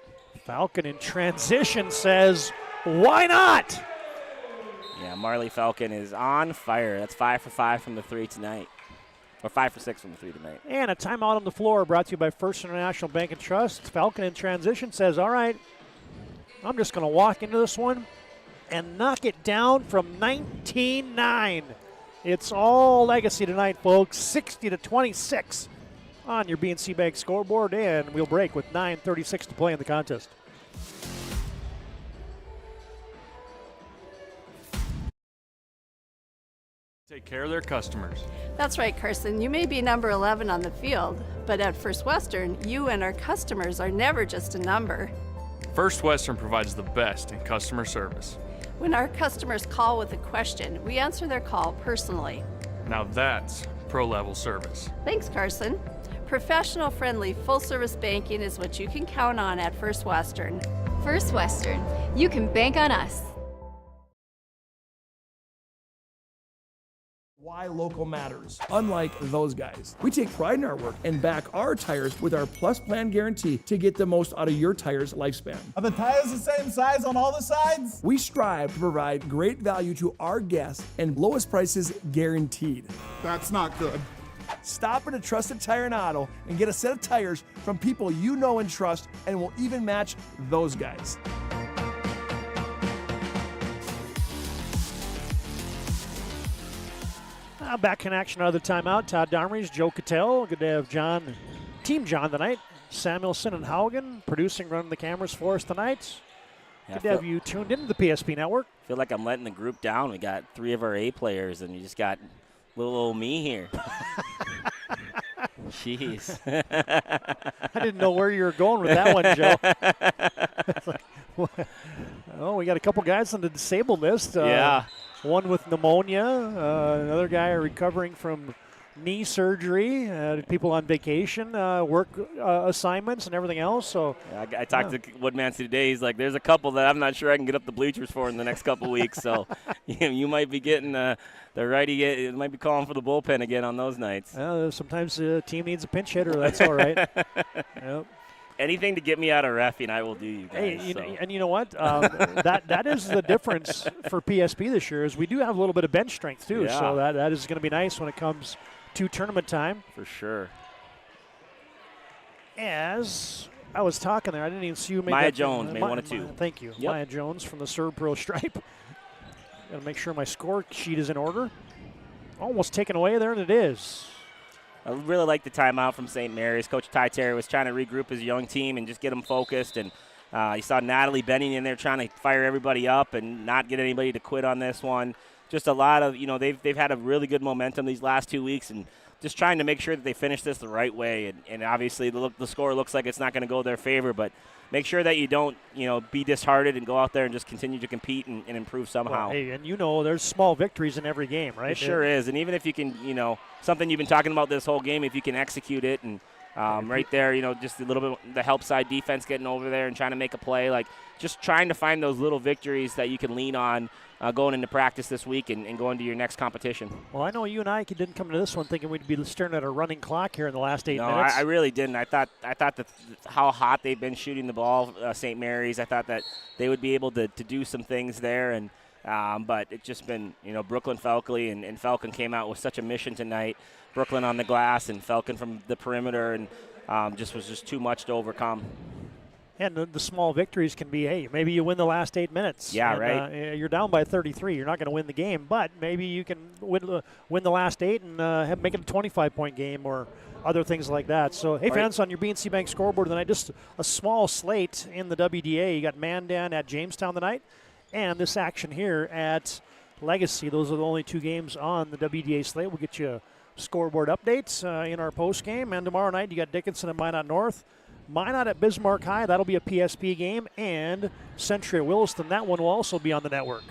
Falcon in transition says, why not? Yeah, Marley Falcon is on fire. That's 5 for 5 from the 3 tonight. Or 5 for 6 from the 3 tonight. And a timeout on the floor brought to you by First International Bank and Trust. Falcon in transition says, all right, I'm just going to walk into this one and knock it down from 19-9. It's all Legacy tonight, folks. 60-26 on your BNC Bank scoreboard, and we'll break with 9:36 to play in the contest. Take care of their customers. That's right, Carson. You may be number 11 on the field, but at First Western, you and our customers are never just a number. First Western provides the best in customer service. When our customers call with a question, we answer their call personally. Now that's pro-level service. Thanks, Carson. Professional, friendly, full-service banking is what you can count on at First Western. First Western, you can bank on us. Why local matters. Unlike those guys, we take pride in our work and back our tires with our Plus Plan guarantee to get the most out of your tire's lifespan. Are the tires the same size on all the sides? We strive to provide great value to our guests and lowest prices guaranteed. That's not good. Stop at a trusted tire and auto and get a set of tires from people you know and trust, and will even match those guys. Back in action, another timeout. Todd DOMRES, Joe Cattell. Good to have Team John tonight. Samuelson and Haugen producing, running the cameras for us tonight. Yeah, Good to have you tuned into the PSP Network. I feel like I'm letting the group down. We got 3 of our A players, and you just got little old me here. Jeez. I didn't know where you were going with that one, Joe. Oh, we got a couple guys on the disabled list. Yeah. One with pneumonia, another guy recovering from knee surgery, people on vacation, work assignments and everything else. So yeah, I talked to Woodmansey today. He's like, there's a couple that I'm not sure I can get up the bleachers for in the next couple weeks. So you might be getting the righty. It might be calling for the bullpen again on those nights. Sometimes the team needs a pinch hitter. That's all right. Yep. anything to get me out of reffing, I will do, you guys. Hey, and you know what? That is the difference for PSP this year is we do have a little bit of bench strength too. Yeah. So that is going to be nice when it comes to tournament time. For sure. As I was talking there, I didn't even see you. Maya Jones made 1 of 2. Thank you. Yep. Maya Jones from the Serve Pro stripe. Got to make sure my score sheet is in order. Almost taken away there, and it is. I really like the timeout from St. Mary's. Coach Ty Terry was trying to regroup his young team and just get them focused. And you saw Natalie Benning in there trying to fire everybody up and not get anybody to quit on this one. Just a lot of, they've had a really good momentum these last 2 weeks and just trying to make sure that they finish this the right way. And obviously the score looks like it's not going to go their favor, but make sure that you don't, be disheartened and go out there and just continue to compete and improve somehow. Well, hey, and there's small victories in every game, right? It sure is. And even if you can, something you've been talking about this whole game, if you can execute it and right there, just a little bit the help side defense getting over there and trying to make a play, like just trying to find those little victories that you can lean on going into practice this week and going to your next competition. Well, I know you and I didn't come to this one thinking we'd be staring at a running clock here in the last 8 No, minutes. I really didn't. I thought that how hot they've been shooting the ball, St. Mary's. I thought that they would be able to do some things there, and but it's just been Brooklyn Falkley and Falcon came out with such a mission tonight. Brooklyn on the glass and Falcon from the perimeter, and was just too much to overcome. And the small victories can be, hey, maybe you win the last 8 minutes. Yeah, and, right. You're down by 33. You're not going to win the game, but maybe you can win the last 8 and make it a 25-point game or other things like that. So, hey, fans, on your BNC Bank scoreboard tonight, just a small slate in the WDA. You got Mandan at Jamestown tonight, and this action here at Legacy. Those are the only 2 games on the WDA slate. We'll get you scoreboard updates in our post game. And tomorrow night, you got Dickinson and Minot North. Minot at Bismarck High, that'll be a PSP game, and Century at Williston, that one will also be on the network.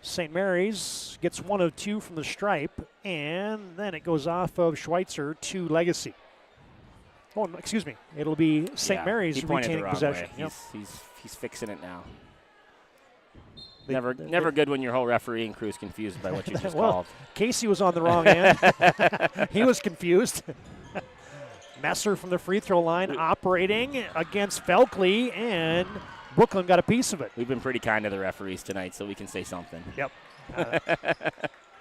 St. Mary's gets 1 of 2 from the stripe, and then it goes off of Schweitzer to Legacy. Oh, excuse me. It'll be St. Mary's retaining possession. Yep. He's fixing it now. Never good when your whole refereeing crew is confused by what you just called. Casey was on the wrong end. He was confused. Messer from the free throw line operating against Falkley, and Brooklyn got a piece of it. We've been pretty kind to the referees tonight, so we can say something. Yep.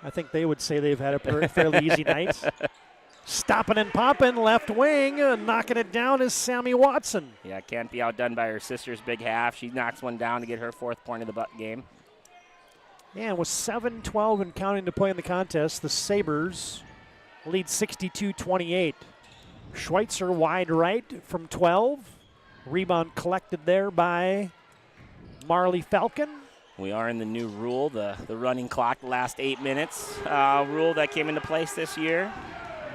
I think they would say they've had a fairly easy night. Stopping and popping, left wing, knocking it down is Sammy Watson. Yeah, can't be outdone by her sister's big half. She knocks one down to get her 4th point of the game. Yeah, with 7:12 and counting to play in the contest, the Sabres lead 62-28. Schweitzer wide right from 12. Rebound collected there by Marley Falcon. We are in the new rule, the running clock, the last 8 minutes rule that came into place this year.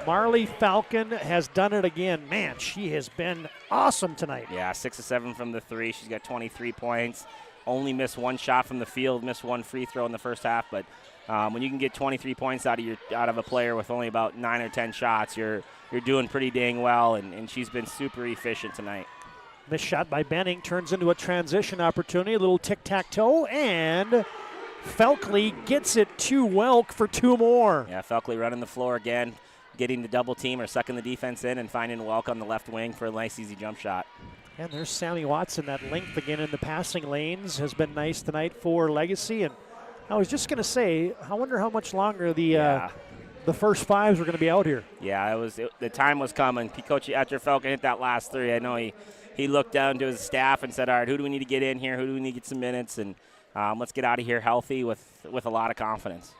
Marley Falcon has done it again. Man, she has been awesome tonight. Yeah, 6 of 7 from the 3. She's got 23 points. Only missed 1 shot from the field, missed 1 free throw in the first half. But when you can get 23 points out of a player with only about 9 or 10 shots, you're doing pretty dang well, and she's been super efficient tonight. This shot by Benning turns into a transition opportunity, a little tic-tac-toe, and Falkley gets it to Welk for 2 more. Yeah, Falkley running the floor again, getting the double team or sucking the defense in and finding Welk on the left wing for a nice, easy jump shot. And there's Sammy Watson. That length again in the passing lanes has been nice tonight for Legacy. And I was just going to say, I wonder how much longer the first 5s were going to be out here. Yeah, the time was coming. Coach, after Falcon hit that last 3, I know he looked down to his staff and said, all right, who do we need to get in here? Who do we need to get some minutes? And let's get out of here healthy with a lot of confidence.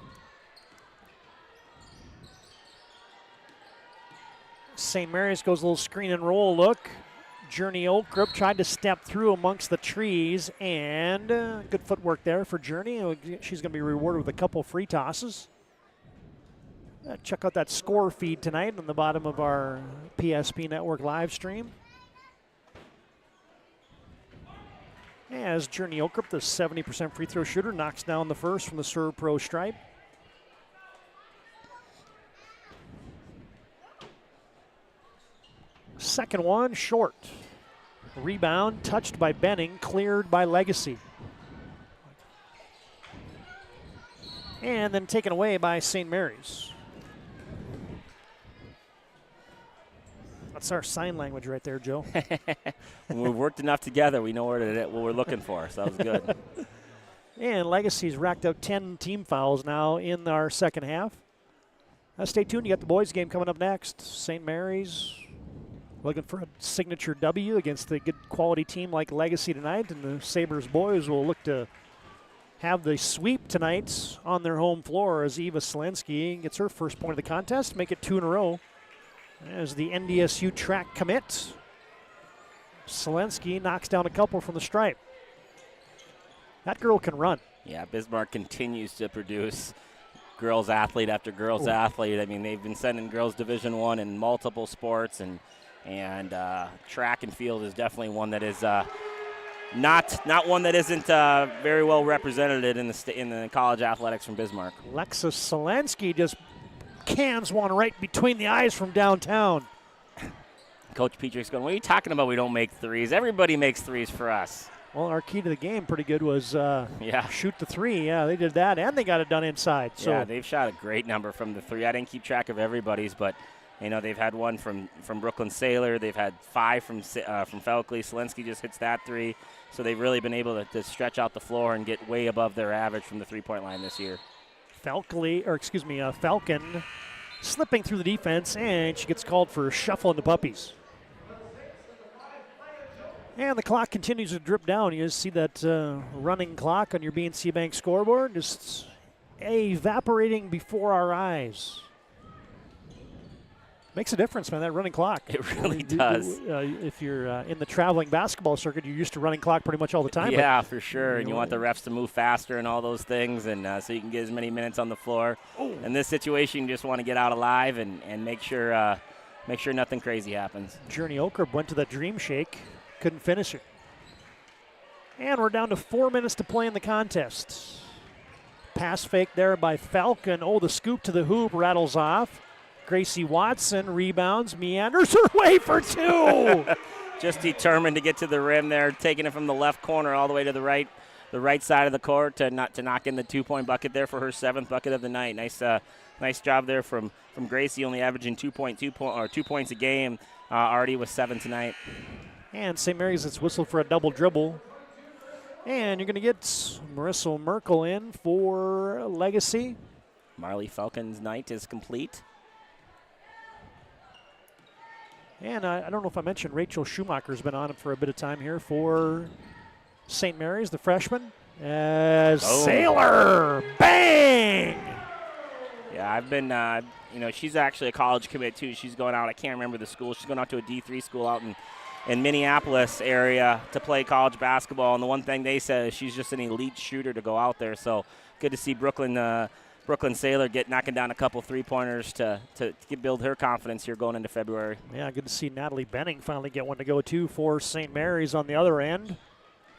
St. Mary's goes a little screen and roll look. Journey Oakrup tried to step through amongst the trees, and good footwork there for Journey. She's going to be rewarded with a couple free tosses. Check out that score feed tonight on the bottom of our PSP Network live stream. As Journey Oakrup, the 70% free throw shooter, knocks down the first from the Serve Pro stripe. Second one, short. Rebound, touched by Benning, cleared by Legacy. And then taken away by St. Mary's. A That's our sign language right there, Joe. When we've worked enough together, we know what we're looking for, so that was good. And Legacy's racked up 10 team fouls now in our second half. Stay tuned. You got the boys' game coming up next. St. Mary's looking for a signature W against a good quality team like Legacy tonight, and the Sabres boys will look to have the sweep tonight on their home floor as Eva Selensky gets her first point of the contest, make it 2 in a row. As the NDSU track commit, Selensky knocks down a couple from the stripe. That girl can run. Yeah, Bismarck continues to produce girls athlete after girls athlete. I mean, they've been sending girls Division I in multiple sports, and track and field is definitely one that is not one that isn't very well represented in the college athletics from Bismarck. Alexis Selensky just cans one right between the eyes from downtown. Coach Petrick's going, what are you talking about? We don't make threes. Everybody makes threes for us. Well, our key to the game pretty good was shoot the three. Yeah, they did that, and they got it done inside. So. Yeah, they've shot a great number from the three. I didn't keep track of everybody's, but they've had one from Brooklyn Saylor. They've had 5 from Falkley. Selensky just hits that 3. So they've really been able to stretch out the floor and get way above their average from the three-point line this year. Falcon slipping through the defense, and she gets called for shuffling the puppies. And the clock continues to drip down. You just see that running clock on your BNC Bank scoreboard just evaporating before our eyes. Makes a difference, man, that running clock. It really does. If you're in the traveling basketball circuit, you're used to running clock pretty much all the time. Yeah, for sure. And you want the refs to move faster and all those things, and so you can get as many minutes on the floor. In this situation, you just want to get out alive and make sure nothing crazy happens. Journey Okrop went to the dream shake, couldn't finish it. And we're down to 4 minutes to play in the contest. Pass fake there by Falcon. The scoop to the hoop rattles off. Gracie Watson rebounds, meanders her way for 2. Just determined to get to the rim there, taking it from the left corner all the way to the right side of the court to knock in the 2-point bucket there for her 7th bucket of the night. Nice job there from Gracie, only averaging 2 points a game. Already with 7 tonight. And St. Mary's it's whistled for a double dribble. And you're going to get Marissa Merkel in for Legacy. Marley Falcon's night is complete. And I don't know if I mentioned Rachel Schumacher's been on for a bit of time here for St. Mary's, the freshman. Sailor, bang! Yeah, I've been, she's actually a college commit too. She's going out, I can't remember the school. She's going out to a D3 school out in Minneapolis area to play college basketball. And the one thing they said is she's just an elite shooter to go out there. So good to see Brooklyn Saylor knocking down a couple three-pointers to build her confidence here going into February. Yeah, good to see Natalie Benning finally get one to go to for St. Mary's on the other end.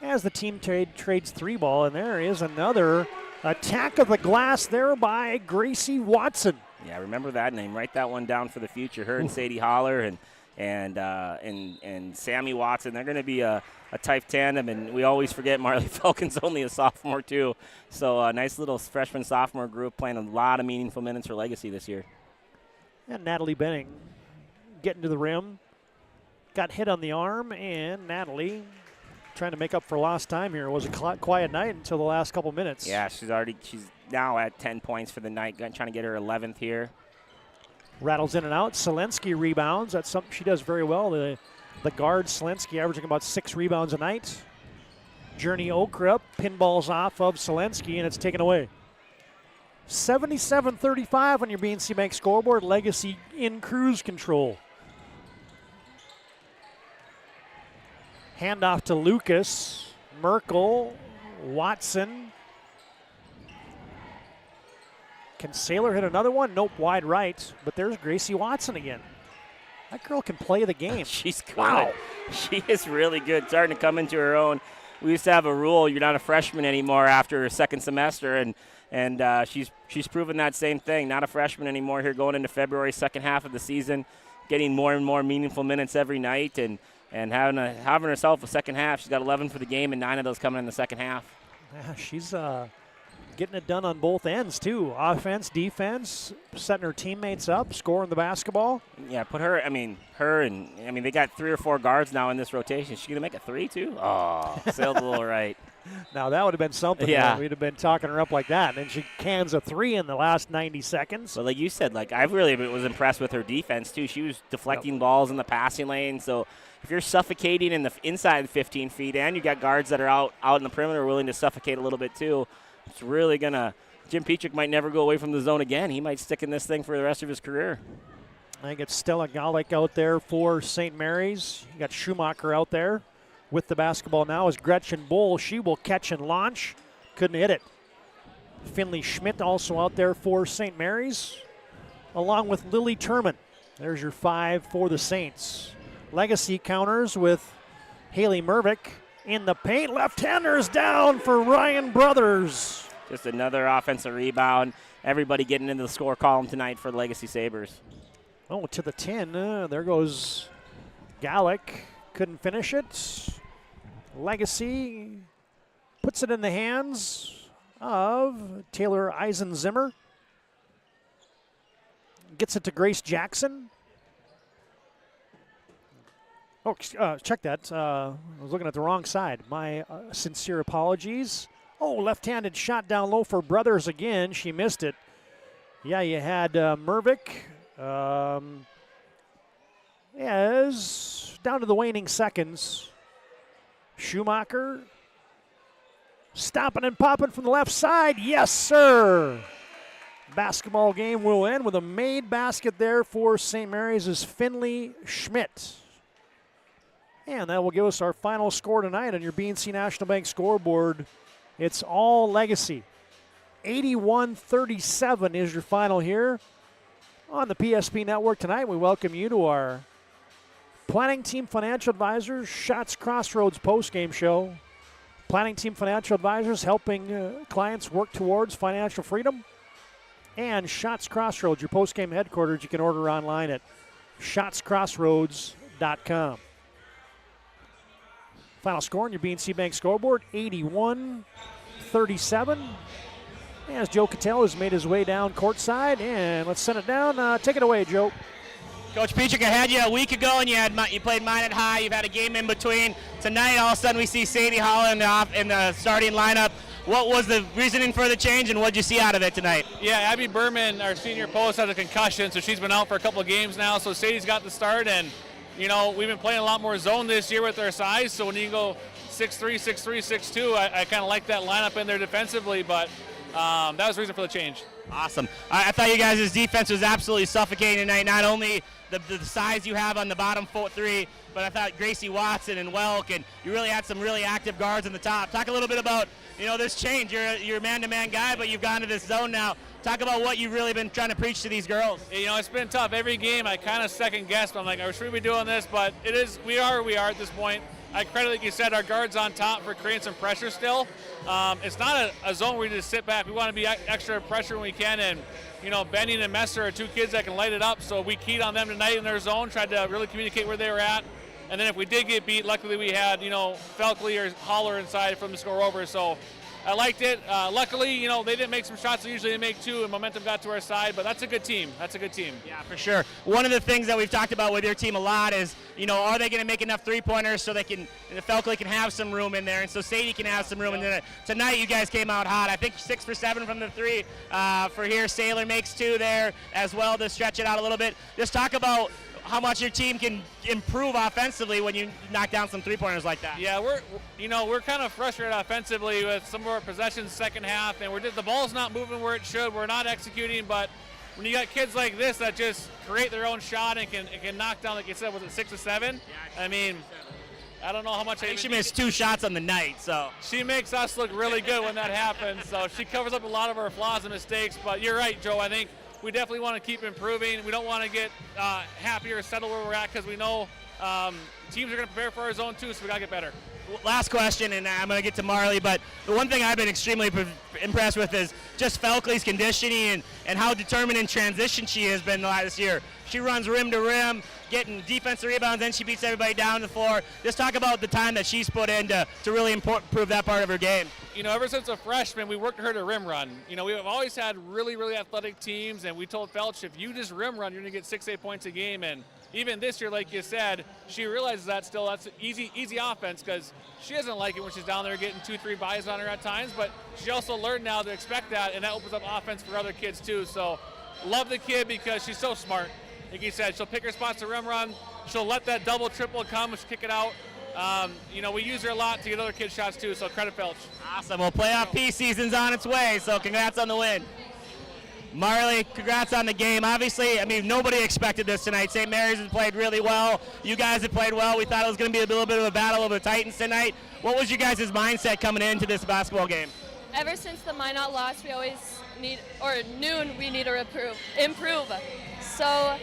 As the team trades 3 ball, and there is another attack of the glass there by Gracie Watson. Yeah, remember that name. Write that one down for the future. Her and Sadie Holler and Sammy Watson, they're going to be a tight tandem, and we always forget Marley Falcon's only a sophomore too. So a nice little freshman-sophomore group playing a lot of meaningful minutes for Legacy this year. And Natalie Benning getting to the rim. Got hit on the arm, and Natalie trying to make up for lost time here. It was a quiet night until the last couple minutes. Yeah, she's now at 10 points for the night, trying to get her 11th here. Rattles in and out. Selensky rebounds. That's something she does very well. The guard, Selensky, averaging about 6 rebounds a night. Journey Okrop pinballs off of Selensky, and it's taken away. 77-35 on your BNC Bank scoreboard. Legacy in cruise control. Handoff to Lucas. Merkel. Watson. Can Saylor hit another one? Nope, wide right. But there's Gracie Watson again. That girl can play the game. She's good. Wow. She is really good, starting to come into her own. We used to have a rule, you're not a freshman anymore after her second semester, and she's proven that same thing. Not a freshman anymore here going into February, second half of the season, getting more and more meaningful minutes every night and having herself a second half. She's got 11 for the game, and 9 of those coming in the second half. Yeah, she's getting it done on both ends, too. Offense, defense, setting her teammates up, scoring the basketball. Yeah, put her, they got 3 or 4 guards now in this rotation. Is she going to make a 3, too? Oh, sailed a little right. Now, that would have been something. Yeah. We'd have been talking her up like that. And then she cans a 3 in the last 90 seconds. But like you said, I really was impressed with her defense, too. She was deflecting balls in the passing lane. So if you're suffocating in the inside 15 feet and you got guards that are out in the perimeter willing to suffocate a little bit, too, it's really going to – Jim Petrick might never go away from the zone again. He might stick in this thing for the rest of his career. I think it's Stella Galick out there for St. Mary's. You got Schumacher out there with the basketball now is Gretchen Bull. She will catch and launch. Couldn't hit it. Finley Schmidt also out there for St. Mary's, along with Lily Turman. There's your 5 for the Saints. Legacy counters with Haley Mervick in the paint. Left-handers down for Ryan Brothers. Just another offensive rebound. Everybody getting into the score column tonight for the Legacy Sabres. Oh, to the 10. There goes Galick. Couldn't finish it. Legacy puts it in the hands of Taylor Eisenzimmer. Gets it to Grace Jackson. Oh, check that. I was looking at the wrong side. My sincere apologies. Oh, left-handed shot down low for Brothers again. She missed it. Yeah, you had Mervick. Is down to the waning seconds. Schumacher stopping and popping from the left side. Yes, sir. Basketball game will end with a made basket there for St. Mary's is Finley Schmidt. And that will give us our final score tonight on your BNC National Bank scoreboard. It's all Legacy. 81-37 is your final here on the PSP Network tonight. We welcome you to our Planning Team Financial Advisors Shots Crossroads postgame show. Planning Team Financial Advisors helping clients work towards financial freedom. And Shots Crossroads, your postgame headquarters, you can order online at shotscrossroads.com. Final score on your BNC Bank scoreboard, 81-37. As Joe Cattell has made his way down courtside, and let's send it down. Take it away, Joe. Coach Petrick, I had you a week ago, and you played Minot High. You've had a game in between. Tonight, all of a sudden, we see Sadie Holland in the starting lineup. What was the reasoning for the change, and what did you see out of it tonight? Yeah, Abby Berman, our senior post, has a concussion, so she's been out for a couple of games now. So Sadie's got the start, and we've been playing a lot more zone this year with our size. So when you go 6'3", 6'3", 6'2", I kind of like that lineup in there defensively, but that was the reason for the change. Awesome. I thought you guys' defense was absolutely suffocating tonight. Not only the size you have on the bottom 4-3, but I thought Gracie Watson and Welk, and you really had some really active guards in the top. Talk a little bit about this change. You're a man-to-man guy, but you've gone to this zone now. Talk about what you've really been trying to preach to these girls. It's been tough. Every game I kind of second-guessed. I'm like, should we be doing this? But we are where we are at this point. I credit, like you said, our guards on top for creating some pressure still. It's not a zone where we just sit back. We want to be extra pressure when we can, and Benning and Messer are two kids that can light it up, so we keyed on them tonight in their zone, tried to really communicate where they were at. And then if we did get beat, luckily we had, Felkley or Holler inside from the score over. So I liked it. Luckily, they didn't make some shots. Usually they make two, and momentum got to our side. But that's a good team. That's a good team. Yeah, for sure. One of the things that we've talked about with your team a lot is, are they going to make enough three-pointers so Felkley can have some room in there, and so Sadie can have some room. And then tonight you guys came out hot. I think 6 for 7 from the three for here. Sailor makes 2 there as well to stretch it out a little bit. Just talk about how much your team can improve offensively when you knock down some three-pointers like that. Yeah, we're kind of frustrated offensively with some of our possessions second half, and the ball's not moving where it should. We're not executing, but when you got kids like this that just create their own shot and can knock down, like you said, was it 6 or 7? Yeah, I mean, I don't know how much. I think she missed 2 shots on the night, so she makes us look really good when that happens. So she covers up a lot of our flaws and mistakes. But you're right, Joe. I think we definitely want to keep improving. We don't want to get happy or settle where we're at, because we know teams are going to prepare for our zone too, so we got to get better. last question, and I'm going to get to Marley, but the one thing I've been extremely impressed with is just Felkley's conditioning and how determined in transition she has been this year. She runs rim to rim, getting defensive rebounds, then she beats everybody down the floor. Just talk about the time that she's put in to really improve that part of her game. You know, ever since a freshman, we worked her to rim run. You know, we have always had really, really athletic teams, and we told Felch, if you just rim run, you're going to get 6-8 points a game. And even this year, like you said, she realizes that still. That's easy offense because she doesn't like it when she's down there getting 2-3 buys on her at times, but she also learned now to expect that, and that opens up offense for other kids too. So love the kid because she's so smart. Like you said, she'll pick her spots to rim run. She'll let that double, triple come. She'll kick it out. You know, we use her a lot to get other kids shots too, so credit Felch. Awesome. Well, playoff P season's on its way, so congrats on the win. Marley, congrats on the game. Obviously, I mean, nobody expected this tonight. St. Mary's has played really well. You guys have played well. We thought it was going to be a little bit of a battle of the Titans tonight. What was your guys' mindset coming into this basketball game? Ever since the Minot loss, we always need, or noon, we need to improve. So,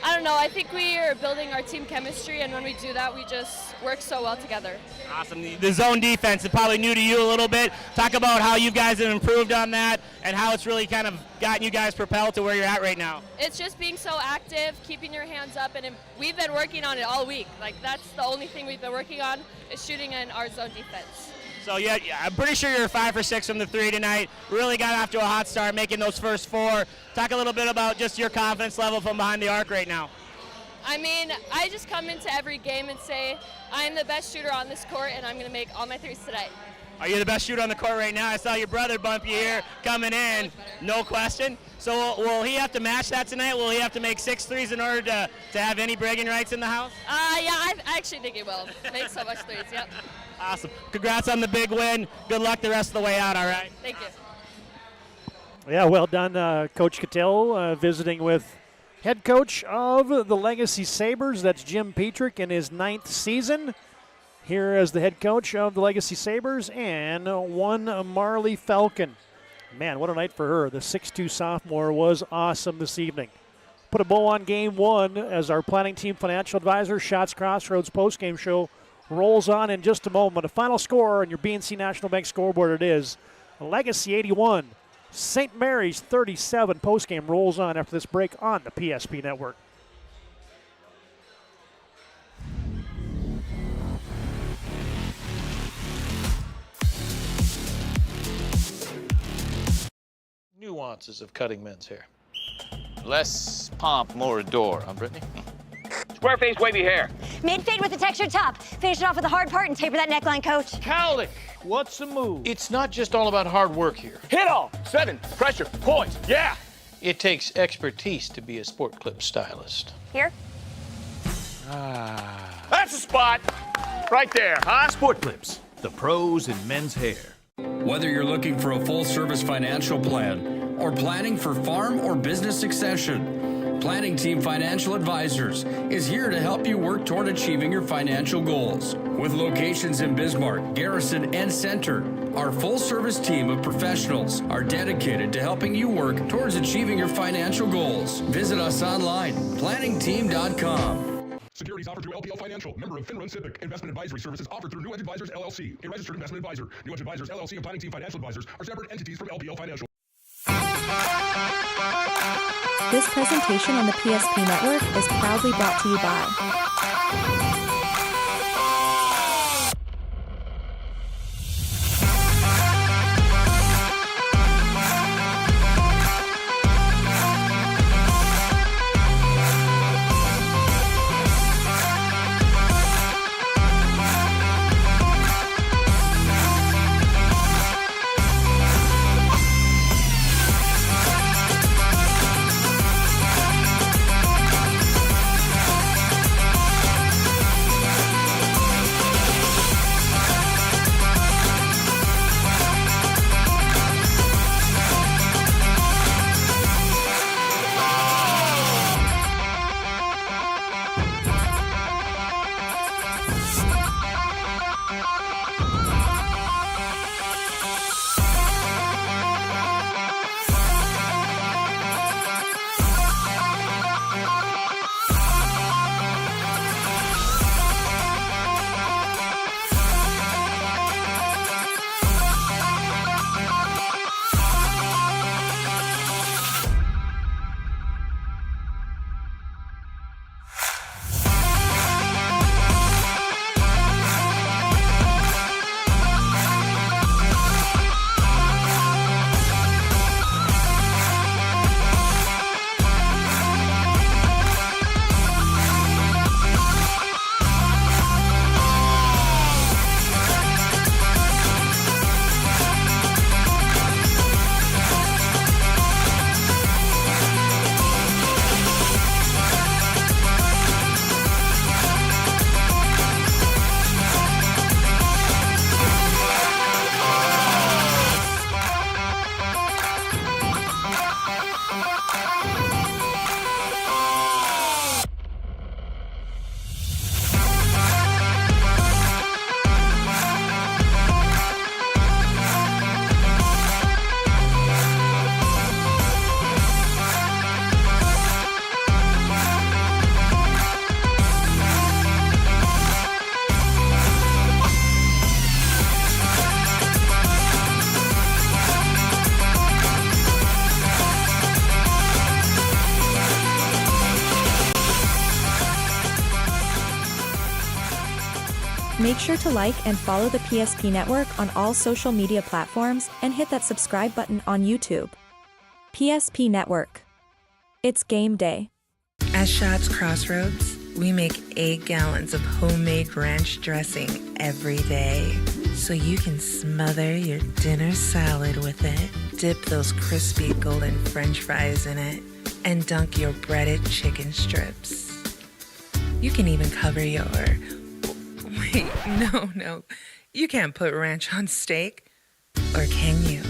I don't know, I think we are building our team chemistry, and when we do that, we just work so well together. Awesome. The zone defense is probably new to you a little bit. Talk about how you guys have improved on that and how it's really kind of gotten you guys propelled to where you're at right now. It's just being so active, keeping your hands up, and we've been working on it all week. Like, that's the only thing we've been working on is shooting in our zone defense. So, yeah, I'm pretty sure you're 5 for 6 from the 3 tonight. Really got off to a hot start, making those first 4. Talk a little bit about just your confidence level from behind the arc right now. I mean, I just come into every game and say, I'm the best shooter on this court, and I'm going to make all my threes today. Are you the best shooter on the court right now? I saw your brother bump you here coming in. No question. So will he have to match that tonight? Will he have to make 6 threes in order to have any bragging rights in the house? Yeah, I actually think he will. Make so much threes, yep. Awesome. Congrats on the big win. Good luck the rest of the way out, all right? Thank you. Yeah, well done, Coach Cattell, visiting with head coach of the Legacy Sabres. That's Jim Petrick in his 9th season here as the head coach of the Legacy Sabres, and one Marley Falcon. Man, what a night for her. The 6'2 sophomore was awesome this evening. Put a bow on game 1 as our planning team financial advisor, Shots Crossroads postgame show rolls on in just a moment. A final score on your BNC National Bank scoreboard, it is Legacy 81, St. Mary's 37. Postgame rolls on after this break on the PSP Network. Nuances of cutting men's hair. Less pomp, more adore, huh, Brittany? Square face, wavy hair. Mid-fade with a textured top. Finish it off with a hard part and taper that neckline, coach. Cowlick, what's the move? It's not just all about hard work here. Hit all. 7. Pressure. Points. Yeah. It takes expertise to be a sport clip stylist. Here. That's the spot. Right there, huh? Sport Clips, the pros in men's hair. Whether you're looking for a full-service financial plan or planning for farm or business succession, Planning Team Financial Advisors is here to help you work toward achieving your financial goals. With locations in Bismarck, Garrison, and Center, our full-service team of professionals are dedicated to helping you work towards achieving your financial goals. Visit us online, planningteam.com. Securities offered through LPL Financial, member of FINRA Civic. Investment advisory services offered through New Edge Advisors, LLC, a registered investment advisor. New Edge Advisors, LLC, and Planning Team Financial Advisors are separate entities from LPL Financial. This presentation on the PSP Network is proudly brought to you by Make sure to like and follow the PSP Network on all social media platforms and hit that subscribe button on YouTube. PSP Network. It's game day. At Shots Crossroads, we make 8 gallons of homemade ranch dressing every day, so you can smother your dinner salad with it, dip those crispy golden French fries in it, and dunk your breaded chicken strips. You can even cover your... Wait, no. You can't put ranch on steak. Or can you?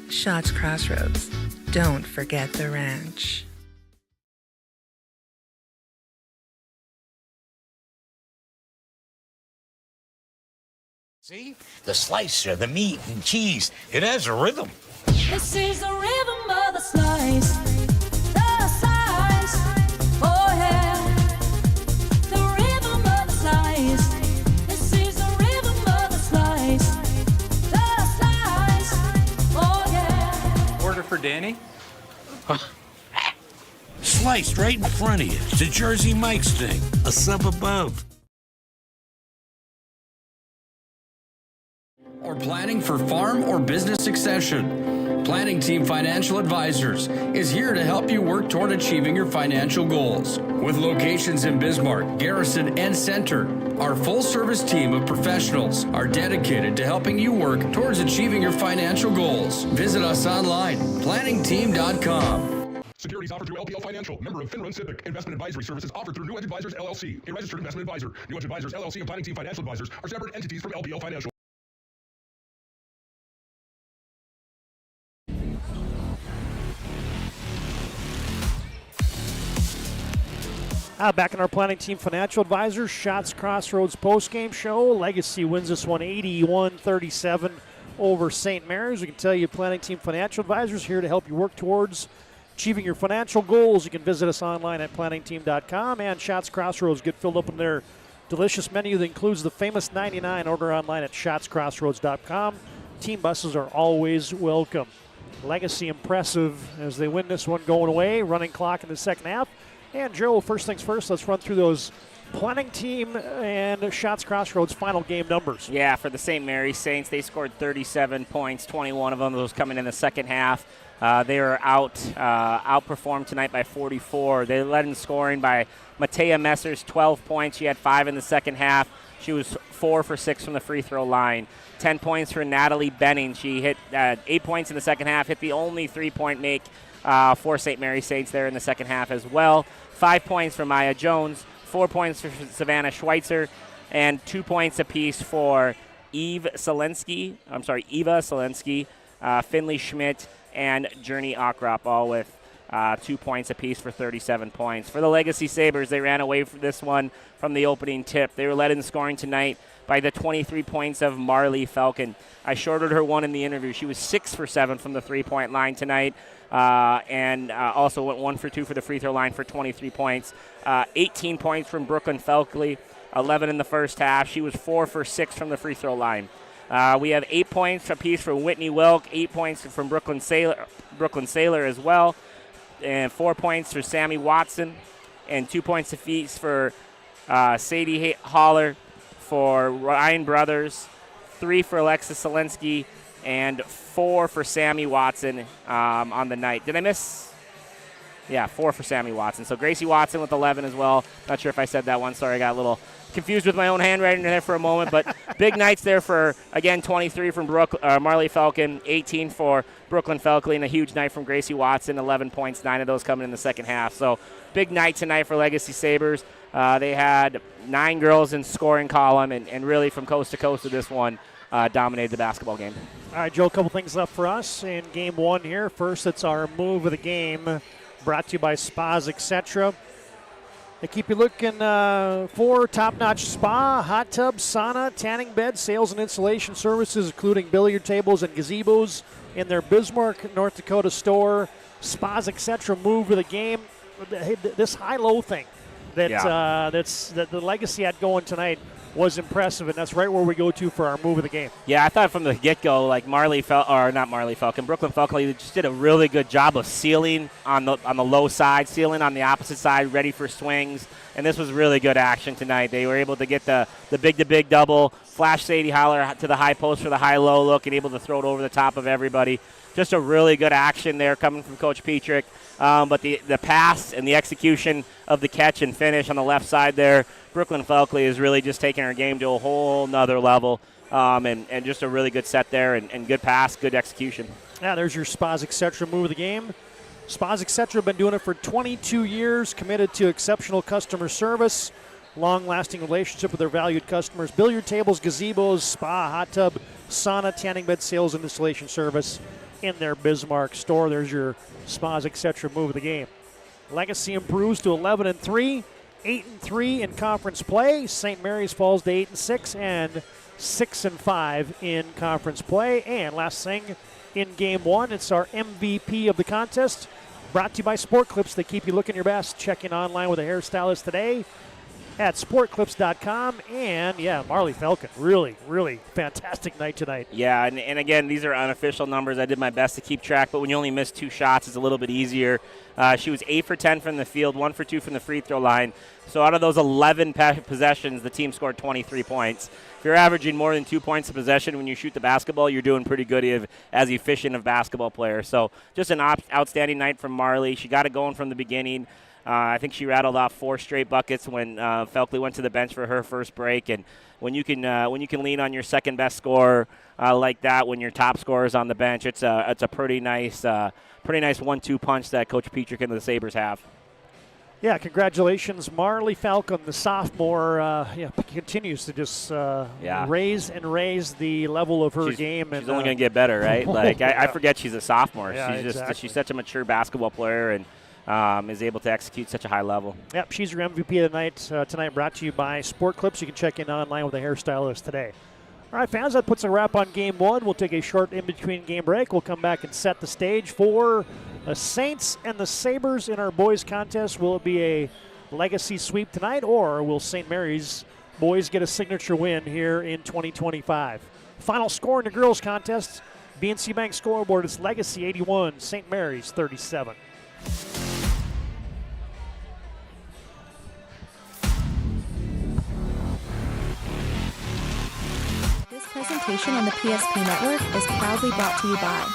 Shots Crossroads. Don't forget the ranch. See? The slicer, the meat and cheese, it has a rhythm. This is the rhythm of the slice. The slice. Oh yeah. The rhythm of the slice. This is the rhythm of the slice. The slice. Oh yeah. Order for Danny? Sliced right in front of you. It's a Jersey Mike's thing. A sub above. Or planning for farm or business succession. Planning Team Financial Advisors is here to help you work toward achieving your financial goals. With locations in Bismarck, Garrison, and Center, our full-service team of professionals are dedicated to helping you work towards achieving your financial goals. Visit us online, planningteam.com. Securities offered through LPL Financial, member of FINRA Civic. Investment advisory services offered through New Edge Advisors LLC, a registered investment advisor. New Edge Advisors LLC and Planning Team Financial Advisors are separate entities from LPL Financial. Back in our Planning Team Financial Advisors, Shots Crossroads postgame show. Legacy wins this one 81-37 over St. Mary's. We can tell you Planning Team Financial Advisors here to help you work towards achieving your financial goals. You can visit us online at planningteam.com, and Shots Crossroads get filled up in their delicious menu that includes the famous 99. Order online at shotscrossroads.com. Team buses are always welcome. Legacy impressive as they win this one going away. Running clock in the second half. And Joe, first things first, let's run through those Planning Team and Shots Crossroads final game numbers. Yeah, for the St. Mary's Saints, they scored 37 points, 21 of them, those coming in the second half. They were outperformed tonight by 44. They led in scoring by Matea Messers, 12 points. She had 5 in the second half. She was 4 for 6 from the free throw line. 10 points for Natalie Benning. She hit 8 points in the second half, hit the only three-point make for St. Mary's Saints there in the second half as well. 5 points for Maya Jones, 4 points for Savannah Schweitzer, and 2 points apiece for Eva Selensky, Finley Schmidt, and Journey Okrop, all with 2 points apiece for 37 points. For the Legacy Sabres, they ran away from this one from the opening tip. They were led in scoring tonight by the 23 points of Marley Falcon. I shorted her one in the interview. She was 6 for 7 from the three-point line tonight, and also went 1 for 2 for the free throw line for 23 points. 18 points from Brooklyn Felkley, 11 in the first half. She was 4 for 6 from the free throw line. We have 8 points apiece for Whitney Welk, 8 points from Brooklyn Saylor as well, and 4 points for Sammy Watson, and 2 points apiece for Sadie Holler, for Ryan Brothers, 3 for Alexis Selensky, and 4 for Sammy Watson on the night. Did I miss? Yeah, 4 for Sammy Watson. So Gracie Watson with 11 as well. Not sure if I said that one. Sorry, I got a little confused with my own handwriting there for a moment. But big nights there for, again, 23 from Marley Falcon, 18 for Brooklyn Felkley, and a huge night from Gracie Watson, 11 points, 9 of those coming in the second half. So big night tonight for Legacy Sabres. They had 9 girls in scoring column, and really from coast to coast of this one, dominated the basketball game. All right, Joe, a couple things left for us in game one here. First, it's our move of the game, brought to you by Spas Etc. They keep you looking for top-notch spa, hot tub, sauna, tanning bed, sales and installation services, including billiard tables and gazebos in their Bismarck, North Dakota store. Spas Etc. move of the game. This high-low thing. that the Legacy had going tonight was impressive, and that's right where we go to for our move of the game. Yeah, I thought from the get-go, like Brooklyn Falcon just did a really good job of sealing on the low side, sealing on the opposite side, ready for swings, and this was really good action tonight. They were able to get the big-to-big double, flash Sadie Holler to the high post for the high-low look, and able to throw it over the top of everybody. Just a really good action there coming from Coach Petrick. But the pass and the execution of the catch and finish on the left side there, Brooklyn Falkley is really just taking her game to a whole nother level, and just a really good set there and good pass, good execution. Yeah, there's your Spas Etc. move of the game. Spas Etc. have been doing it for 22 years, committed to exceptional customer service, long-lasting relationship with their valued customers, billiard tables, gazebos, spa, hot tub, sauna, tanning bed sales and installation service in their Bismarck store. There's your Spas Etc. move of the game. Legacy improves to 11-3, 8-3 in conference play. St. Mary's falls to 8-6 and 6-5 in conference play. And last thing in game one, it's our MVP of the contest. Brought to you by Sport Clips. They keep you looking your best. Check in online with a hairstylist today at sportclips.com. And, yeah, Marley Falcon, really, really fantastic night tonight. Yeah, and again, these are unofficial numbers. I did my best to keep track, but when you only miss 2 shots, it's a little bit easier. She was 8 for 10 from the field, 1 for 2 from the free throw line. So out of those 11 possessions, the team scored 23 points. If you're averaging more than 2 points a possession when you shoot the basketball, you're doing pretty good as efficient of basketball player. So just an outstanding night from Marley. She got it going from the beginning. I think she rattled off 4 straight buckets when Falkley went to the bench for her first break. And when you can lean on your second best scorer like that, when your top scorer is on the bench, it's a pretty nice 1-2 punch that Coach Petrick and the Sabres have. Yeah, congratulations, Marley Falcon, the sophomore. Continues to just raise the level of her game. She's only going to get better, right? I forget she's a sophomore. Yeah, She's such a mature basketball player and is able to execute such a high level. Yep, she's your MVP of the night tonight, brought to you by Sport Clips. You can check in online with a hairstylist today. All right, fans, that puts a wrap on Game 1. We'll take a short in-between game break. We'll come back and set the stage for the Saints and the Sabres in our boys contest. Will it be a legacy sweep tonight, or will St. Mary's boys get a signature win here in 2025? Final score in the girls contest, BNC Bank scoreboard is Legacy 81, St. Mary's 37. This presentation on the PSP Network is proudly brought to you by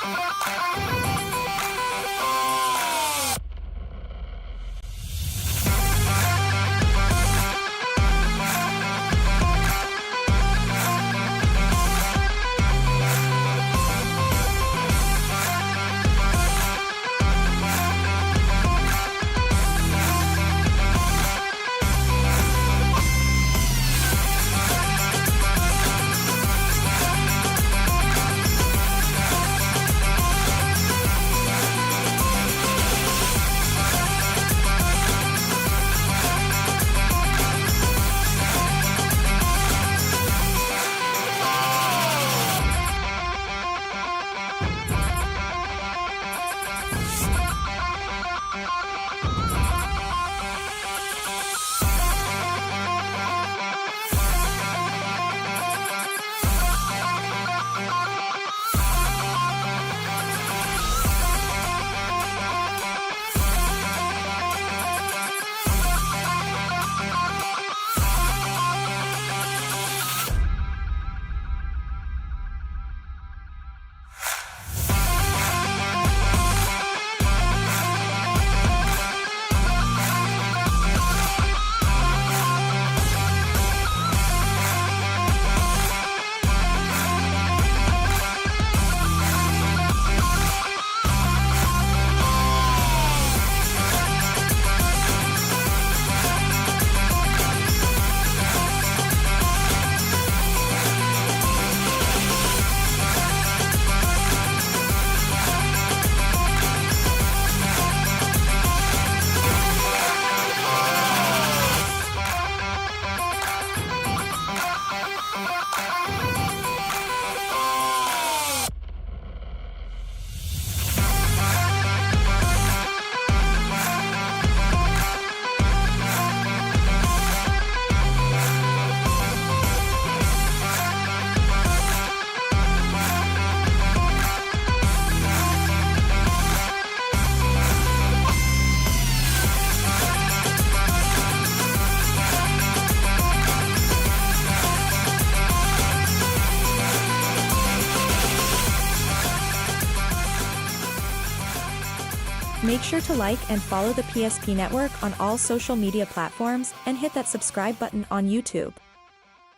Make sure to like and follow the PSP Network on all social media platforms and hit that subscribe button on YouTube.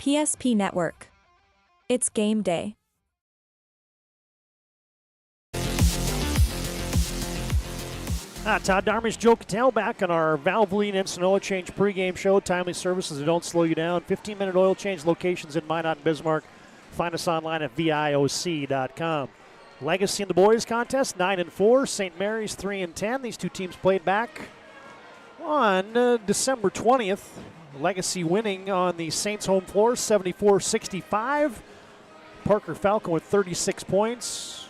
PSP Network. It's game day. Todd Darmish, Joe Cattell back on our Valvoline Instant Oil Change pregame show. Timely services that don't slow you down. 15-minute oil change locations in Minot and Bismarck. Find us online at VIOC.com. Legacy in the boys contest, 9-4. St. Mary's 3-10. These two teams played back on December 20th. Legacy winning on the Saints home floor, 74-65. Parker Falcon with 36 points.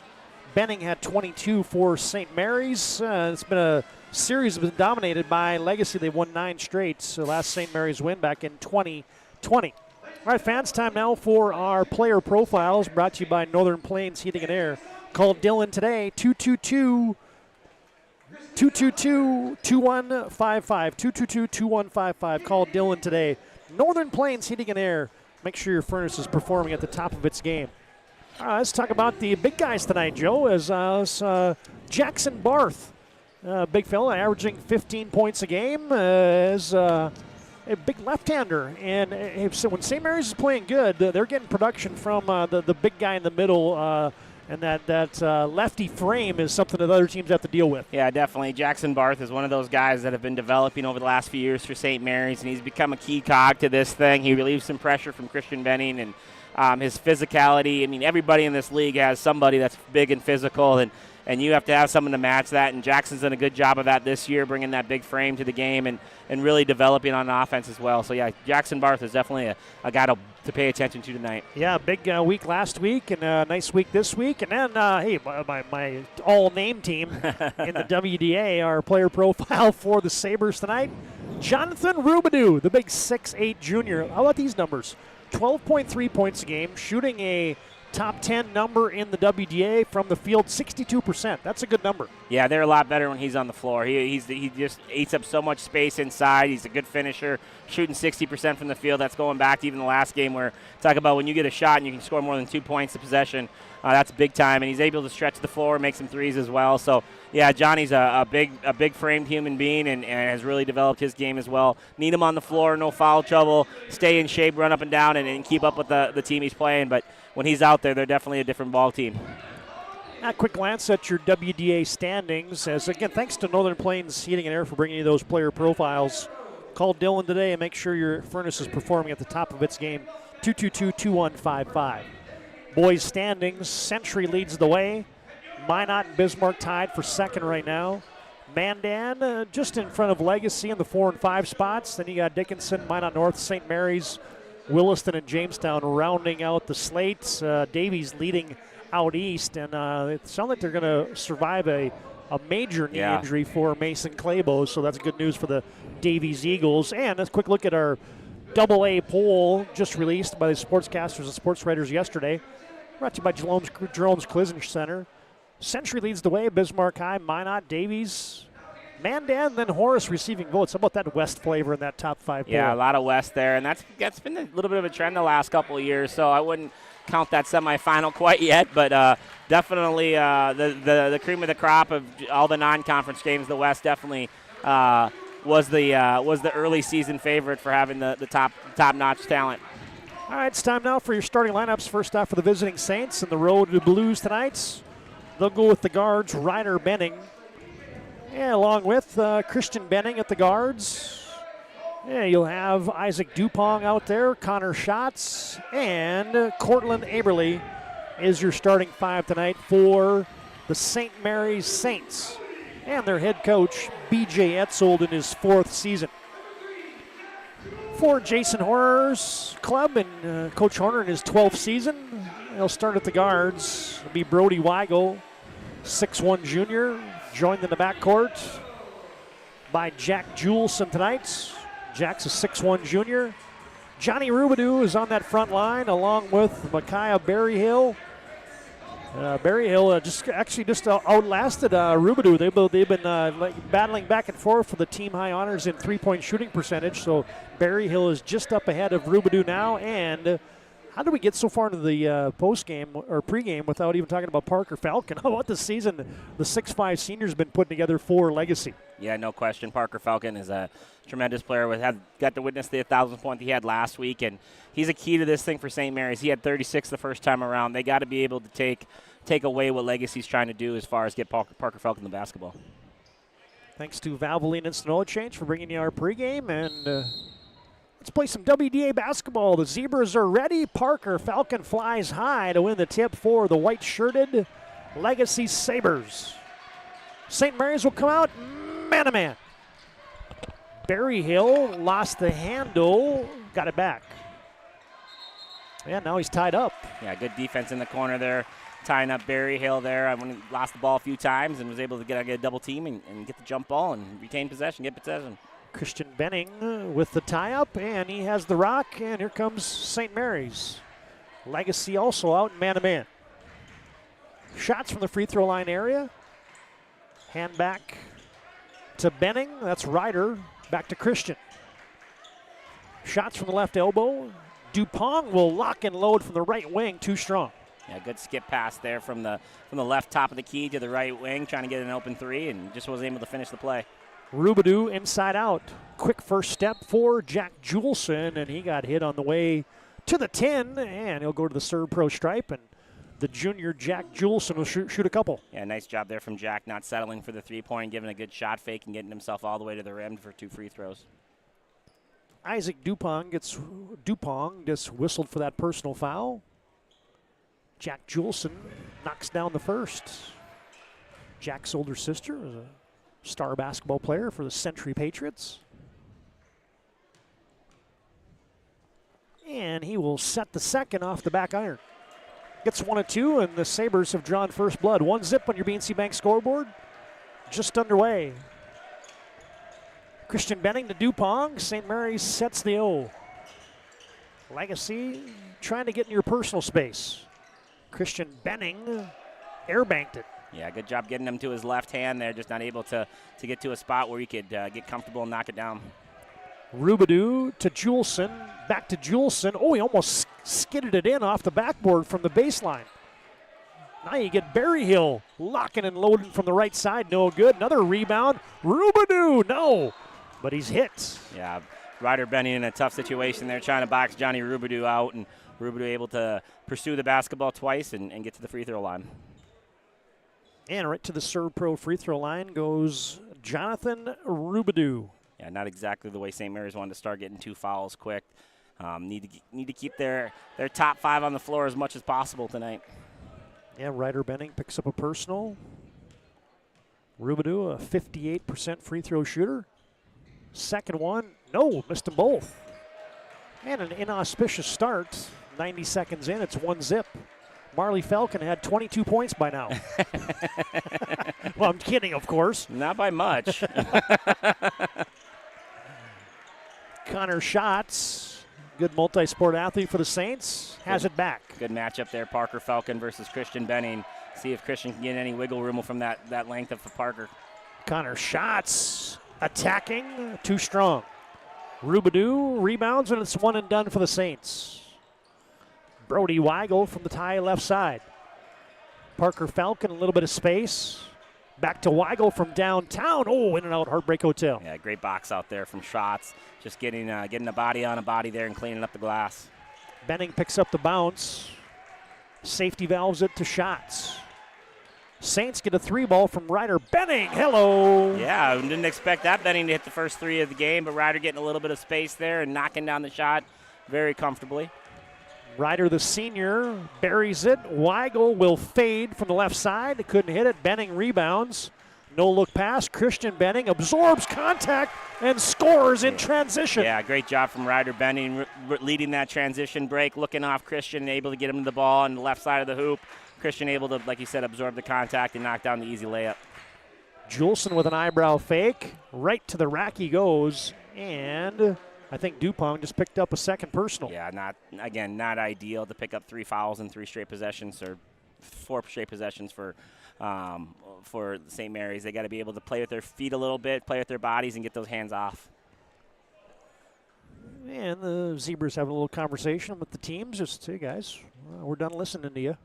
Benning had 22 for St. Mary's. It's been a series that's been dominated by Legacy. They won 9 straight. So last St. Mary's win back in 2020. All right, fans, time now for our player profiles brought to you by Northern Plains Heating and Air. Call Dylan today, 222-2155, 222-2155. Call Dylan today. Northern Plains Heating and Air. Make sure your furnace is performing at the top of its game. All right, let's talk about the big guys tonight, Joe. As Jackson Barth, big fella, averaging 15 points a game, is a big left-hander. And when St. Mary's is playing good, they're getting production from the big guy in the middle. And that lefty frame is something that other teams have to deal with. Yeah, definitely. Jackson Barth is one of those guys that have been developing over the last few years for St. Mary's, and he's become a key cog to this thing. He relieves some pressure from Christian Benning, and his physicality. I mean, everybody in this league has somebody that's big and physical, and you have to have someone to match that, and Jackson's done a good job of that this year, bringing that big frame to the game and really developing on offense as well. So, yeah, Jackson Barth is definitely a guy to pay attention to tonight. Yeah, big week last week and a nice week this week. And then, hey, my all-name team in the WDA, our player profile for the Sabres tonight, Jonathan Rubidoux, the big 6'8 junior. How about these numbers? 12.3 points a game, shooting a top 10 number in the WDA from the field, 62%. That's a good number. Yeah, they're a lot better when he's on the floor. He just eats up so much space inside. He's a good finisher, shooting 60% from the field. That's going back to even the last game where talk about when you get a shot and you can score more than 2 points a possession. That's big time, and he's able to stretch the floor, make some threes as well. So, yeah, Johnny's a big framed human being and has really developed his game as well. Need him on the floor, no foul trouble, stay in shape, run up and down, and keep up with the team he's playing. But when he's out there, they're definitely a different ball team. A quick glance at your WDA standings. As again, thanks to Northern Plains Heating and Air for bringing you those player profiles. Call Dylan today and make sure your furnace is performing at the top of its game. 222-2155. Boys standings, Century leads the way. Minot and Bismarck tied for second right now. Mandan just in front of Legacy in the 4 and 5 spots. Then you got Dickinson, Minot North, St. Mary's, Williston, and Jamestown rounding out the slates. Davies leading out east, and it sounds like they're going to survive a major knee injury for Mason Clabo, so that's good news for the Davies Eagles. And let's quick look at our AA poll just released by the sportscasters and sports writers yesterday. Brought to you by Jerome's Collision Center. Century leads the way. Bismarck High, Minot, Davies, Mandan, then Horace receiving votes. How about that West flavor in that top 5 poll? Yeah, a lot of West there, and that's been a little bit of a trend the last couple of years, so I wouldn't count that semifinal quite yet, but definitely the cream of the crop of all the non-conference games. The West definitely was the early season favorite for having the top-notch talent. All right, it's time now for your starting lineups. First off for the visiting Saints and the Road to Blues tonight. They'll go with the guards, Ryder Benning. Yeah, along with Christian Benning at the guards. Yeah, you'll have Isaac Dupong out there, Connor Schatz, and Cortland Aberle is your starting 5 tonight for the St. Mary's Saints. And their head coach, B.J. Etzold, in his 4th season. For Jason Horner's club and Coach Horner in his 12th season, he'll start at the guards. It'll be Brody Weigel, 6'1 junior, joined in the backcourt by Jack Juleson tonight. Jack's a 6'1 junior. Johnny Rubidoux is on that front line along with Micaiah Berryhill. Berryhill just outlasted Rubidoux. They've been battling back and forth for the team high honors in 3-point shooting percentage. So Berryhill is just up ahead of Rubidoux now. And How did we get so far into the post-game or pregame without even talking about Parker Falcon? How about the season the 6'5 senior's been putting together for Legacy? Yeah, no question. Parker Falcon is a tremendous player. Got to witness the 1,000th point he had last week, and he's a key to this thing for St. Mary's. He had 36 the first time around. They got to be able to take away what Legacy's trying to do as far as get Parker Falcon the basketball. Thanks to Valvoline Instant Oil Change for bringing you our pregame, and let's play some WDA basketball. The Zebras are ready. Parker Falcon flies high to win the tip for the white-shirted Legacy Sabres. St. Mary's will come out man-to-man. Berryhill lost the handle, got it back. Yeah, now he's tied up. Yeah, good defense in the corner there, tying up Berryhill there. When he lost the ball a few times and was able to get a double team and get the jump ball and retain possession, get possession. Christian Benning with the tie-up, and he has the rock, and here comes St. Mary's. Legacy also out man-to-man. Shots from the free throw line area. Hand back to Benning. That's Ryder. Back to Christian. Shots from the left elbow. Dupont will lock and load from the right wing. Too strong. Yeah, good skip pass there from the left top of the key to the right wing, trying to get an open three, and just wasn't able to finish the play. Rubidou inside out. Quick first step for Jack Juleson, and he got hit on the way to the 10, and he'll go to the serve pro stripe, and the junior Jack Juleson will shoot a couple. Yeah, nice job there from Jack, not settling for the three-point, giving a good shot fake and getting himself all the way to the rim for 2 free throws. Isaac Dupont just whistled for that personal foul. Jack Juleson knocks down the first. Jack's older sister is a star basketball player for the Century Patriots. And he will set the second off the back iron. Gets 1 of 2, and the Sabres have drawn first blood. 1-0 on your BNC Bank scoreboard. Just underway. Christian Benning to Dupont. St. Mary's sets the O. Legacy trying to get in your personal space. Christian Benning airbanked it. Yeah, good job getting him to his left hand there, just not able to get to a spot where he could get comfortable and knock it down. Rubidou to Juleson, back to Juleson. Oh, he almost skidded it in off the backboard from the baseline. Now you get Berryhill locking and loading from the right side, no good. Another rebound, Rubidou, no, but he's hit. Yeah, Ryder Benning in a tough situation there, trying to box Johnny Rubidou out, and Rubidou able to pursue the basketball twice and get to the free throw line. And right to the serve pro free throw line goes Jonathan Rubidou. Yeah, not exactly the way St. Mary's wanted to start getting 2 fouls quick. Need to keep their top 5 on the floor as much as possible tonight. Yeah, Ryder Benning picks up a personal. Rubidou, a 58% free throw shooter. Second one, no, missed them both. And an inauspicious start. 90 seconds in, it's 1-0. Marley Falcon had 22 points by now. Well, I'm kidding, of course. Not by much. Connor Schatz, good multi-sport athlete for the Saints, has it back. Good matchup there, Parker Falcon versus Christian Benning. See if Christian can get any wiggle room from that length of Parker. Connor Schatz attacking, too strong. Rubidou rebounds, and it's one and done for the Saints. Brody Weigel from the tie left side. Parker Falcon, a little bit of space. Back to Weigel from downtown. Oh, in and out, Heartbreak Hotel. Yeah, great box out there from Schatz. Just getting a body on a body there and cleaning up the glass. Benning picks up the bounce. Safety valves it to Schatz. Saints get a 3-ball from Ryder Benning. Hello. Yeah, I didn't expect that Benning to hit the first 3 of the game, but Ryder getting a little bit of space there and knocking down the shot very comfortably. Ryder, the senior, buries it. Weigel will fade from the left side. Couldn't hit it. Benning rebounds. No look pass. Christian Benning absorbs contact and scores in transition. Yeah, great job from Ryder Benning leading that transition break, looking off Christian, able to get him to the ball on the left side of the hoop. Christian able to, like you said, absorb the contact and knock down the easy layup. Juleson with an eyebrow fake. Right to the rack he goes. And I think Dupont just picked up a second personal. Yeah, not ideal to pick up 3 fouls in 3 straight possessions or 4 straight possessions for St. Mary's. They got to be able to play with their feet a little bit, play with their bodies, and get those hands off. And the Zebras having a little conversation with the teams. Just, hey, guys, we're done listening to you.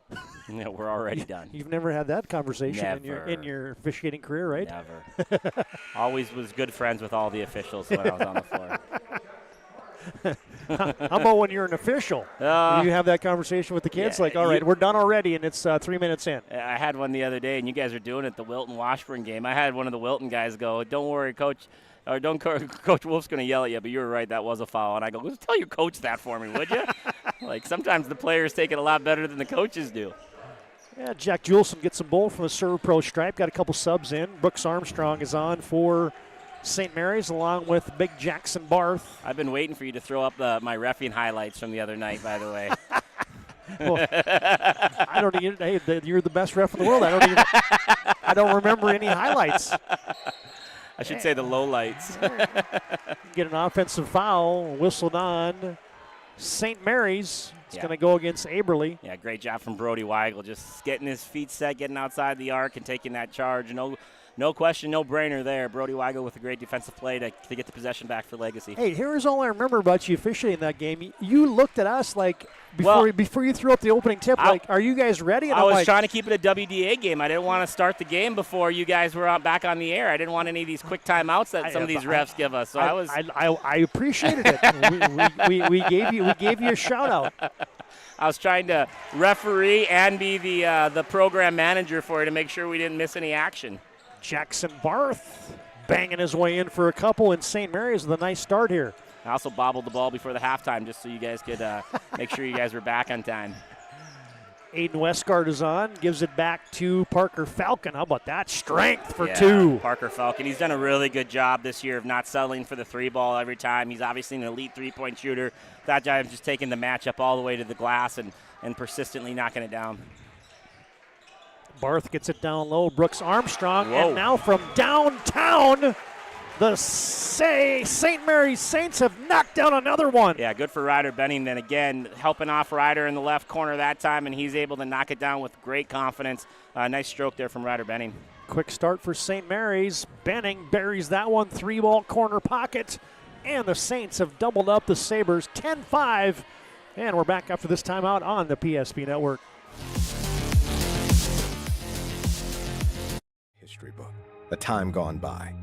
Yeah, we're already done. You've never had that conversation Never. in your officiating career, right? Never. Always was good friends with all the officials when I was on the floor. How about when you're an official? You have that conversation with the kids, yeah, like, all right, we're done already, and it's 3 minutes in. I had one the other day, and you guys are doing it, the Wilton-Washburn game. I had one of the Wilton guys go, don't worry, Coach. Or Coach Wolf's going to yell at you, but you were right, that was a foul. And I go, tell your coach that for me, would you? Like, sometimes the players take it a lot better than the coaches do. Yeah, Jack Juleson gets a bowl from the Serve Pro stripe. Got a couple subs in. Brooks Armstrong is on for St. Mary's along with Big Jackson Barth. I've been waiting for you to throw up my reffing highlights from the other night, by the way. Well, I don't even. Hey, you're the best ref in the world. I don't remember any highlights. I should say the low lights. Get an offensive foul whistled on St. Mary's. It's going to go against Aberley. Yeah, great job from Brody Weigel, just getting his feet set, getting outside the arc, and taking that charge. No question, no brainer there. Brody Weigel with a great defensive play to get the possession back for Legacy. Hey, here's all I remember about you officiating that game. You looked at us like before you threw up the opening tip, like, are you guys ready? And I was trying to keep it a WDA game. I didn't want to start the game before you guys were back on the air. I didn't want any of these quick timeouts that some of these refs give us. So I appreciated it. we gave you a shout out. I was trying to referee and be the program manager for you to make sure we didn't miss any action. Jackson Barth banging his way in for a couple, and St. Mary's with a nice start here. I also bobbled the ball before the halftime just so you guys could make sure you guys were back on time. Aiden Westgard is on, gives it back to Parker Falcon. How about that? Strength for two. Parker Falcon, he's done a really good job this year of not settling for the three ball every time. He's obviously an elite three-point shooter. That guy is just taking the matchup all the way to the glass and persistently knocking it down. Barth gets it down low. Brooks Armstrong. Whoa. And now from downtown, the St. Mary's Saints have knocked down another one. Yeah, good for Ryder Bennington. Again, helping off Ryder in the left corner that time, and he's able to knock it down with great confidence. Nice stroke there from Ryder Bennington. Quick start for St. Mary's. Benning buries that one, three-ball corner pocket, and the Saints have doubled up the Sabres 10-5. And we're back after this timeout on the PSP Network. History book, a time gone by.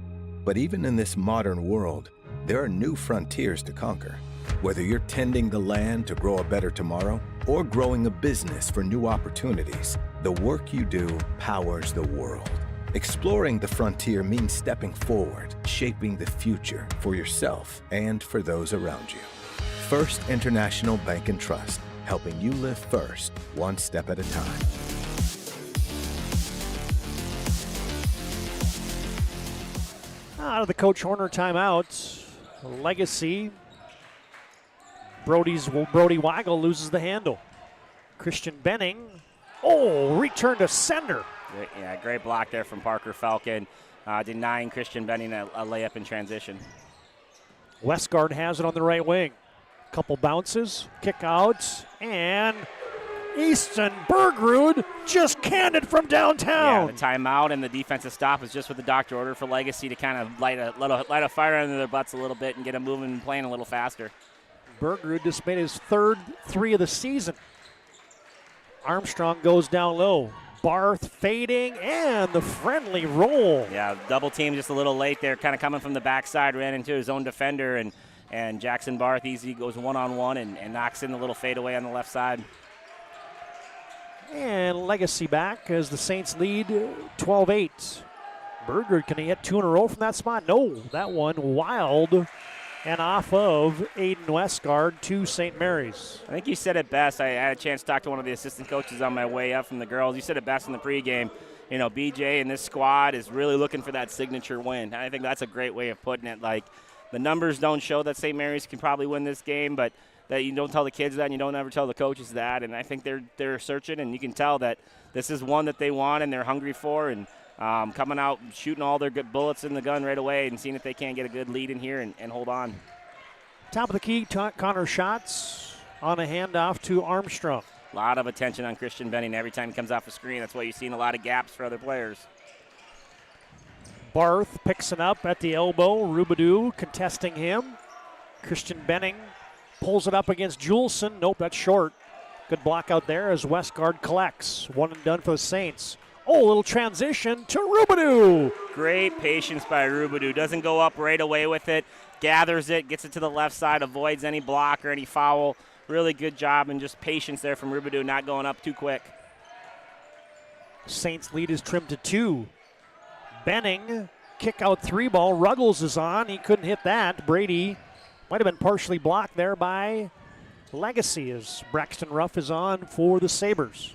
But even in this modern world, there are new frontiers to conquer. Whether you're tending the land to grow a better tomorrow or growing a business for new opportunities, the work you do powers the world. Exploring the frontier means stepping forward, shaping the future for yourself and for those around you. First International Bank and Trust, helping you live first, one step at a time. Out of the Coach Horner timeout, Legacy. Brody Weigel loses the handle. Christian Benning, return to sender. Great block there from Parker Falcon, denying Christian Benning a layup in transition. Westgard has it on the right wing. Couple bounces, kick outs, and Easton Bergrud just canned it from downtown. Yeah, the timeout and the defensive stop is just with the doctor order for Legacy to kind of light a fire under their butts a little bit and get them moving and playing a little faster. Bergrud just made his third three of the season. Armstrong goes down low. Barth fading, and the friendly roll. Yeah, double team just a little late there, kind of coming from the backside, ran into his own defender, and Jackson Barth easy goes one-on-one and knocks in the little fadeaway on the left side. And Legacy back as the Saints lead 12-8. Berger, can he hit two in a row from that spot? No, that one wild and off of Aiden Westgard to St. Mary's. I think you said it best. I had a chance to talk to one of the assistant coaches on my way up from the girls. You said it best in the pregame. You know, BJ and this squad is really looking for that signature win. I think that's a great way of putting it. Like, the numbers don't show that St. Mary's can probably win this game, but that you don't tell the kids that and you don't ever tell the coaches that. And I think they're searching, and you can tell that this is one that they want and they're hungry for, and coming out, shooting all their good bullets in the gun right away and seeing if they can't get a good lead in here and hold on. Top of the key, Connor Schatz on a handoff to Armstrong. A lot of attention on Christian Benning every time he comes off the screen. That's why you've seen a lot of gaps for other players. Barth picks it up at the elbow. Rubidou contesting him. Christian Benning pulls it up against Juleson. Nope, that's short. Good block out there as Westgard collects. One and done for the Saints. Oh, a little transition to Rubidoux. Great patience by Rubidoux. Doesn't go up right away with it. Gathers it, gets it to the left side, avoids any block or any foul. Really good job and just patience there from Rubidoux, not going up too quick. Saints lead is trimmed to 2. Benning, kick out 3 ball. Ruggles is on. He couldn't hit that. Brady might have been partially blocked there by Legacy as Braxton Ruff is on for the Sabres.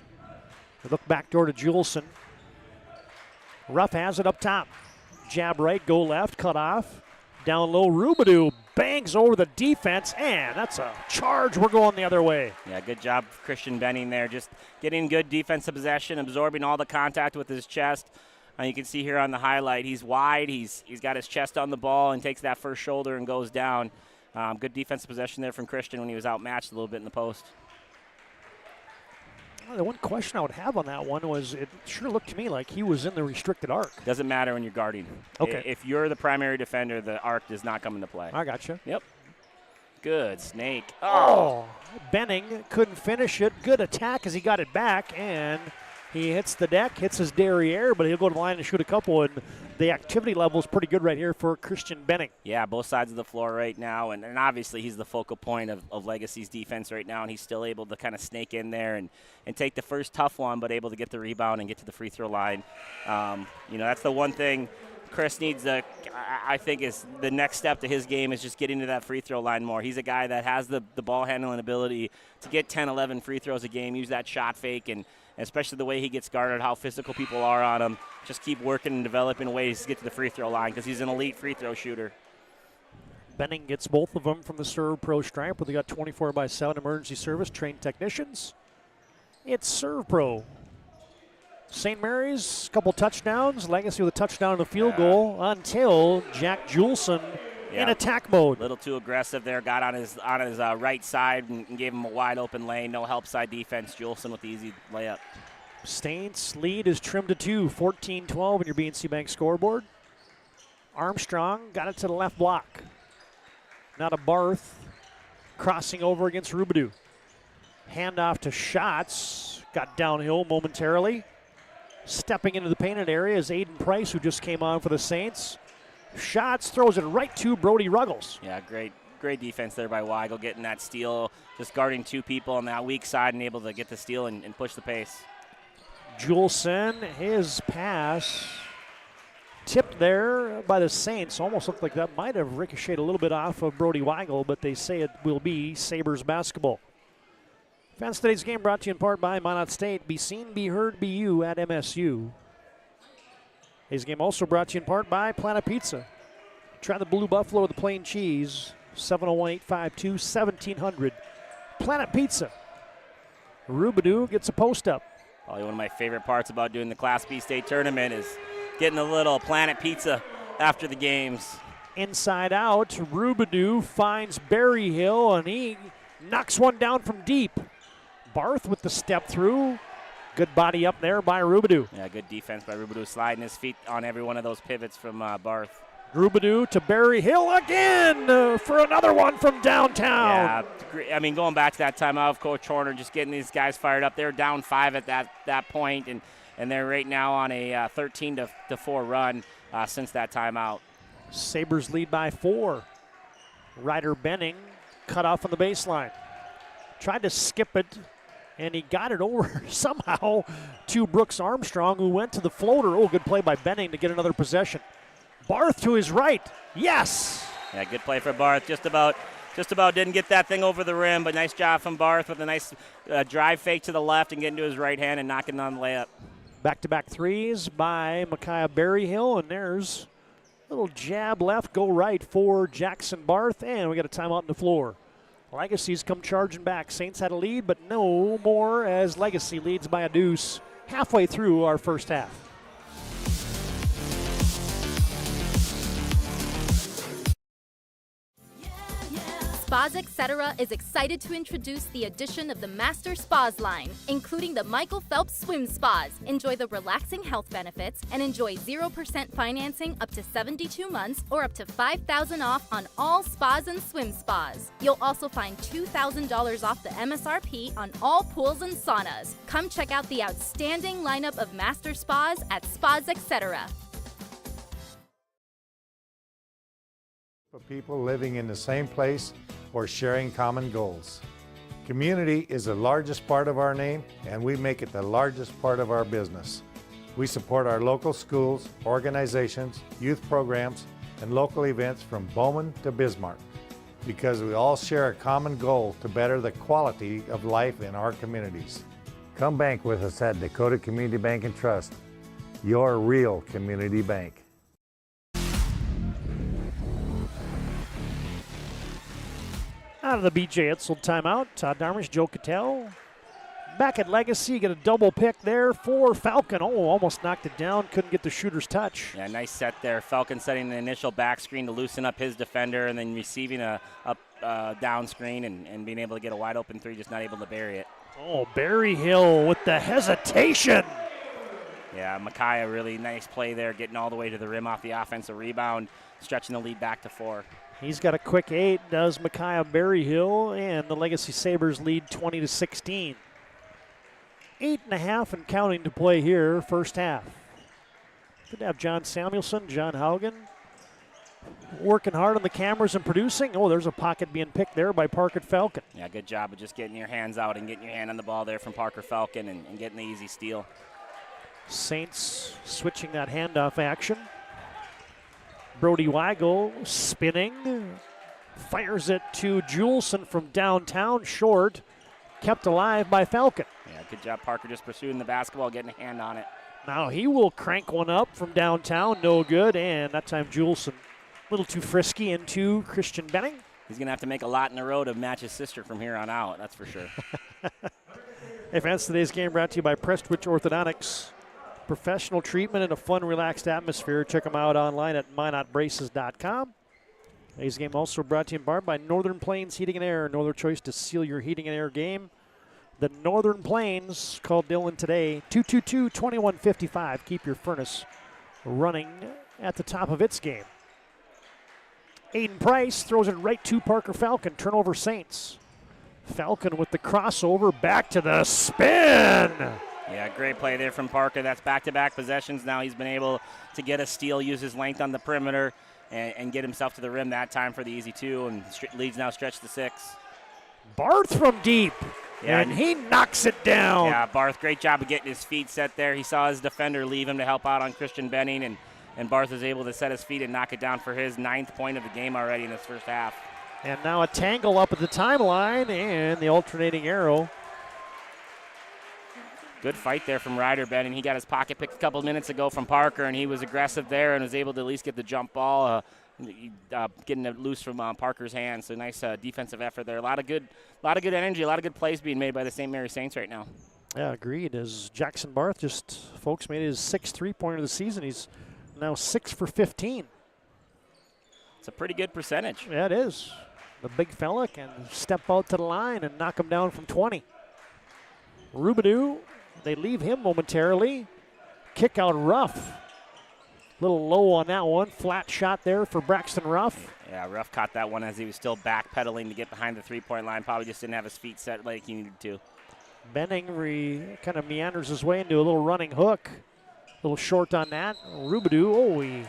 They look back door to Juleson. Ruff has it up top. Jab right, go left, cut off. Down low, Rubidoux bangs over the defense, and that's a charge. We're going the other way. Yeah, good job, Christian Benning there. Just getting good defensive possession, absorbing all the contact with his chest. You can see here on the highlight, he's wide. He's got his chest on the ball and takes that first shoulder and goes down. Good defensive possession there from Christian when he was outmatched a little bit in the post. Well, the one question I would have on that one was it sure looked to me like he was in the restricted arc. Doesn't matter when you're guarding. Okay. If you're the primary defender, the arc does not come into play. I gotcha. Yep. Good snake. Oh, Benning couldn't finish it. Good attack as he got it back, and he hits the deck, hits his derriere, but he'll go to the line and shoot a couple, and the activity level is pretty good right here for Christian Benning. Yeah, both sides of the floor right now, and obviously he's the focal point of Legacy's defense right now, and he's still able to kind of snake in there and take the first tough one, but able to get the rebound and get to the free throw line. That's the one thing Chris needs to, I think, is the next step to his game is just getting to that free throw line more. He's a guy that has the ball handling ability to get 10, 11 free throws a game, use that shot fake, and especially the way he gets guarded, how physical people are on him. Just keep working and developing ways to get to the free throw line because he's an elite free throw shooter. Benning gets both of them from the Serve Pro stripe where they got 24/7 emergency service, trained technicians. It's Serve Pro. St. Mary's, couple touchdowns. Legacy with a touchdown and a field goal until Jack Juleson in attack mode. A little too aggressive there. Got on his right side and gave him a wide open lane. No help side defense. Juleson with the easy layup. Saints lead is trimmed to 2, 14-12 in your BNC Bank scoreboard. Armstrong got it to the left block. Now to Barth, crossing over against Rubidoux. Handoff to Schatz. Got downhill momentarily. Stepping into the painted area is Aiden Price, who just came on for the Saints. Schatz throws it right to Brody Ruggles. Yeah, great defense there by Weigel, getting that steal, just guarding 2 people on that weak side and able to get the steal and push the pace. Juleson, his pass tipped there by the Saints. Almost looked like that might have ricocheted a little bit off of Brody Weigel, but they say it will be Sabres basketball. Fans, today's game brought to you in part by Minot State. Be seen, be heard, be you at MSU. Today's game also brought to you in part by Planet Pizza. Try the Blue Buffalo with the plain cheese. 701-852-1700. Planet Pizza. Rubidoux gets a post up. Probably one of my favorite parts about doing the Class B state tournament is getting a little Planet Pizza after the games. Inside out, Rubidoux finds Berryhill, and he knocks one down from deep. Barth with the step through. Good body up there by Rubidoux. Yeah, good defense by Rubidoux, sliding his feet on every one of those pivots from Barth. Rubidoux to Berryhill again for another one from downtown. Yeah, I mean, going back to that timeout of Coach Horner, just getting these guys fired up. They're down 5 at that point, and they're right now on a 13-4 run since that timeout. Sabres lead by 4. Ryder Benning cut off on the baseline. Tried to skip it, and he got it over somehow to Brooks Armstrong, who went to the floater. Oh, good play by Benning to get another possession. Barth to his right. Yes! Yeah, good play for Barth. Just about didn't get that thing over the rim, but nice job from Barth with a nice drive fake to the left and getting to his right hand and knocking on the layup. Back-to-back threes by Micaiah Berryhill, and there's a little jab left, go right for Jackson Barth, and we got a timeout on the floor. Legacy's come charging back. Saints had a lead, but no more as Legacy leads by a deuce halfway through our first half. Spas Etc. is excited to introduce the addition of the Master Spas line, including the Michael Phelps Swim Spas. Enjoy the relaxing health benefits and enjoy 0% financing up to 72 months or up to $5,000 off on all spas and swim spas. You'll also find $2,000 off the MSRP on all pools and saunas. Come check out the outstanding lineup of Master Spas at Spas Etc. For people living in the same place or sharing common goals. Community is the largest part of our name, and we make it the largest part of our business. We support our local schools, organizations, youth programs, and local events from Bowman to Bismarck because we all share a common goal to better the quality of life in our communities. Come bank with us at Dakota Community Bank and Trust, your real community bank. Out of the BJ Etzel timeout, Todd Darmish, Joe Cattell. Back at Legacy, get a double pick there for Falcon. Oh, almost knocked it down, couldn't get the shooter's touch. Yeah, nice set there. Falcon setting the initial back screen to loosen up his defender and then receiving a down screen and being able to get a wide open three, just not able to bury it. Oh, Berryhill with the hesitation. Yeah, Micaiah, really nice play there, getting all the way to the rim off the offensive rebound, stretching the lead back to 4. He's got a quick 8, does Micaiah Berryhill, and the Legacy Sabres lead 20-16. 8.5 and counting to play here, first half. Good to have John Samuelson, John Haugen, working hard on the cameras and producing. Oh, there's a pocket being picked there by Parker Falcon. Yeah, good job of just getting your hands out and getting your hand on the ball there from Parker Falcon and getting the easy steal. Saints switching that handoff action. Brody Weigel spinning, fires it to Juleson from downtown, short, kept alive by Falcon. Yeah, good job, Parker, just pursuing the basketball, getting a hand on it. Now he will crank one up from downtown, no good, and that time Juleson a little too frisky into Christian Benning. He's going to have to make a lot in a row to match his sister from here on out, that's for sure. Hey fans, today's game brought to you by Prestwich Orthodontics. Professional treatment in a fun, relaxed atmosphere. Check them out online at minotbraces.com. Today's game also brought to you in part by Northern Plains Heating and Air. No other choice to seal your heating and air game. The Northern Plains, call Dylan today, 222-2155. Keep your furnace running at the top of its game. Aiden Price throws it right to Parker Falcon. Turnover Saints. Falcon with the crossover, back to the spin. Yeah, great play there from Parker. That's back-to-back possessions. Now he's been able to get a steal, use his length on the perimeter, and get himself to the rim that time for the easy 2, and leads now stretched to 6. Barth from deep, yeah, and he knocks it down. Yeah, Barth, great job of getting his feet set there. He saw his defender leave him to help out on Christian Benning, and Barth was able to set his feet and knock it down for his 9th point of the game already in this first half. And now a tangle up at the timeline, and the alternating arrow. Good fight there from Ryder Benning. He got his pocket picked a couple of minutes ago from Parker, and he was aggressive there and was able to at least get the jump ball, getting it loose from Parker's hands. So nice defensive effort there. A lot of good energy, a lot of good plays being made by the St. Mary Saints right now. Yeah, agreed. As Jackson Barth folks, made his 6th three-pointer of the season. He's now 6 for 15. It's a pretty good percentage. Yeah, it is. The big fella can step out to the line and knock him down from 20. Rubidoux. They leave him momentarily. Kick out Ruff. A little low on that one. Flat shot there for Braxton Ruff. Yeah, Ruff caught that one as he was still backpedaling to get behind the three-point line. Probably just didn't have his feet set like he needed to. Benning kind of meanders his way into a little running hook. A little short on that. Rubidoux, he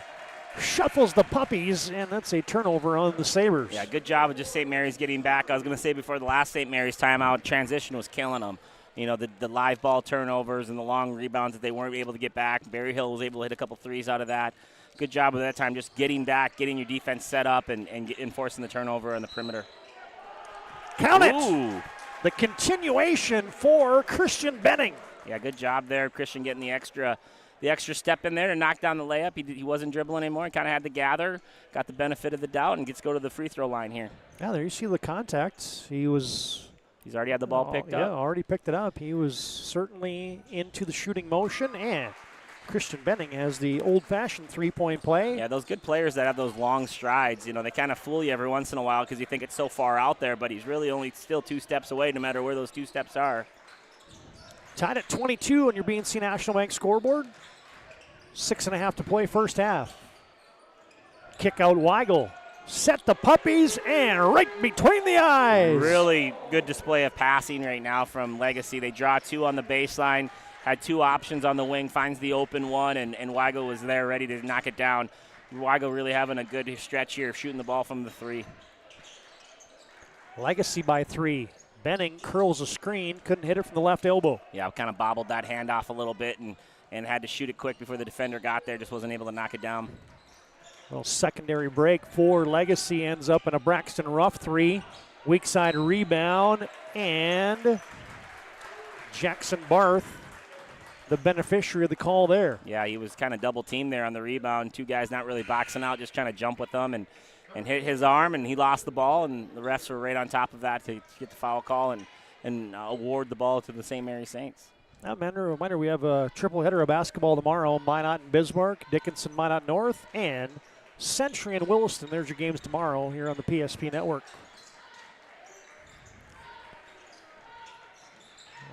shuffles the puppies, and that's a turnover on the Sabres. Yeah, good job of just St. Mary's getting back. I was going to say before the last St. Mary's timeout, transition was killing them. You know, the live ball turnovers and the long rebounds that they weren't able to get back. Berryhill was able to hit a couple threes out of that. Good job of that time, just getting back, getting your defense set up, and enforcing the turnover on the perimeter. Count it! The continuation for Christian Benning. Yeah, good job there. Christian getting the extra step in there to knock down the layup. He wasn't dribbling anymore. He kind of had to gather, got the benefit of the doubt, and gets to go to the free throw line here. Yeah, there you see the contact. He's already had the ball picked up. Yeah, already picked it up. He was certainly into the shooting motion, and Christian Benning has the old-fashioned three-point play. Yeah, those good players that have those long strides, they kind of fool you every once in a while because you think it's so far out there, but he's really only still 2 steps away no matter where those 2 steps are. Tied at 22 on your BNC National Bank scoreboard. 6.5 to play first half. Kick out Weigel. Set the puppies and right between the eyes. Really good display of passing right now from Legacy. They draw 2 on the baseline, had 2 options on the wing, finds the open one, and Weigel was there ready to knock it down. Weigel really having a good stretch here, shooting the ball from the 3. Legacy by 3. Benning curls a screen, couldn't hit it from the left elbow. Yeah, kind of bobbled that hand off a little bit and had to shoot it quick before the defender got there, just wasn't able to knock it down. Well, secondary break for Legacy ends up in a Braxton Ruff 3. Weak side rebound, and Jackson Barth, the beneficiary of the call there. Yeah, he was kind of double teamed there on the rebound. 2 guys not really boxing out, just trying to jump with them and hit his arm, and he lost the ball, and the refs were right on top of that to get the foul call and award the ball to the St. Mary Saints. Now, reminder, we have a triple header of basketball tomorrow. Minot and Bismarck, Dickinson, Minot North, and Century and Williston. There's your games tomorrow here on the PSP Network.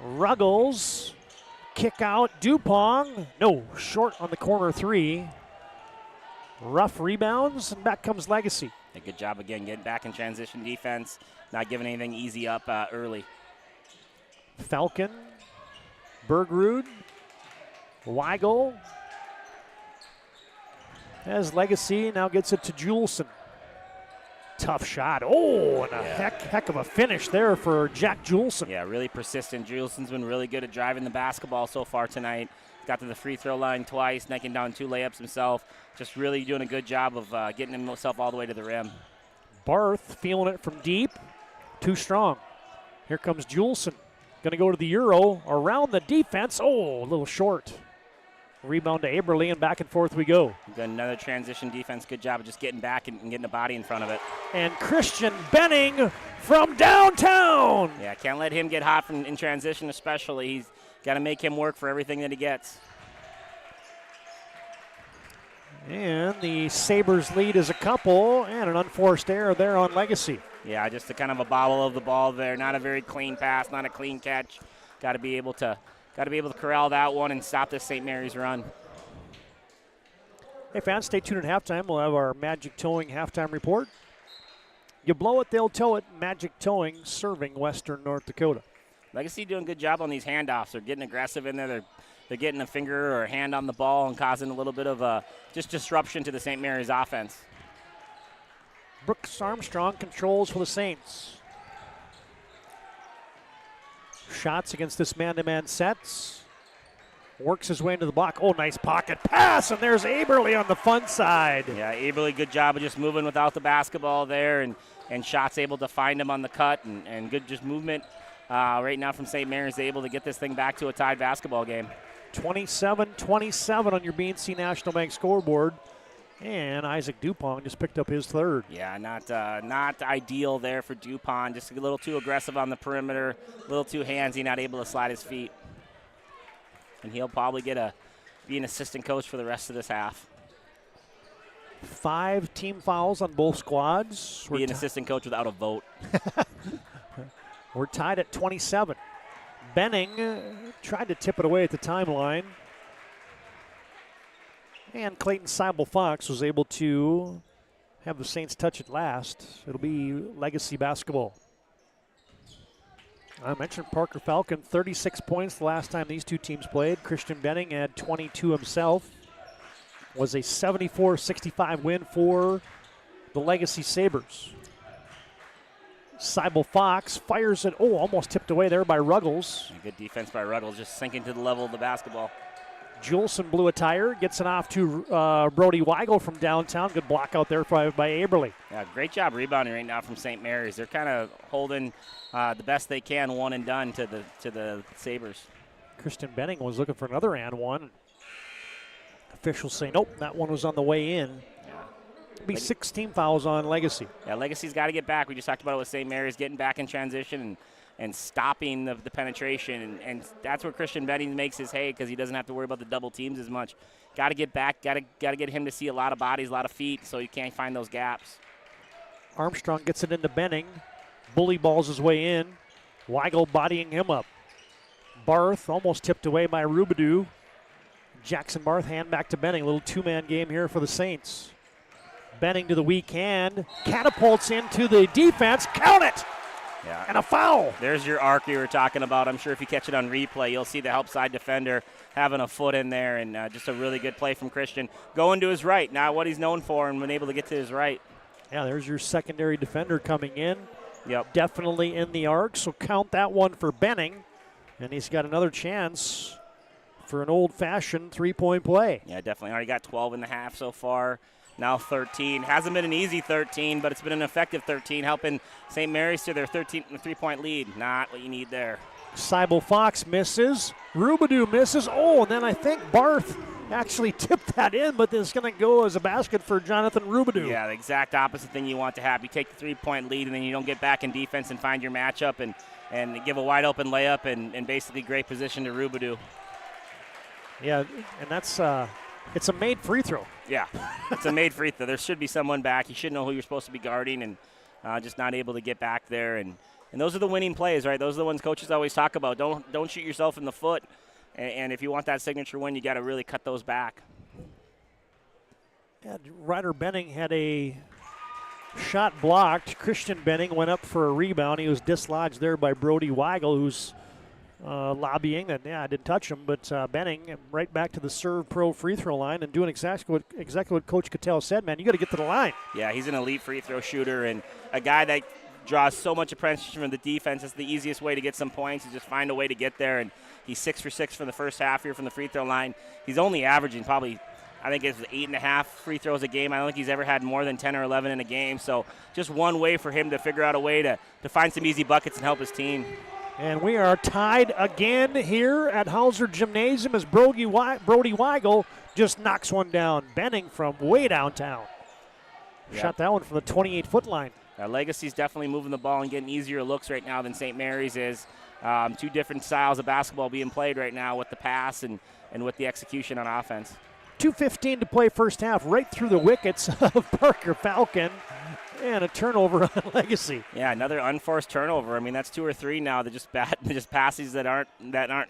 Ruggles, kick out, Dupong. No, short on the corner 3. Rough rebounds, and back comes Legacy. A good job again getting back in transition defense, not giving anything easy up early. Falcon, Bergrud, Weigel. As Legacy now gets it to Juleson. Tough shot. Oh, and a heck of a finish there for Jack Juleson. Yeah, really persistent. Juleson's been really good at driving the basketball so far tonight. Got to the free throw line twice, knocking down 2 layups himself. Just really doing a good job of getting himself all the way to the rim. Barth feeling it from deep. Too strong. Here comes Juleson. Going to go to the Euro. Around the defense. Oh, a little short. Rebound to Aberly, and back and forth we go. Got another transition defense. Good job of just getting back and getting the body in front of it. And Christian Benning from downtown. Yeah, can't let him get hot in transition especially. He's got to make him work for everything that he gets. And the Sabres lead is a couple, and an unforced error there on Legacy. Yeah, just a kind of a bobble of the ball there. Not a very clean pass, not a clean catch. Got to be able to corral that one and stop this St. Mary's run. Hey, fans, stay tuned at halftime. We'll have our Magic Towing halftime report. You blow it, they'll tow it. Magic Towing serving Western North Dakota. Legacy doing a good job on these handoffs. They're getting aggressive in there. They're getting a finger or a hand on the ball and causing a little bit of just disruption to the St. Mary's offense. Brooks Armstrong controls for the Saints. Shots against this man-to-man sets. Works his way into the block. Oh, nice pocket pass, and there's Aberly on the fun side. Yeah, Aberly, good job of just moving without the basketball there, and Shots able to find him on the cut, and good just movement right now from St. Mary's, able to get this thing back to a tied basketball game. 27-27 on your BNC National Bank scoreboard. And Isaac Dupont just picked up his 3rd. Yeah, not ideal there for Dupont. Just a little too aggressive on the perimeter, a little too handsy, not able to slide his feet. And he'll probably be an assistant coach for the rest of this half. 5 team fouls on both squads. Be an assistant coach without a vote. We're tied at 27. Benning tried to tip it away at the timeline. And Clayton Seibel-Fox was able to have the Saints touch it last. It'll be Legacy basketball. I mentioned Parker Falcon, 36 points the last time these two teams played. Christian Benning had 22 himself. Was a 74-65 win for the Legacy Sabres. Seibel-Fox fires it. Oh, almost tipped away there by Ruggles. Good defense by Ruggles, just sinking to the level of the basketball. Juleson blew a tire, gets it off to Brody Weigel from downtown. Good block out there by Aberly. Yeah, great job rebounding right now from St. Mary's. They're kind of holding the best they can, one and done to the Sabres. Christian Benning was looking for another and one. Officials say nope, that one was on the way in. It'll be 16 fouls on Legacy. Yeah, Legacy's got to get back. We just talked about it with St. Mary's getting back in transition and stopping the penetration. And that's where Christian Benning makes his hay because he doesn't have to worry about the double teams as much. Got to get back, got to get him to see a lot of bodies, a lot of feet, so he can't find those gaps. Armstrong gets it into Benning. Bully balls his way in. Weigel bodying him up. Barth almost tipped away by Rubidoux. Jackson Barth hand back to Benning. A little two-man game here for the Saints. Benning to the weak hand. Catapults into the defense. Count it! Yeah. And a foul. There's your arc you were talking about. I'm sure if you catch it on replay, you'll see the help side defender having a foot in there, and just a really good play from Christian. Going to his right, not what he's known for, and been able to get to his right. Yeah, there's your secondary defender coming in. Yep. Definitely in the arc, so count that one for Benning. And he's got another chance for an old-fashioned three-point play. Yeah, definitely. Already got 12 in the half so far. Now 13. Hasn't been an easy 13, but it's been an effective 13, helping St. Mary's to their 3-point lead. Not what you need there. Seibel Fox misses. Rubidoux misses. Oh, and then I think Barth actually tipped that in, but it's going to go as a basket for Jonathan Rubidoux. Yeah, the exact opposite thing you want to have. You take the 3-point lead, and then you don't get back in defense and find your matchup and give a wide-open layup and basically great position to Rubidoux. Yeah, and that's it's a made free throw. Yeah, it's a made free throw. There should be someone back. You should know who you're supposed to be guarding, and just not able to get back there. And those are the winning plays, right? Those are the ones coaches always talk about. Don't shoot yourself in the foot. And if you want that signature win, you got to really cut those back. Yeah, Ryder Benning had a shot blocked. Christian Benning went up for a rebound. He was dislodged there by Brody Weigel, who's lobbying. And yeah, I didn't touch him, but Benning right back to the serve pro free throw line and doing exactly what Coach Cattell said, man. You got to get to the line. Yeah, he's an elite free throw shooter and a guy that draws so much attention from the defense. It's the easiest way to get some points is just find a way to get there. And he's 6 for 6 from the first half here from the free throw line. He's only averaging probably, I think it's 8.5 free throws a game. I don't think he's ever had more than 10 or 11 in a game. So just one way for him to figure out a way to find some easy buckets and help his team. And we are tied again here at Hauser Gymnasium as Brody Weigel just knocks one down. Benning from way downtown. Yep. Shot that one from the 28-foot line. Legacy's definitely moving the ball and getting easier looks right now than St. Mary's is. Two different styles of basketball being played right now with the pass and with the execution on offense. 2:15 to play first half, right through the wickets of Parker Falcon, and a turnover on Legacy. Yeah, another unforced turnover. I mean, that's 2 or 3 now. They're just passes that aren't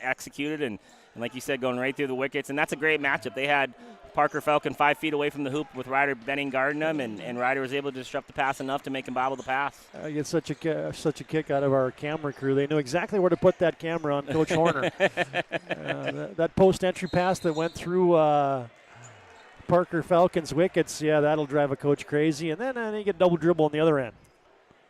executed, and like you said, going right through the wickets. And that's a great matchup. They had Parker Falcon 5 feet away from the hoop with Ryder Benning guarding him, and Ryder was able to disrupt the pass enough to make him bobble the pass. I get such a kick out of our camera crew. They knew exactly where to put that camera on Coach Horner. That post-entry pass that went through Parker Falcon's wickets, yeah, that'll drive a coach crazy. And then you get double dribble on the other end.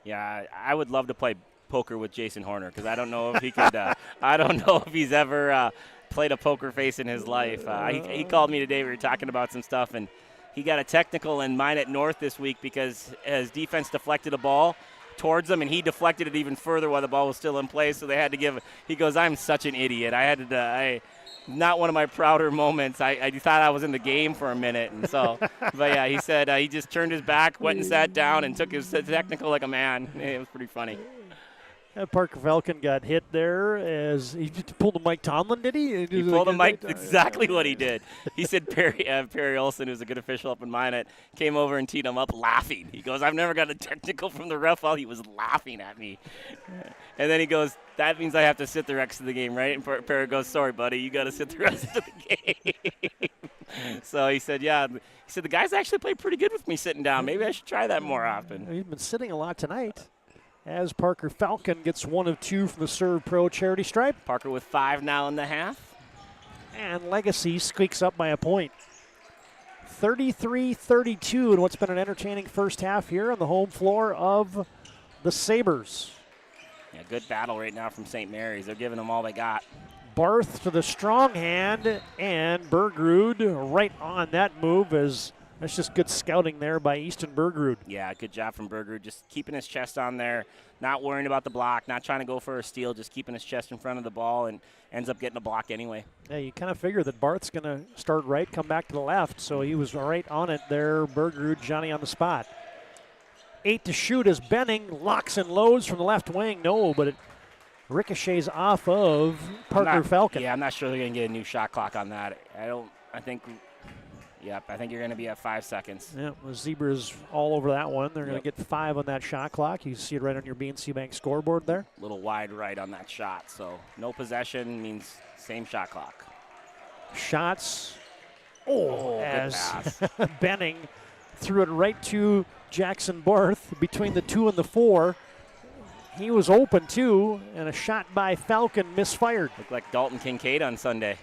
Yeah, I would love to play poker with Jason Horner because I don't know if he could. I don't know if he's ever played a poker face in his life. He called me today. We were talking about some stuff, and he got a technical in Minot North this week because his defense deflected a ball towards him, and he deflected it even further while the ball was still in play. So they had to give. He goes, "I'm such an idiot. I had to. Not one of my prouder moments. I thought I was in the game for a minute, and so, but yeah, he said he just turned his back, went and sat down, and took his technical like a man. It was pretty funny. Parker Falcon got hit there as he pulled a Mike Tomlin, did he? He pulled a Mike, exactly what he did. He said Perry Olson, who's a good official up in Minot, came over and teed him up laughing. He goes, I've never got a technical from the ref while he was laughing at me. And then he goes, that means I have to sit the rest of the game, right? And Perry goes, sorry, buddy, you got to sit the rest of the game. So he said, yeah. He said, the guys actually played pretty good with me sitting down. Maybe I should try that more often. He's been sitting a lot tonight. As Parker Falcon gets 1 of 2 from the Serve Pro charity stripe. Parker with 5 now in the half. And Legacy squeaks up by a point. 33-32 in what's been an entertaining first half here on the home floor of the Sabres. Yeah, good battle right now from St. Mary's. They're giving them all they got. Barth to the strong hand, and Bergrud right on that move as that's just good scouting there by Easton Bergrud. Yeah, good job from Bergrud. Just keeping his chest on there, not worrying about the block, not trying to go for a steal, just keeping his chest in front of the ball and ends up getting a block anyway. Yeah, you kind of figure that Barth's going to start right, come back to the left, so he was right on it there. Bergrud, Johnny on the spot. 8 to shoot as Benning locks and loads from the left wing. No, but it ricochets off of Parker Falcon. Yeah, I'm not sure they're going to get a new shot clock on that. I think you're going to be at 5 seconds. Yeah, the Zebras all over that one. They're going to get 5 on that shot clock. You see it right on your BNC Bank scoreboard there. A little wide right on that shot, so no possession means same shot clock. Shots. Good As pass. Benning threw it right to Jackson Barth between the 2 and the 4. He was open too, and a shot by Falcon misfired. Looked like Dalton Kincaid on Sunday.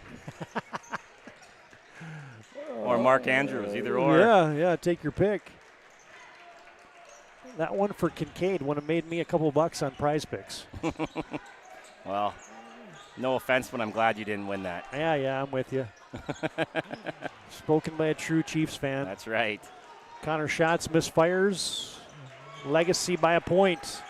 Or Mark Andrews, either or. Yeah, take your pick. That one for Kincaid would have made me a couple bucks on Prize Picks. Well, no offense, but I'm glad you didn't win that. Yeah, I'm with you. Spoken by a true Chiefs fan. That's right. Connor Schatz misfires. Legacy by a point.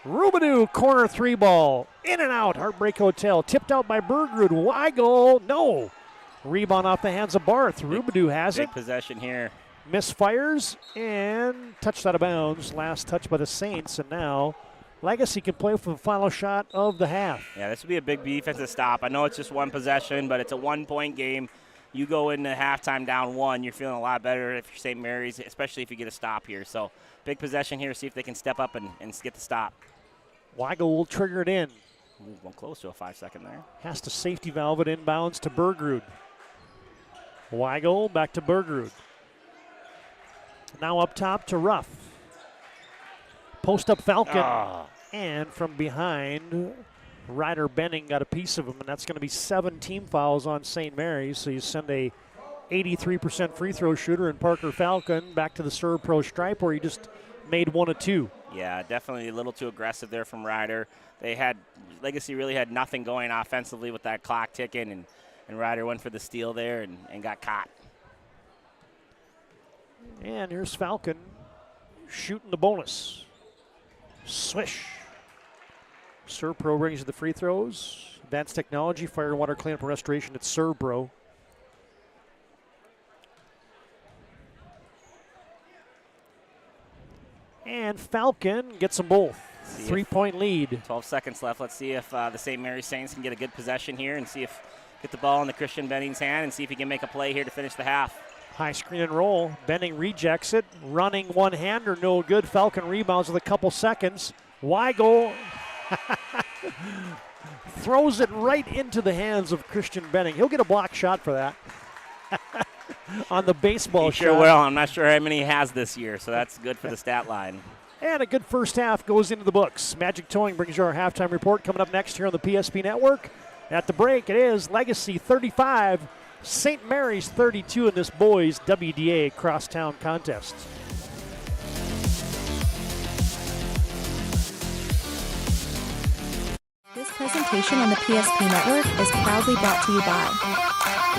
Rubadu, corner 3 ball. In and out, Heartbreak Hotel. Tipped out by Bergrud. Weigel, no. Rebound off the hands of Barth. Rubadu has it. Big possession here. Misfires and touched out of bounds. Last touch by the Saints, and now Legacy can play for the final shot of the half. Yeah, this would be a big defensive stop. I know it's just one possession, but it's a 1-point game. You go into halftime down 1, you're feeling a lot better if you're St. Mary's, especially if you get a stop here. So big possession here, see if they can step up and get the stop. Weigel will trigger it in. One close to a 5-second there. Has to safety valve it inbounds to Bergrud. Weigel back to Bergrud. Now up top to Ruff. Post up Falcon. And from behind, Ryder Benning got a piece of him, and that's going to be 7 team fouls on St. Mary's. So you send a 83% free throw shooter in Parker Falcon back to the Serve Pro stripe, where he just made 1 of 2. Yeah, definitely a little too aggressive there from Ryder. Legacy really had nothing going offensively with that clock ticking, and Ryder went for the steal there and got caught. And here's Falcon shooting the bonus. Swish. Serve Pro brings you the free throws. Advanced technology, fire and water cleanup and restoration at Serve Pro. And Falcon gets them both. 3-point lead. 12 seconds left. Let's see if the St. Mary's Saints can get a good possession here and see if get the ball in the Christian Benning's hand and see if he can make a play here to finish the half. High screen and roll. Benning rejects it. Running one-hander, no good. Falcon rebounds with a couple seconds. Weigel throws it right into the hands of Christian Benning. He'll get a block shot for that. On the baseball shot. Sure will. I'm not sure how many he has this year, so that's good for the stat line. And a good first half goes into the books. Magic Towing brings you our halftime report coming up next here on the PSP Network. At the break, it is Legacy 35, St. Mary's 32 in this boys WDA crosstown contest. This presentation on the PSP Network is proudly brought to you by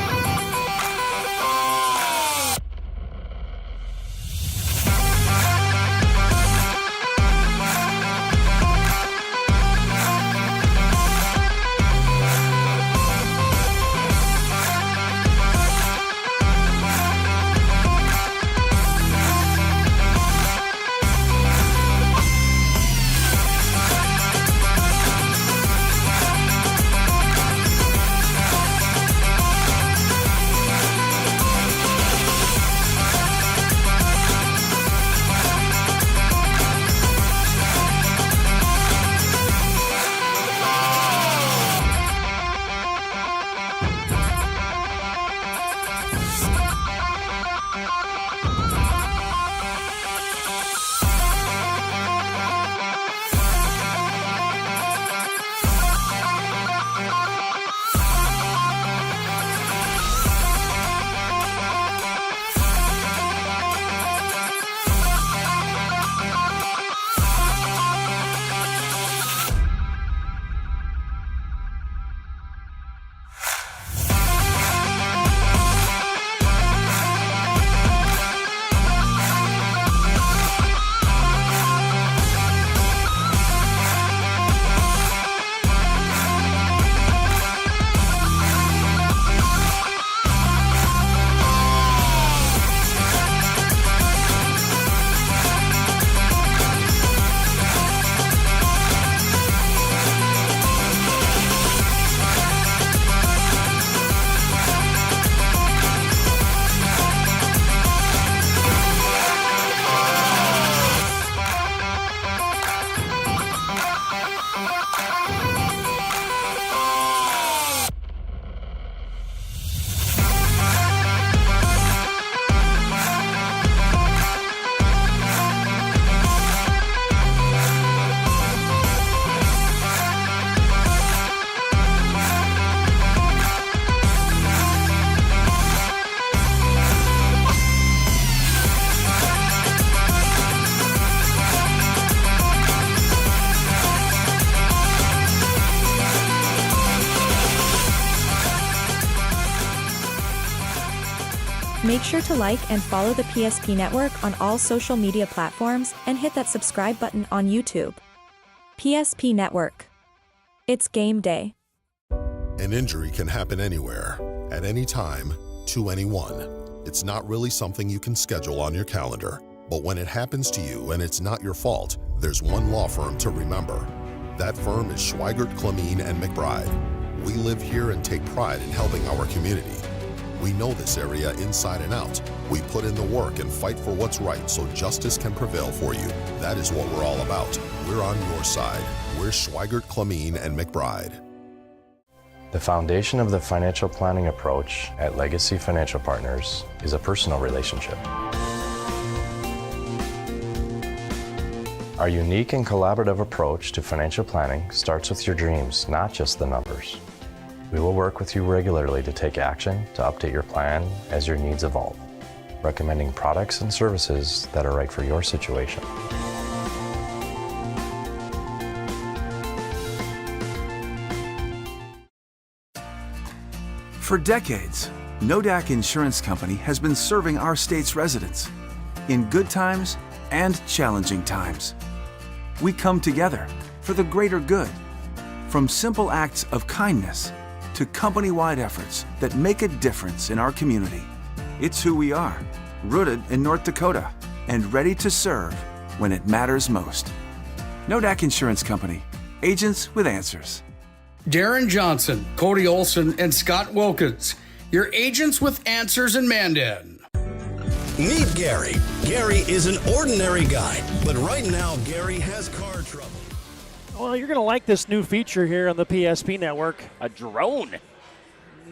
Make sure to like and follow the PSP Network on all social media platforms and hit that subscribe button on YouTube. PSP Network. It's game day. An injury can happen anywhere, at any time, to anyone. It's not really something you can schedule on your calendar. But when it happens to you and it's not your fault, there's one law firm to remember. That firm is Schweigert, Clemene, and McBride. We live here and take pride in helping our community. We know this area inside and out. We put in the work and fight for what's right so justice can prevail for you. That is what we're all about. We're on your side. We're Schweigert, Clemene, and McBride. The foundation of the financial planning approach at Legacy Financial Partners is a personal relationship. Our unique and collaborative approach to financial planning starts with your dreams, not just the numbers. We will work with you regularly to take action to update your plan as your needs evolve, recommending products and services that are right for your situation. For decades, NODAC Insurance Company has been serving our state's residents in good times and challenging times. We come together for the greater good, from simple acts of kindness to company-wide efforts that make a difference in our community. It's who we are, rooted in North Dakota and ready to serve when it matters most. NODAC Insurance Company, agents with answers. Darren Johnson, Cody Olson, and Scott Wilkins, your agents with answers in Mandan. Meet Gary. Gary is an ordinary guy, but right now Gary has car trouble. Well, you're going to like this new feature here on the PSP Network. A drone.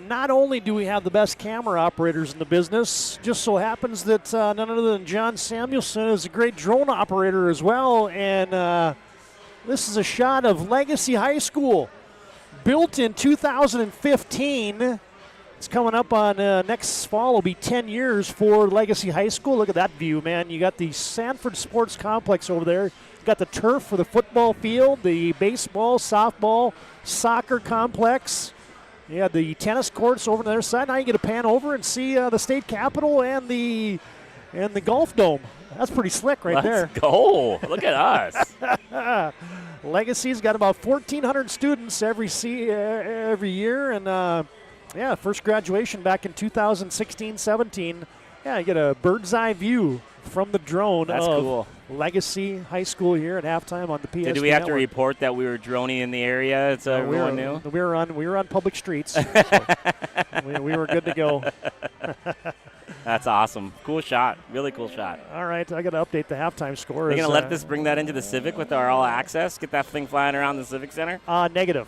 Not only do we have the best camera operators in the business, just so happens that none other than John Samuelson is a great drone operator as well. And this is a shot of Legacy High School. Built in 2015. It's coming up on next fall. Will be 10 years for Legacy High School. Look at that view, man. You got the Sanford Sports Complex over there. You got the turf for the football field, the baseball, softball, soccer complex. You got the tennis courts over on the other side. Now you get to pan over and see the state capitol and the golf dome. That's pretty slick right there. Let's go. Look at us. Legacy's got about 1,400 students every year, and first graduation back in 2016-17. Yeah, you get a bird's eye view from the drone. That's of cool. Legacy High School here at halftime on the PSP Did we have Network. to report that we were droning in the area? It's everyone knew. We were on public streets. So we were good to go. That's awesome. Cool shot. Really cool shot. All right, I got to update the halftime score. Are you going to let this bring that into the Civic with our all access? Get that thing flying around the Civic Center? Negative.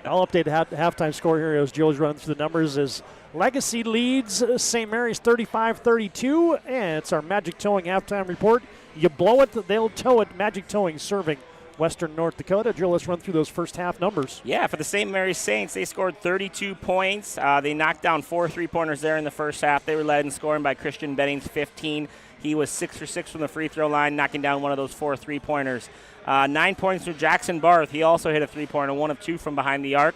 I'll update the halftime score here as Joe's running through the numbers. As Legacy leads St. Mary's 35-32, and it's our Magic Towing halftime report. You blow it, they'll tow it. Magic Towing serving Western North Dakota. Joe, let's run through those first half numbers. Yeah, for the St. Mary's Saints, they scored 32 points. They knocked down 4 3-pointers there in the first half. They were led in scoring by Christian Bennings, 15. He was 6 for 6 from the free throw line, knocking down one of those 4 3-pointers. 9 points for Jackson Barth. He also hit a 3-pointer, 1 of 2 from behind the arc.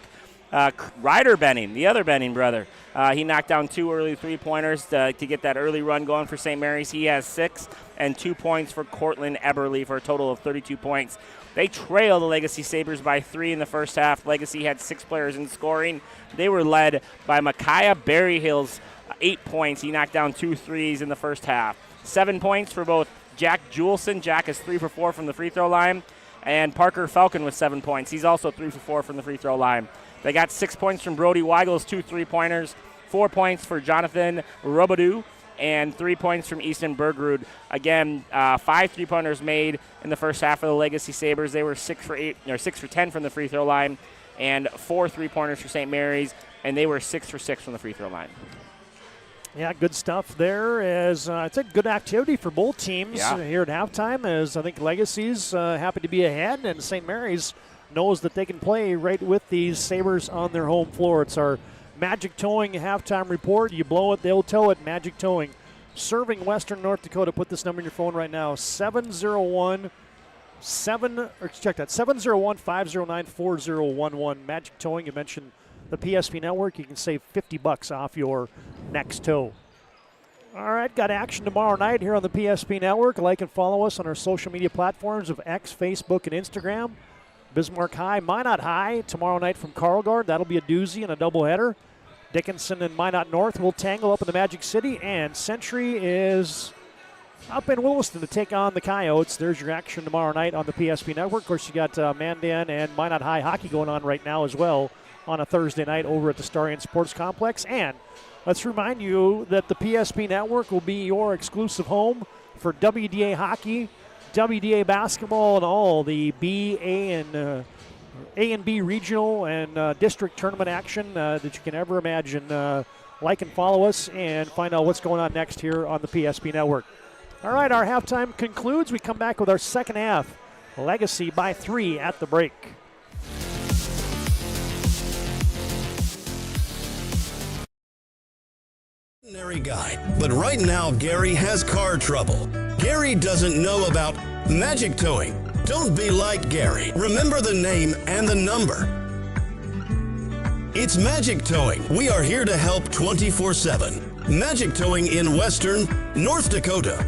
Ryder Benning, the other Benning brother, he knocked down 2 early 3-pointers to get that early run going for St. Mary's. He has 6, and 2 points for Cortland Eberly for a total of 32 points. They trailed the Legacy Sabres by 3 in the first half. Legacy had 6 players in scoring. They were led by Micaiah Berryhill's 8 points. He knocked down 2 threes in the first half. 7 points for both Jack Julesen. Jack is 3 for 4 from the free throw line. And Parker Falcon with 7 points. He's also 3 for 4 from the free throw line. They got 6 points from Brody Weigel's 2 3-pointers. 4 points for Jonathan Robidoux. And 3 points from Easton Bergrud. Again, 5 3-pointers made in the first half of the Legacy Sabres. They were 6 for 10 from the free throw line, and 4 3-pointers for St. Mary's, and they were 6 for 6 from the free throw line. Yeah, good stuff there. As it's a good activity for both teams here at halftime. As I think Legacy's happy to be ahead, and St. Mary's knows that they can play right with these Sabres on their home floor. It's our Magic Towing halftime report. You blow it, they'll tow it. Magic Towing serving Western North Dakota. Put this number in your phone right now. 701-509-4011. Magic Towing, you mentioned the PSP Network, you can save $50 off your next tow. All right, got action tomorrow night here on the PSP Network. Like and follow us on our social media platforms of X, Facebook, and Instagram. Bismarck High, Minot High tomorrow night from Carlgard. That'll be a doozy and a doubleheader. Dickinson and Minot North will tangle up in the Magic City, and Century is up in Williston to take on the Coyotes. There's your action tomorrow night on the PSP Network. Of course, you got Mandan and Minot High hockey going on right now as well on a Thursday night over at the Starion Sports Complex. And let's remind you that the PSP Network will be your exclusive home for WDA hockey, WDA basketball, and all the A and B regional and district tournament action that you can ever imagine. Like and follow us and find out what's going on next here on the PSP Network. All right, our halftime concludes. We come back with our second half. Legacy by 3 at the break. Ordinary guy, but right now Gary has car trouble. Gary doesn't know about magic towing. Don't be like Gary. Remember the name and the number. It's Magic Towing. We are here to help 24/7. Magic Towing in Western North Dakota.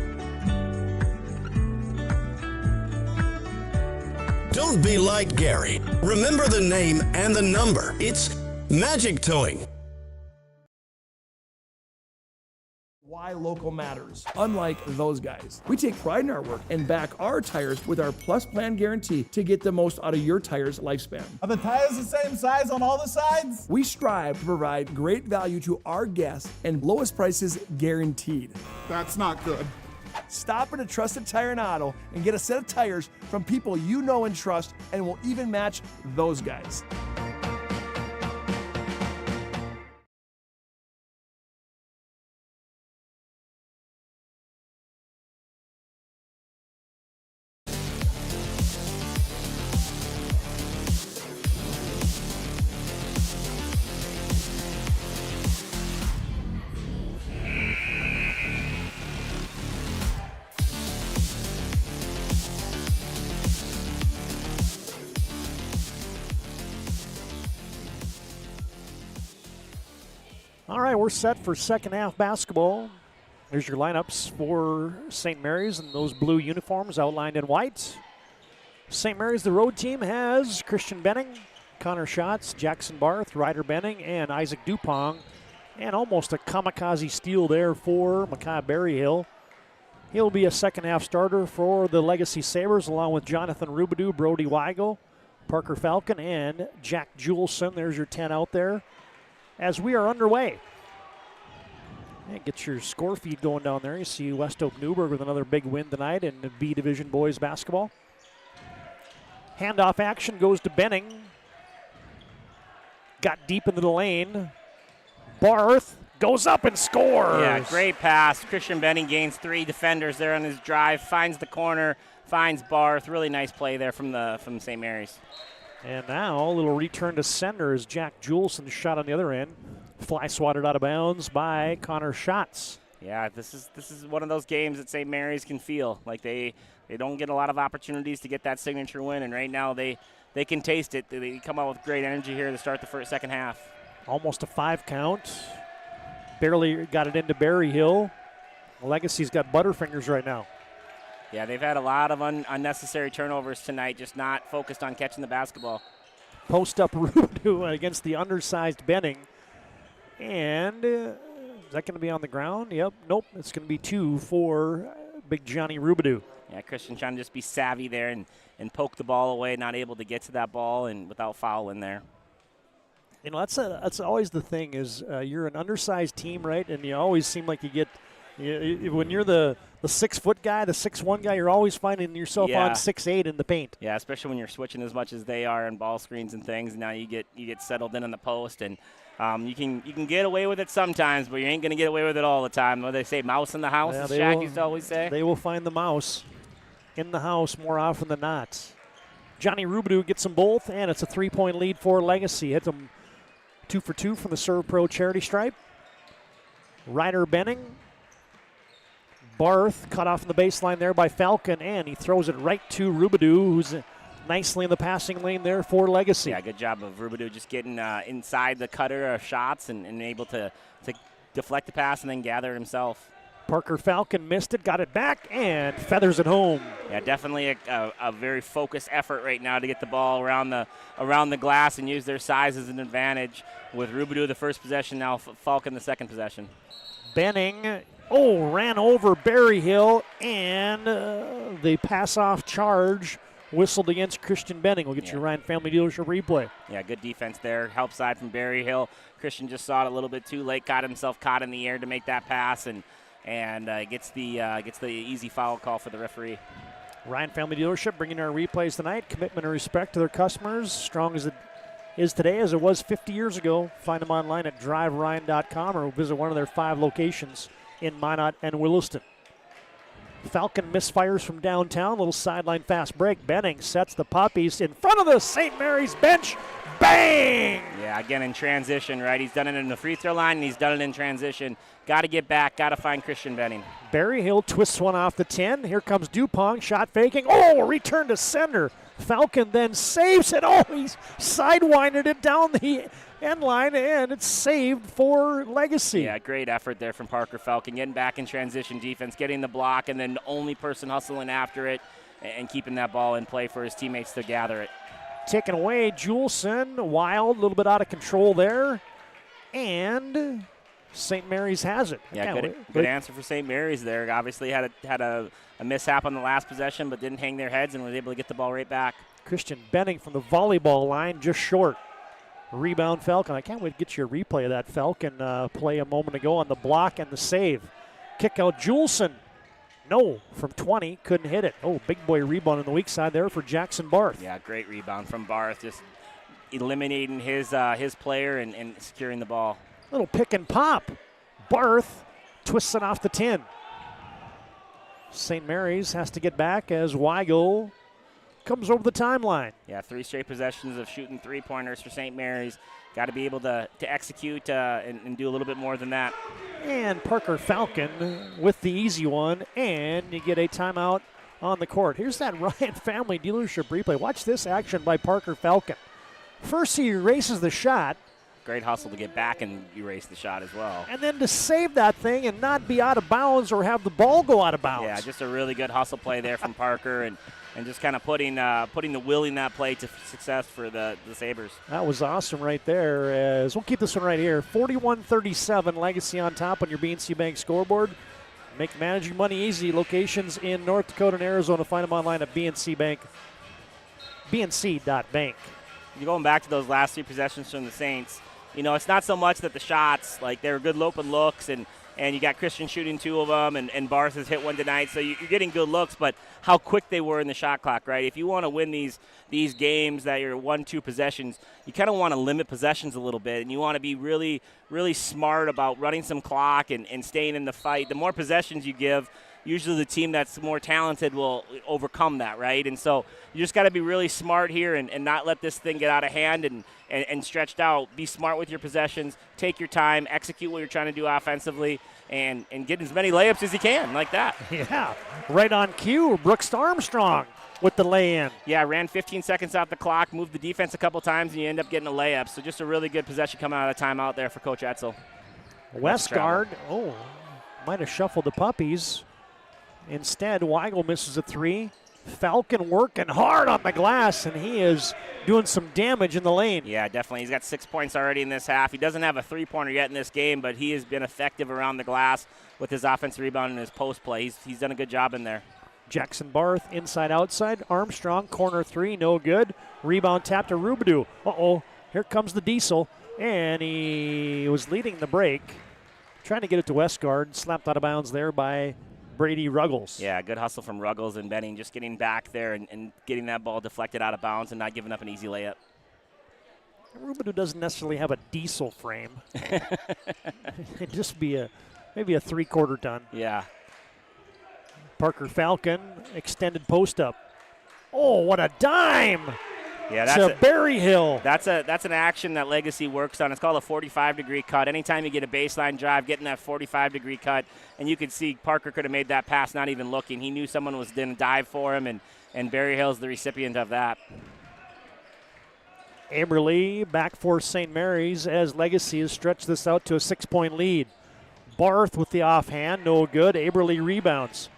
Don't be like Gary. Remember the name and the number. It's Magic Towing. Why local matters. Unlike those guys, we take pride in our work and back our tires with our Plus Plan guarantee to get the most out of your tire's lifespan. Are the tires the same size on all the sides? We strive to provide great value to our guests and lowest prices guaranteed. That's not good. Stop at a trusted tire and auto and get a set of tires from people you know and trust, and will even match those guys. All right, we're set for second half basketball. Here's your lineups for St. Mary's in those blue uniforms outlined in white. St. Mary's, the road team, has Christian Benning, Connor Schatz, Jackson Barth, Ryder Benning, and Isaac Dupong. And almost a kamikaze steal there for Makai Berryhill. He'll be a second half starter for the Legacy Sabres, along with Jonathan Rubidoux, Brody Weigel, Parker Falcon, and Jack Juleson. There's your 10 out there as we are underway. And get your score feed going down there. You see West Oak Newburgh with another big win tonight in the B Division boys basketball. Handoff action goes to Benning. Got deep into the lane. Barth goes up and scores. Yeah, great pass. Christian Benning gains 3 defenders there on his drive, finds the corner, finds Barth. Really nice play there from St. Mary's. And now a little return to sender as Jack Juleson shot on the other end. Fly swatted out of bounds by Connor Schatz. Yeah, this is one of those games that St. Mary's can feel. Like they don't get a lot of opportunities to get that signature win, and right now they can taste it. They come out with great energy here to start the second half. Almost a 5 count. Barely got it into Berryhill. Legacy's got butterfingers right now. Yeah, they've had a lot of unnecessary turnovers tonight, just not focused on catching the basketball. Post up Rubidoux against the undersized Benning. And is that going to be on the ground? Yep. Nope. It's going to be 2 for big Johnny Rubidoux. Yeah, Christian trying to just be savvy there and poke the ball away, not able to get to that ball and without fouling there. You know, that's always the thing is you're an undersized team, right? And you always seem like you get when you're the 6-foot guy, the 6'1" guy, you're always finding yourself on 6'8" in the paint. Yeah, especially when you're switching as much as they are in ball screens and things. And now you get settled in the post, and you can get away with it sometimes, but you ain't gonna get away with it all the time. What do they say, mouse in the house? Yeah, as Shaq used to always say. They will find the mouse in the house more often than not. Johnny Rubidoux gets them both, and it's a 3-point lead for Legacy. Hits them 2 for 2 from the Serve Pro charity stripe. Ryder Benning. Barth cut off in the baseline there by Falcon, and he throws it right to Rubidoux, who's nicely in the passing lane there for Legacy. Yeah, good job of Rubidoux just getting inside the cutter of shots and able to deflect the pass and then gather it himself. Parker Falcon missed it, got it back, and feathers it home. Yeah, definitely a very focused effort right now to get the ball around the glass and use their size as an advantage. With Rubidoux the first possession, now Falcon the second possession. Benning, ran over Berryhill, and the pass-off charge whistled against Christian Benning. We'll get your Ryan Family Dealership replay. Yeah, good defense there. Help side from Berryhill. Christian just saw it a little bit too late, got himself caught in the air to make that pass, and gets the easy foul call for the referee. Ryan Family Dealership bringing our replays tonight. Commitment and respect to their customers, strong as it is today as it was 50 years ago. Find them online at driveryan.com or visit one of their 5 locations in Minot and Williston. Falcon misfires from downtown. Little sideline fast break. Benning sets the Puppies in front of the St. Mary's bench. Bang! Yeah, again in transition, right? He's done it in the free throw line, and he's done it in transition. Got to get back, got to find Christian Benning. Berryhill twists one off the 10. Here comes Dupont, shot faking. Return to sender. Falcon then saves it. He's sidewinded it down the end line, and it's saved for Legacy. Yeah, great effort there from Parker Falcon, getting back in transition defense, getting the block, and then the only person hustling after it and keeping that ball in play for his teammates to gather it. Taken away, Juleson, Wild, a little bit out of control there, and St. Mary's has it. Yeah, good answer for St. Mary's there. Obviously had a mishap on the last possession, but didn't hang their heads and was able to get the ball right back. Christian Benning from the volleyball line, just short. Rebound Falcon. I can't wait to get you a replay of that Falcon play a moment ago on the block and the save. Kick out Juleson. No, from 20, couldn't hit it. Big boy rebound on the weak side there for Jackson Barth. Yeah, great rebound from Barth, just eliminating his player and securing the ball. Little pick and pop. Barth twists it off the 10. St. Mary's has to get back as Weigel comes over the timeline. Yeah, 3 straight possessions of shooting 3-pointers for St. Mary's. Got to be able to execute and do a little bit more than that. And Parker Falcon with the easy one, and you get a timeout on the court. Here's that Ryan Family Dealership replay. Watch this action by Parker Falcon. First he erases the shot. Great hustle to get back and erase the shot as well. And then to save that thing and not be out of bounds or have the ball go out of bounds. Yeah, just a really good hustle play there from Parker and just kind of putting the will in that play to success for the Sabres. That was awesome right there. As we'll keep this one right here. 41-37, Legacy on top on your BNC Bank scoreboard. Make managing money easy. Locations in North Dakota and Arizona. Find them online at bnc.bank. You're going back to those last 3 possessions from the Saints. It's not so much that the shots, like they were good open looks, and you got Christian shooting 2 of them, and Barth has hit one tonight, so you're getting good looks, but how quick they were in the shot clock, right? If you want to win these games that you're 1-2 possessions, you kind of want to limit possessions a little bit, and you want to be really, really smart about running some clock and staying in the fight. The more possessions you give, usually the team that's more talented will overcome that, right? And so you just got to be really smart here and not let this thing get out of hand and stretched out. Be smart with your possessions. Take your time. Execute what you're trying to do offensively and get as many layups as you can like that. Yeah, right on cue. Brooks Armstrong with the lay-in. Yeah, ran 15 seconds off the clock, moved the defense a couple times, and you end up getting a layup. So just a really good possession coming out of timeout there for Coach Etzel. Westgard, might have shuffled the Puppies. Instead, Weigel misses a 3. Falcon working hard on the glass, and he is doing some damage in the lane. Yeah, definitely. He's got 6 points already in this half. He doesn't have a 3-pointer yet in this game, but he has been effective around the glass with his offensive rebound and his post play. He's done a good job in there. Jackson Barth inside outside. Armstrong, corner 3, no good. Rebound tap to Rubidoux. Here comes the Diesel, and he was leading the break. Trying to get it to Westgard. Slapped out of bounds there by Brady Ruggles. Yeah, good hustle from Ruggles and Benning, just getting back there and getting that ball deflected out of bounds and not giving up an easy layup. Rubidoux doesn't necessarily have a diesel frame. It'd just be maybe a 3/4 ton. Yeah. Parker Falcon, extended post up. What a dime! Yeah, that's Berryhill. That's an action that Legacy works on. It's called a 45-degree cut. Anytime you get a baseline drive, getting that 45-degree cut, and you could see Parker could have made that pass not even looking. He knew someone was going to dive for him and and Berry Hill's the recipient of that. Aberley back for St. Mary's as Legacy has stretched this out to a 6-point lead. Barth with the offhand, no good. Aberley rebounds.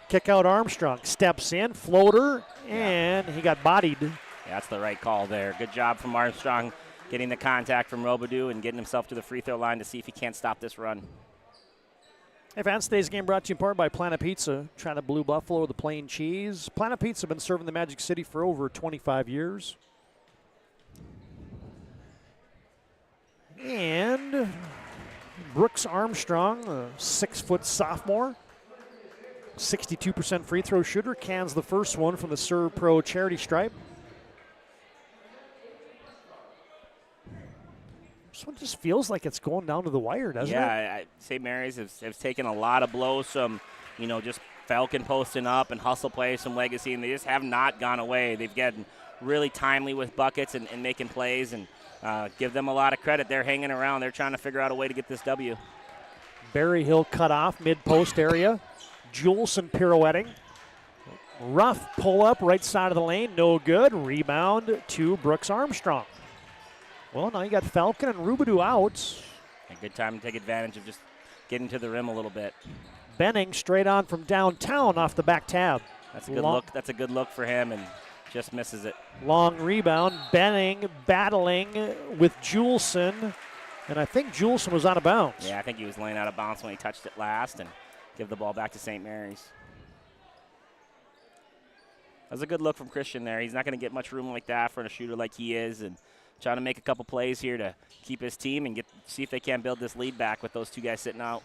Kick out Armstrong, steps in, floater, and he got bodied. Yeah, that's the right call there. Good job from Armstrong getting the contact from Robidoux and getting himself to the free throw line to see if he can't stop this run. Advanced today's game brought to you in part by Planet Pizza. Try the Blue Buffalo or the plain cheese. Planet Pizza been serving the Magic City for over 25 years. And Brooks Armstrong, a 6-foot sophomore, 62% free throw shooter, cans the first one from the Serve Pro charity stripe. This one just feels like it's going down to the wire, doesn't it? Yeah, St. Mary's has taken a lot of blows from, just Falcon posting up and hustle plays from Legacy, and they just have not gone away. They've gotten really timely with buckets and making plays, and give them a lot of credit. They're hanging around. They're trying to figure out a way to get this W. Berry Hill cut off mid-post area. Juleson pirouetting. Rough pull-up right side of the lane. No good. Rebound to Brooks Armstrong. Well, now you got Falcon and Robidoux out. A good time to take advantage of just getting to the rim a little bit. Benning straight on from downtown off the back tab. That's a good look. That's a good look for him, and just misses it. Long rebound. Benning battling with Juleson, and I think Juleson was out of bounds. Yeah, I think he was laying out of bounds when he touched it last, and give the ball back to St. Mary's. That was a good look from Christian there. He's not going to get much room like that for a shooter like he is, and trying to make a couple plays here to keep his team and see if they can build this lead back with those two guys sitting out.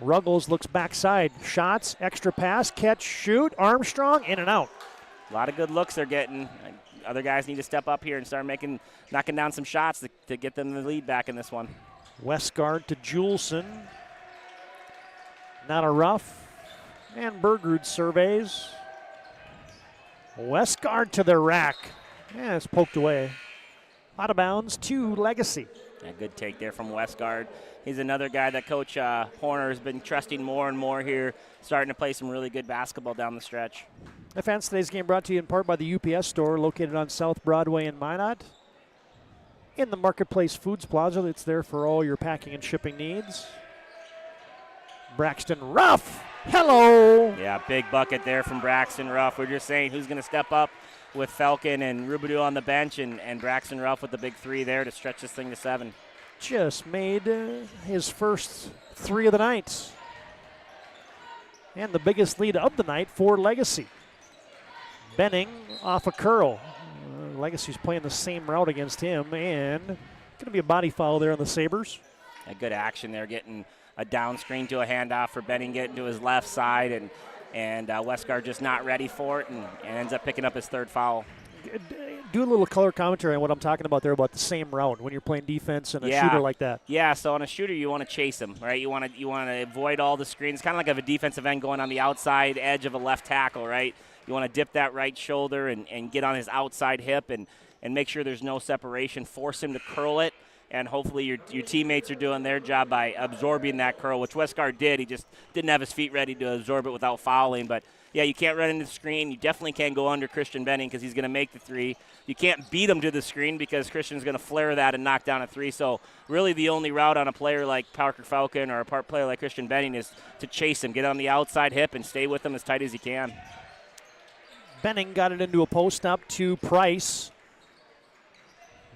Ruggles looks backside. Shots, extra pass, catch, shoot. Armstrong in and out. A lot of good looks they're getting. Other guys need to step up here and start knocking down some shots to get them the lead back in this one. Westgard to Juleson. Not a rough. And Bergerud surveys. Westgard to the rack. Yeah, it's poked away. Out of bounds to Legacy. A good take there from Westgard. He's another guy that Coach Horner has been trusting more and more here, starting to play some really good basketball down the stretch. Advanced today's game brought to you in part by the UPS store located on South Broadway in Minot. In the Marketplace Foods Plaza, it's there for all your packing and shipping needs. Braxton Ruff, hello! Yeah, big bucket there from Braxton Ruff. We're just saying who's going to step up with Falcon and Robidoux on the bench, and Braxton Ruff with the big three there to stretch this thing to 7. Just made his first 3 of the night. And the biggest lead of the night for Legacy. Benning off a curl. Legacy's playing the same route against him, and going to be a body foul there on the Sabres. A good action there, getting a down screen to a handoff for Benning, getting to his left side, and Westgard just not ready for it, and ends up picking up his 3rd foul. Do a little color commentary on what I'm talking about there about the same route when you're playing defense and a shooter like that. Yeah, so on a shooter you want to chase him, right? You want to avoid all the screens, kind of like a defensive end going on the outside edge of a left tackle, right? You want to dip that right shoulder and get on his outside hip and make sure there's no separation, force him to curl it, and hopefully your teammates are doing their job by absorbing that curl, which Westgard did. He just didn't have his feet ready to absorb it without fouling. But, yeah, you can't run into the screen. You definitely can't go under Christian Benning because he's going to make the 3. You can't beat him to the screen because Christian's going to flare that and knock down a 3. So really the only route on a player like Parker Falcon or a player like Christian Benning is to chase him, get on the outside hip, and stay with him as tight as you can. Benning got it into a post-up to Price.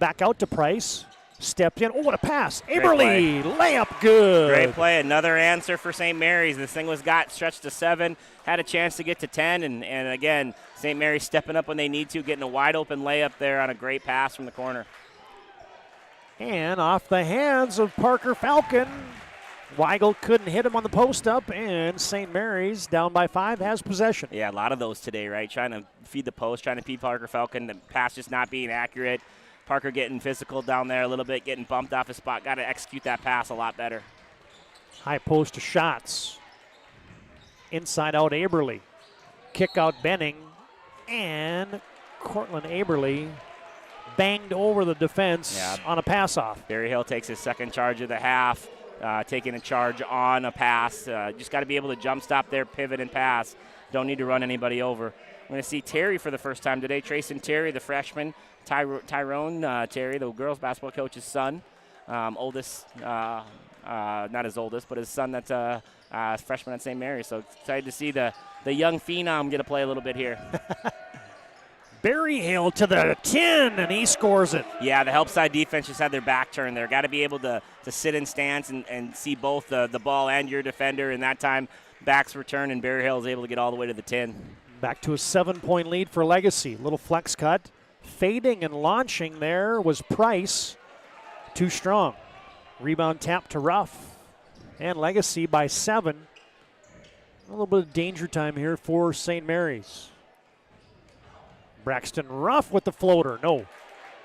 Back out to Price. Stepped in. Oh, what a pass. Aberley, layup good. Great play. Another answer for St. Mary's. This thing was stretched to 7, had a chance to get to 10, and again, St. Mary's stepping up when they need to, getting a wide-open layup there on a great pass from the corner. And off the hands of Parker Falcon. Weigel couldn't hit him on the post-up, and St. Mary's, down by 5, has possession. Yeah, a lot of those today, right? Trying to feed the post, trying to feed Parker Falcon. The pass just not being accurate. Parker getting physical down there a little bit, getting bumped off his spot. Got to execute that pass a lot better. High post to shots. Inside out Aberley. Kick out Benning. And Cortland Aberley banged over the defense on a pass off. Berry Hill takes his 2nd charge of the half, taking a charge on a pass. Just got to be able to jump stop there, pivot, and pass. Don't need to run anybody over. We're going to see Terry for the first time today. Trayson Terry, the freshman. Tyrone Terry, the girls basketball coach's son. Oldest, not his oldest, but his son that's a freshman at St. Mary's. So excited to see the young phenom get to play a little bit here. Berryhill to the 10, and he scores it. Yeah, the help side defense just had their back turned there. Got to be able to sit in stance and see both the ball and your defender. And that time, backs return, and Berryhill is able to get all the way to the 10. Back to a 7-point lead for Legacy. Little flex cut. Fading and launching there was Price. Too strong. Rebound tap to Ruff. And Legacy by 7. A little bit of danger time here for St. Mary's. Braxton Ruff with the floater. No.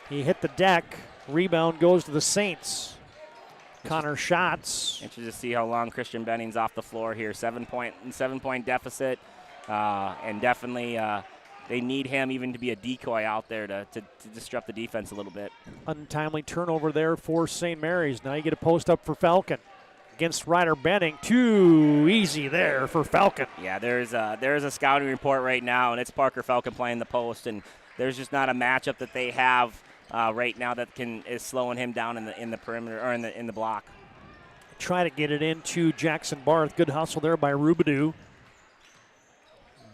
He hit the deck. Rebound goes to the Saints. Connor Schatz. Interested to see how long Christian Benning's off the floor here. 7-point deficit. And definitely they need him even to be a decoy out there to disrupt the defense a little bit. Untimely turnover there for St. Mary's. Now you get a post up for Falcon against Ryder Benning. Too easy there for Falcon. Yeah, there's a scouting report right now, and it's Parker Falcon playing the post, and there's just not a matchup that they have right now that is slowing him down in the perimeter or in the block. Try to get it into Jackson Barth. Good hustle there by Rubidoux.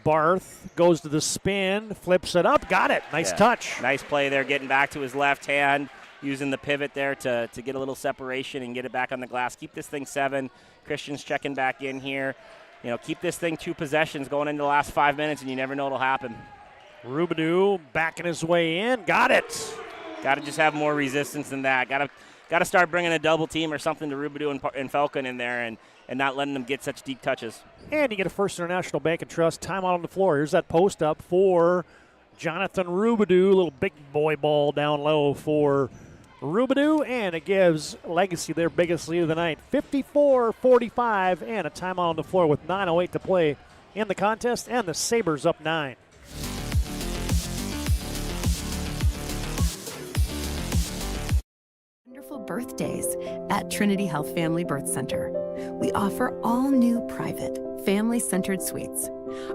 Barth goes to the spin, flips it up, got it. Nice touch. Nice play there, getting back to his left hand, using the pivot there to get a little separation and get it back on the glass. Keep this thing 7. Christian's checking back in here. Keep this thing 2 possessions going into the last 5 minutes, and you never know what'll happen. Rubidoux backing his way in, got it. Got to just have more resistance than that. Got to start bringing a double team or something to Rubidoux and Falcon in there and not letting them get such deep touches. And you get a First International Bank and Trust timeout on the floor. Here's that post up for Jonathan Rubidoux. Little big boy ball down low for Rubidoux, and it gives Legacy their biggest lead of the night. 54-45, and a timeout on the floor with 9:08 to play in the contest, and the Sabres up 9. Wonderful birthdays at Trinity Health Family Birth Center. We offer all new private, family-centered suites.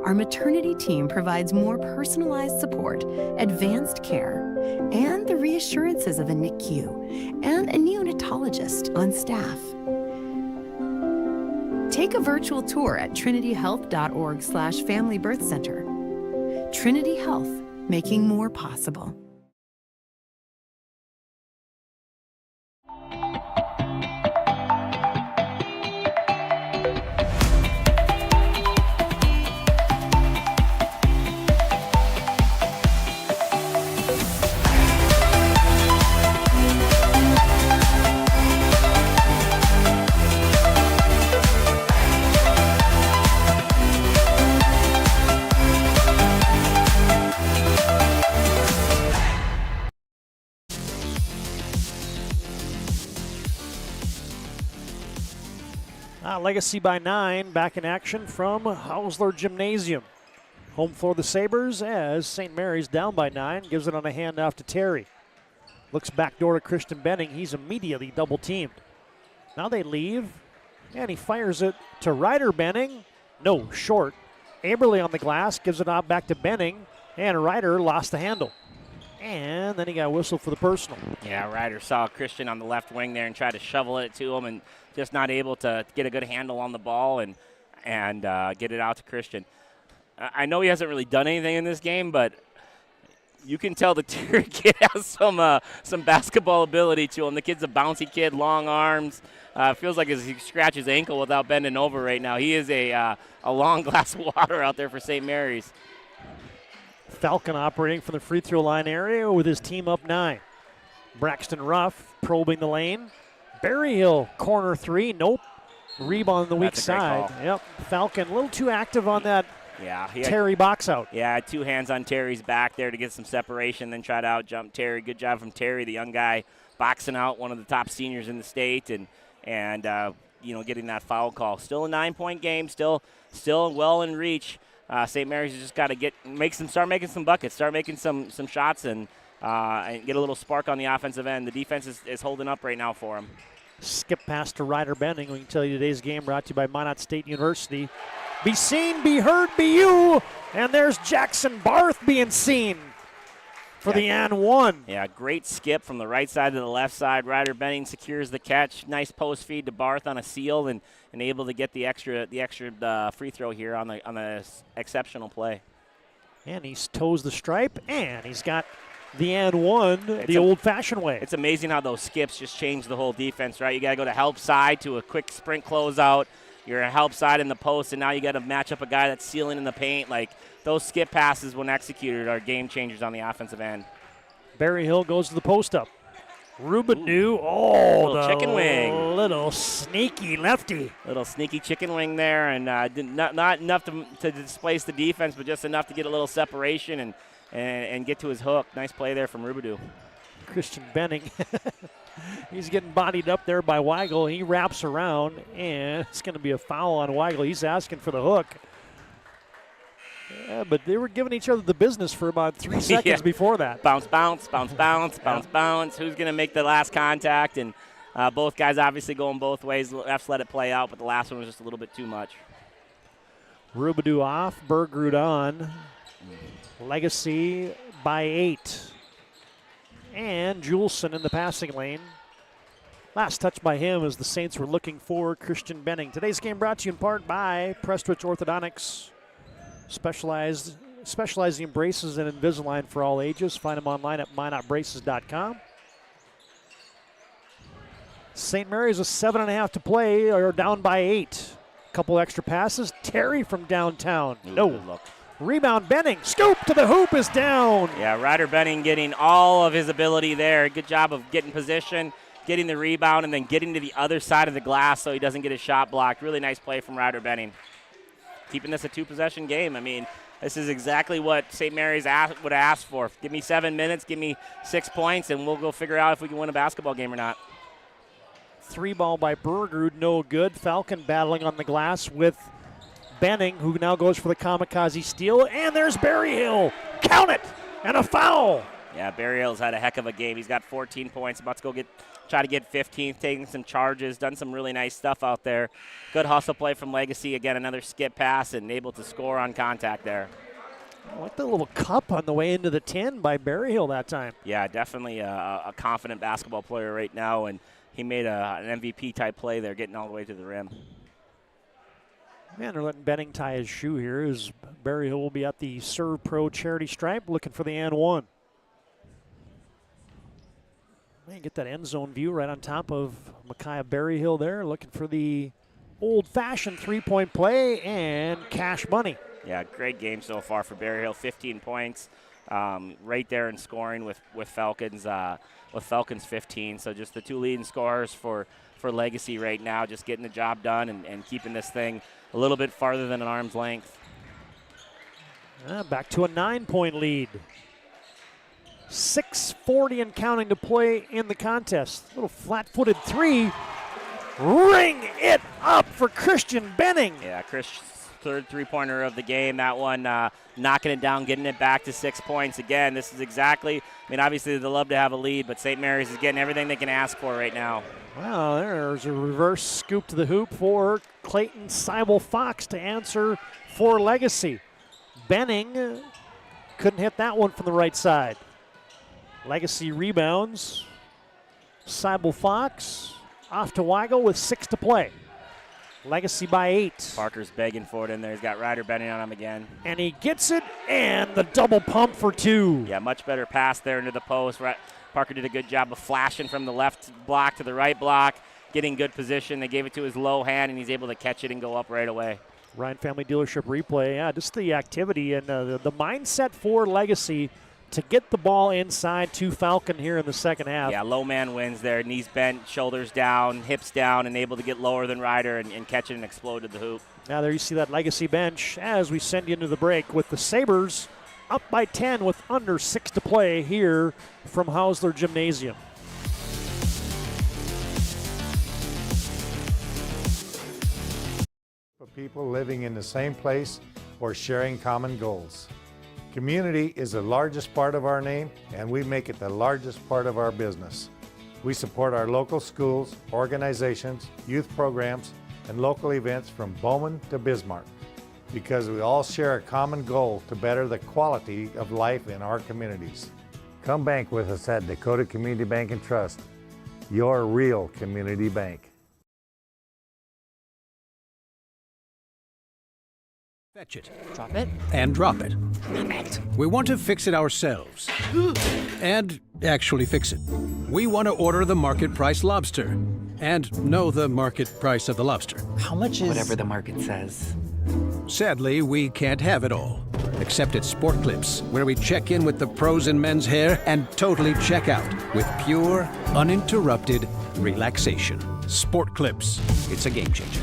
Our maternity team provides more personalized support, advanced care, and the reassurances of a NICU and a neonatologist on staff. Take a virtual tour at trinityhealth.org/Family Birth Center. Trinity Health, making more possible. Legacy by 9, back in action from Hausler Gymnasium. Home floor the Sabres as St. Mary's down by 9, gives it on a handoff to Terry. Looks back door to Christian Benning. He's immediately double teamed. Now they leave, and he fires it to Ryder Benning. No, short. Aberle on the glass, gives it out back to Benning, and Ryder lost the handle. And then he got whistled for the personal. Yeah, Ryder saw Christian on the left wing there and tried to shovel it to him and just not able to get a good handle on the ball and get it out to Christian. I know he hasn't really done anything in this game, but you can tell the Terry kid has some basketball ability to him. The kid's a bouncy kid, long arms. Feels like he scratched his ankle without bending over right now. He is a long glass of water out there for St. Mary's. Falcon operating from the free throw line area with his team up 9. Braxton Ruff probing the lane. Berryhill, corner 3, nope. Rebound on the weak side. Yep, Falcon a little too active on that Terry box out. Yeah, 2 hands on Terry's back there to get some separation, then try to out-jump Terry. Good job from Terry, the young guy, boxing out one of the top seniors in the state and getting that foul call. Still a 9-point game, still well in reach. St. Mary's has just got to start making some buckets, start making some shots, and get a little spark on the offensive end. The defense is holding up right now for them. Skip pass to Ryder Benning. We can tell you today's game brought to you by Minot State University. Be seen, be heard, be you. And there's Jackson Barth being seen for the and one. Yeah, great skip from the right side to the left side. Ryder Benning secures the catch. Nice post feed to Barth on a seal and able to get the extra free throw here on the exceptional play. And he toes the stripe, and he's got the and one the old-fashioned way. It's amazing how those skips just change the whole defense, right? You got to go to help side to a quick sprint closeout. You're a help side in the post, and now you got to match up a guy that's sealing in the paint. Like, those skip passes, when executed, are game changers on the offensive end. Berryhill goes to the post up. Rubinu, little chicken wing. Little sneaky lefty. Little sneaky chicken wing there, and not enough to displace the defense, but just enough to get a little separation and get to his hook. Nice play there from Rubinu. Christian Benning. He's getting bodied up there by Weigel. He wraps around, and it's going to be a foul on Weigel. He's asking for the hook. Yeah, but they were giving each other the business for about 3 seconds before that. Bounce, bounce, bounce, bounce, bounce, bounce. Who's going to make the last contact? And both guys obviously going both ways. Refs let it play out, but the last one was just a little bit too much. Rubadu off, Bergrud on. Legacy by 8. And Juleson in the passing lane. Last touch by him as the Saints were looking for Christian Benning. Today's game brought to you in part by Prestwich Orthodontics. Specializing in braces and Invisalign for all ages. Find them online at mynotbraces.com. St. Mary's with 7.5 to play, are down by 8. Couple extra passes. Terry from downtown. No. Good look. Rebound, Benning. Scoop to the hoop is down. Yeah, Ryder Benning getting all of his ability there. Good job of getting position, getting the rebound, and then getting to the other side of the glass so he doesn't get his shot blocked. Really nice play from Ryder Benning. Keeping this a 2-possession game. I mean, this is exactly what St. Mary's would ask for. Give me 7 minutes, give me 6 points, and we'll go figure out if we can win a basketball game or not. 3 ball by Bergrud, no good. Falcon battling on the glass with Benning, who now goes for the kamikaze steal. And there's Berryhill. Count it! And a foul. Yeah, Berryhill's had a heck of a game. He's got 14 points, about to go try to get 15, taking some charges, done some really nice stuff out there. Good hustle play from Legacy. Again, another skip pass and able to score on contact there. I like the little cup on the way into the 10 by Berryhill that time. Yeah, definitely a confident basketball player right now, and he made an MVP-type play there, getting all the way to the rim. Man, they're letting Benning tie his shoe here as Berryhill will be at the Serve Pro charity stripe looking for the and one. Man, get that end zone view right on top of Micaiah Berryhill there, looking for the old-fashioned three-point play and cash money. Yeah, great game so far for Berryhill. 15 points, right there in scoring with Falcons. With Falcons 15, so just the 2 leading scorers for Legacy right now, just getting the job done and keeping this thing a little bit farther than an arm's length. Back to a 9-point lead. 6:40 and counting to play in the contest. Little flat-footed 3. Ring it up for Christian Benning. Yeah, Chris' third three-pointer of the game. That one knocking it down, getting it back to 6 points. Again, this is exactly, I mean, obviously they'd love to have a lead, but St. Mary's is getting everything they can ask for right now. Well, there's a reverse scoop to the hoop for Clayton Seibel-Fox to answer for Legacy. Benning couldn't hit that one from the right side. Legacy rebounds. Seibel-Fox off to Weigel with 6 to play. Legacy by 8. Parker's begging for it in there. He's got Ryder Benning on him again. And he gets it, and the double pump for 2. Yeah, much better pass there into the post. Parker did a good job of flashing from the left block to the right block, getting good position. They gave it to his low hand, and he's able to catch it and go up right away. Ryan Family Dealership replay. Yeah, just the activity and the mindset for Legacy to get the ball inside to Falcon here in the second half. Yeah, low man wins there. Knees bent, shoulders down, hips down, and able to get lower than Ryder and catch it and explode to the hoop. Now there you see that Legacy bench as we send you into the break with the Sabres up by 10 with under 6 to play here from Hausler Gymnasium. For people living in the same place or sharing common goals. Community is the largest part of our name, and we make it the largest part of our business. We support our local schools, organizations, youth programs, and local events from Bowman to Bismarck. because we all share a common goal to better the quality of life in our communities. Come bank with us at Dakota Community Bank and Trust, your real community bank. Fetch it. Drop it. And drop it. Drop it. We want to fix it ourselves. And actually fix it. We want to order the market price lobster. And know the market price of the lobster. How much is... Whatever the market says. Sadly, we can't have it all. Except at Sport Clips, where we check in with the pros in men's hair and totally check out with pure, uninterrupted relaxation. Sport Clips. It's a game changer.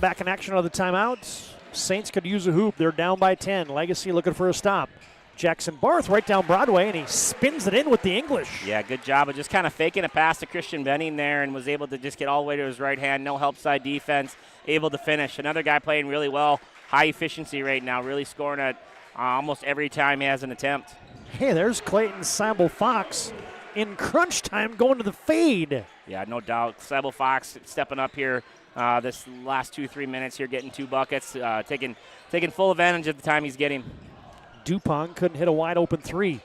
Back in action on the timeout. Saints could use a hoop. They're down by 10. Legacy looking for a stop. Jackson Barth right down Broadway, and he spins it in with the English. Yeah, good job of just kind of faking a pass to Christian Benning there and was able to just get all the way to his right hand. No help side defense, able to finish. Another guy playing really well. High efficiency right now, really scoring at almost every time he has an attempt. Hey, there's Clayton Seibel Fox in crunch time going to the fade. Yeah, no doubt. Seibel Fox stepping up here this last 2-3 minutes here, getting 2 buckets, taking full advantage of the time he's getting. Dupont couldn't hit a wide open 3.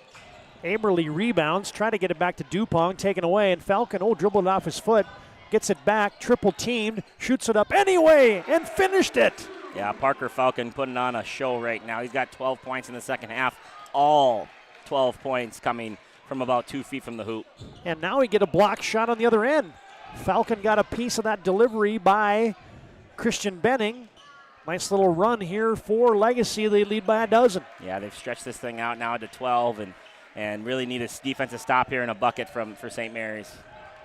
Aberly rebounds, try to get it back to Dupont, taken away, and Falcon, dribbled it off his foot, gets it back, triple teamed, shoots it up anyway, and finished it. Yeah, Parker Falcon putting on a show right now. He's got 12 points in the second half, all 12 points coming from about 2 feet from the hoop. And now we get a block shot on the other end. Falcon got a piece of that delivery by Christian Benning. Nice little run here for Legacy. They lead by a dozen. Yeah, they've stretched this thing out now to 12 and really need a defensive stop here and a bucket for St. Mary's.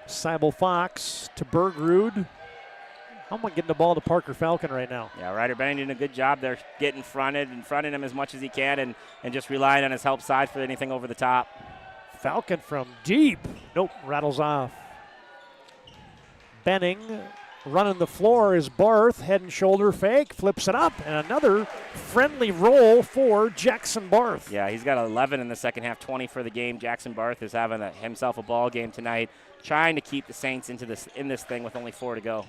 Seibel Fox to Bergrud. I'm getting the ball to Parker Falcon right now. Yeah, Ryder Benning doing a good job there getting fronting him as much as he can and just relying on his help side for anything over the top. Falcon from deep. Nope, rattles off. Benning running the floor is Barth, head and shoulder fake, flips it up, and another friendly roll for Jackson Barth. Yeah, he's got 11 in the second half, 20 for the game. Jackson Barth is having himself a ball game tonight, trying to keep the Saints in this thing with only 4 to go.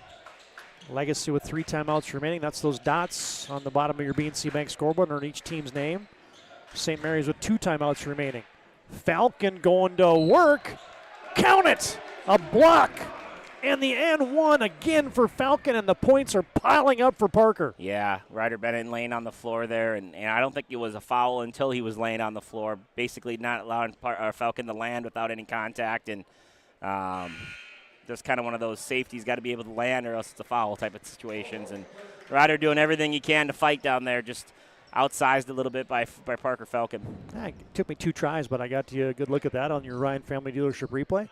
Legacy with 3 timeouts remaining. That's those dots on the bottom of your BNC Bank scoreboard under each team's name. St. Mary's with 2 timeouts remaining. Falcon going to work. Count it! A block! And the and one again for Falcon, and the points are piling up for Parker. Yeah, Ryder Bennett laying on the floor there, and I don't think it was a foul until he was laying on the floor, basically not allowing Falcon to land without any contact, and just kind of one of those safeties, got to be able to land or else it's a foul type of situations. And Ryder doing everything he can to fight down there, just outsized a little bit by Parker Falcon. It took me 2 tries, but I got you a good look at that on your Ryan Family Dealership replay.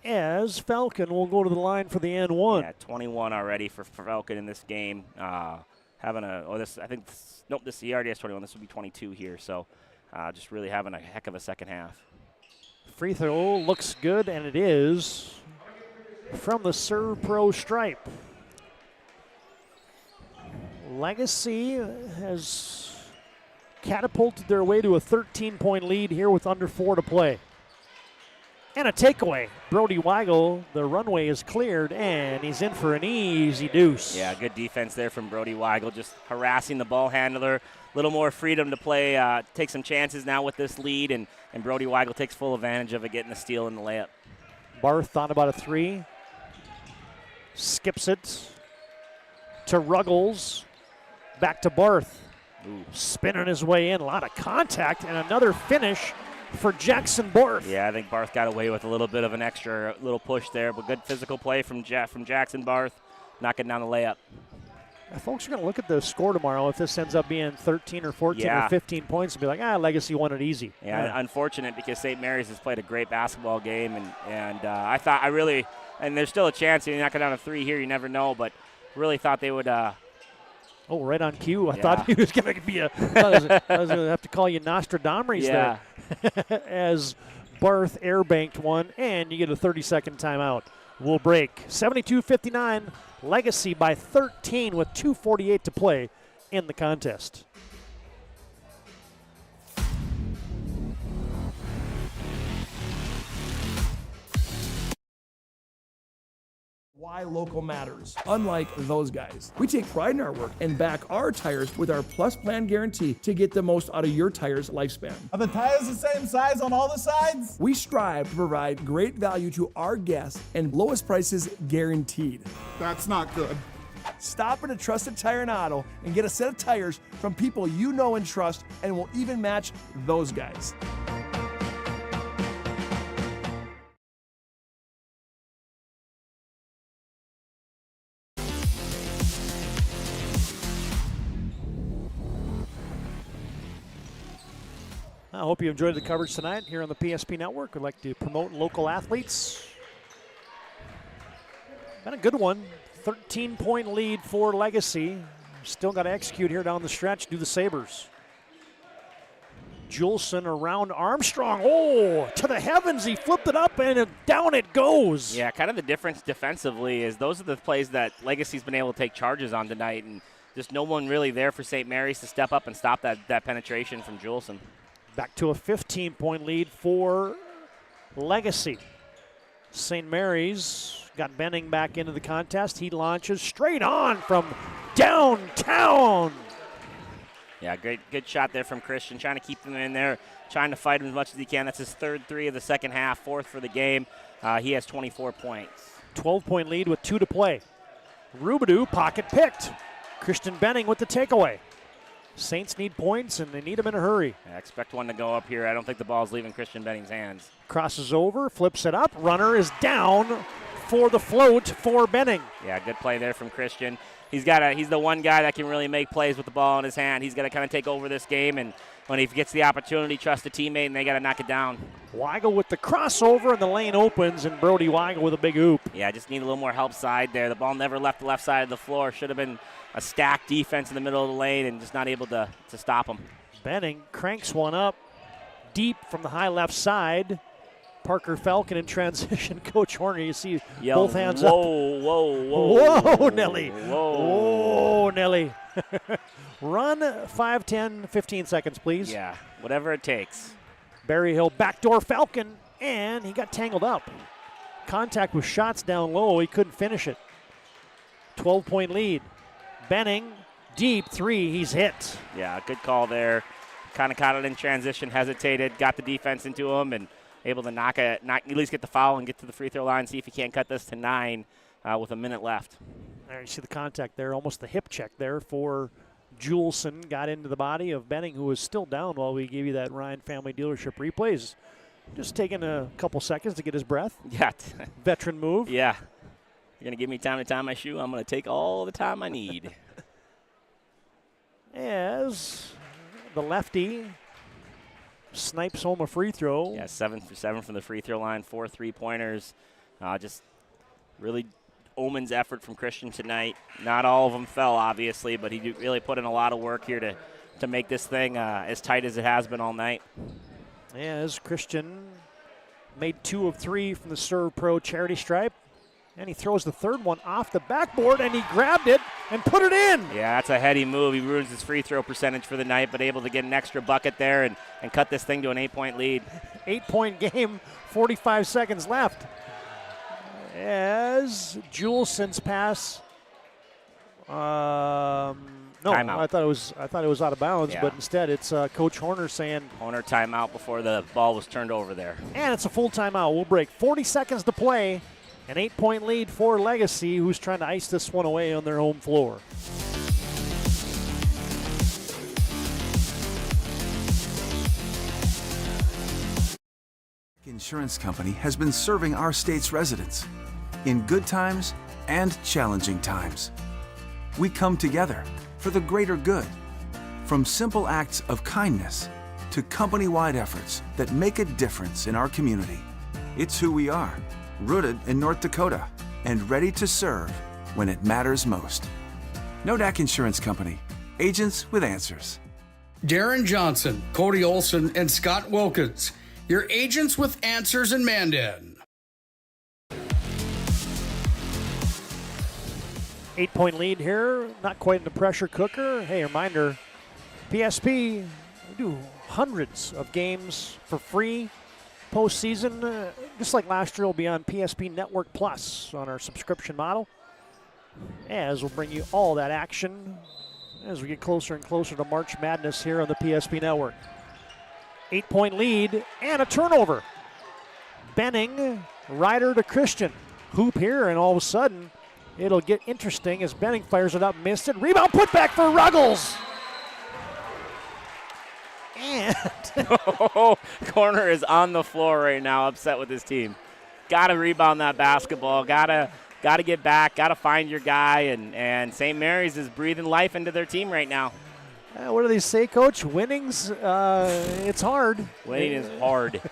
As Falcon will go to the line for the and one. Yeah, 21 already for Falcon in this game. He already has 21. This will be 22 here. So just really having a heck of a second half. Free throw looks good, and it is from the Serve Pro stripe. Legacy has catapulted their way to a 13-point lead here with under 4 to play. And a takeaway. Brody Weigel, the runway is cleared, and he's in for an easy deuce. Yeah, good defense there from Brody Weigel, just harassing the ball handler. A little more freedom to play, take some chances now with this lead, and Brody Weigel takes full advantage of it, getting the steal and the layup. Barth thought about a 3. Skips it to Ruggles. Back to Barth. Ooh. Spinning his way in. A lot of contact, and another finish for Jackson Barth. Yeah, I think Barth got away with a little bit of an extra little push there, but good physical play from Jackson Barth, knocking down the layup. Folks are going to look at the score tomorrow. If this ends up being 13 or 14 or 15 points, and be like, Legacy won it easy. Yeah, unfortunate because St. Mary's has played a great basketball game, and and there's still a chance if you knock it down a 3 here, you never know, but really thought they would. Right on cue. I thought he was going to be I was going to have to call you Nostradamus there. As Barth airbanked one, and you get a 30-second timeout. We'll break. 72-59, Legacy by 13 with 2:48 to play in the contest. Why local matters. Unlike those guys, we take pride in our work and back our tires with our Plus Plan guarantee to get the most out of your tire's lifespan. Are the tires the same size on all the sides? We strive to provide great value to our guests and lowest prices guaranteed. That's not good. Stop at a trusted tire and auto and get a set of tires from people you know and trust, and will even match those guys. I hope you enjoyed the coverage tonight here on the PSP Network. We'd like to promote local athletes. Been a good one. 13-point lead for Legacy. Still got to execute here down the stretch. Do the Sabres. Juleson around Armstrong. Oh, to the heavens. He flipped it up and down it goes. Yeah, kind of the difference defensively is those are the plays that Legacy's been able to take charges on tonight, and just no one really there for St. Mary's to step up and stop that penetration from Juleson. Back to a 15-point lead for Legacy. St. Mary's got Benning back into the contest. He launches straight on from downtown. Yeah, good shot there from Christian, trying to keep them in there, trying to fight him as much as he can. That's his third three of the second half, fourth for the game. He has 24 points. 12-point lead with 2 to play. Rubidoux pocket picked. Christian Benning with the takeaway. Saints need points, and they need them in a hurry. I expect one to go up here. I don't think the ball's leaving Christian Benning's hands. Crosses over, flips it up. Runner is down for the float for Benning. Yeah, good play there from Christian. He's the one guy that can really make plays with the ball in his hand. He's got to kind of take over this game, and when he gets the opportunity, trust a teammate, and they got to knock it down. Weigel with the crossover, and the lane opens, and Brody Weigel with a big oop. Yeah, just need a little more help side there. The ball never left the left side of the floor. Should have been a stacked defense in the middle of the lane, and just not able to stop him. Benning cranks one up deep from the high left side. Parker Falcon in transition. Coach Horner, you see both hands up. Whoa, Nelly. Whoa, Nelly. Run 5, 10, 15 seconds, please. Yeah, whatever it takes. Berryhill backdoor Falcon, and he got tangled up. Contact with shots down low. He couldn't finish it. 12-point lead. Benning, deep three. He's hit. Yeah, good call there. Kind of caught it in transition, hesitated, got the defense into him, and able to at least get the foul and get to the free throw line, see if he can't cut this to 9 with a minute left. There you see the contact there, almost the hip check there for Juleson. Got into the body of Benning, who was still down while we gave you that Ryan Family Dealership replays. Just taking a couple seconds to get his breath. Yeah. Veteran move. Yeah. You're going to give me time to tie my shoe? I'm going to take all the time I need. As the lefty snipes home a free throw. Yeah, 7 for 7 from the free throw line, 4 3-pointers. Just really Omen's effort from Christian tonight. Not all of them fell, obviously, but he really put in a lot of work here to make this thing as tight as it has been all night. As Christian made 2 of 3 from the Serve Pro charity stripe. And he throws the third one off the backboard, and he grabbed it and put it in. Yeah, that's a heady move. He ruins his free throw percentage for the night, but able to get an extra bucket there and cut this thing to an 8-point lead. 8-point game, 45 seconds left. As Juleson's pass, no, timeout. I thought it was out of bounds, yeah. But instead it's Coach Horner saying Horner timeout before the ball was turned over there. And it's a full timeout. We'll break. 40 seconds to play. An 8-point lead for Legacy, who's trying to ice this one away on their home floor. Insurance Company has been serving our state's residents in good times and challenging times. We come together for the greater good, from simple acts of kindness to company-wide efforts that make a difference in our community. It's who we are, rooted in North Dakota and ready to serve when it matters most. NODAC Insurance Company, agents with answers. Darren Johnson, Cody Olson, and Scott Wilkins, your agents with answers in Mandan. 8-point lead here, not quite in the pressure cooker. Hey, reminder, PSP, we do hundreds of games for free. postseason, just like last year, will be on PSP Network Plus on our subscription model, as we'll bring you all that action as we get closer and closer to March Madness here on the PSP Network. 8-point lead and a turnover. Benning, Ryder to Christian. Hoop here, and all of a sudden, it'll get interesting as Benning fires it up, missed it. Rebound put back for Ruggles. And Corner is on the floor right now, upset with his team. Got to rebound that basketball. Got to get back. Got to find your guy. And St. Mary's is breathing life into their team right now. What do they say, Coach? Winning's it's hard. Winning is hard.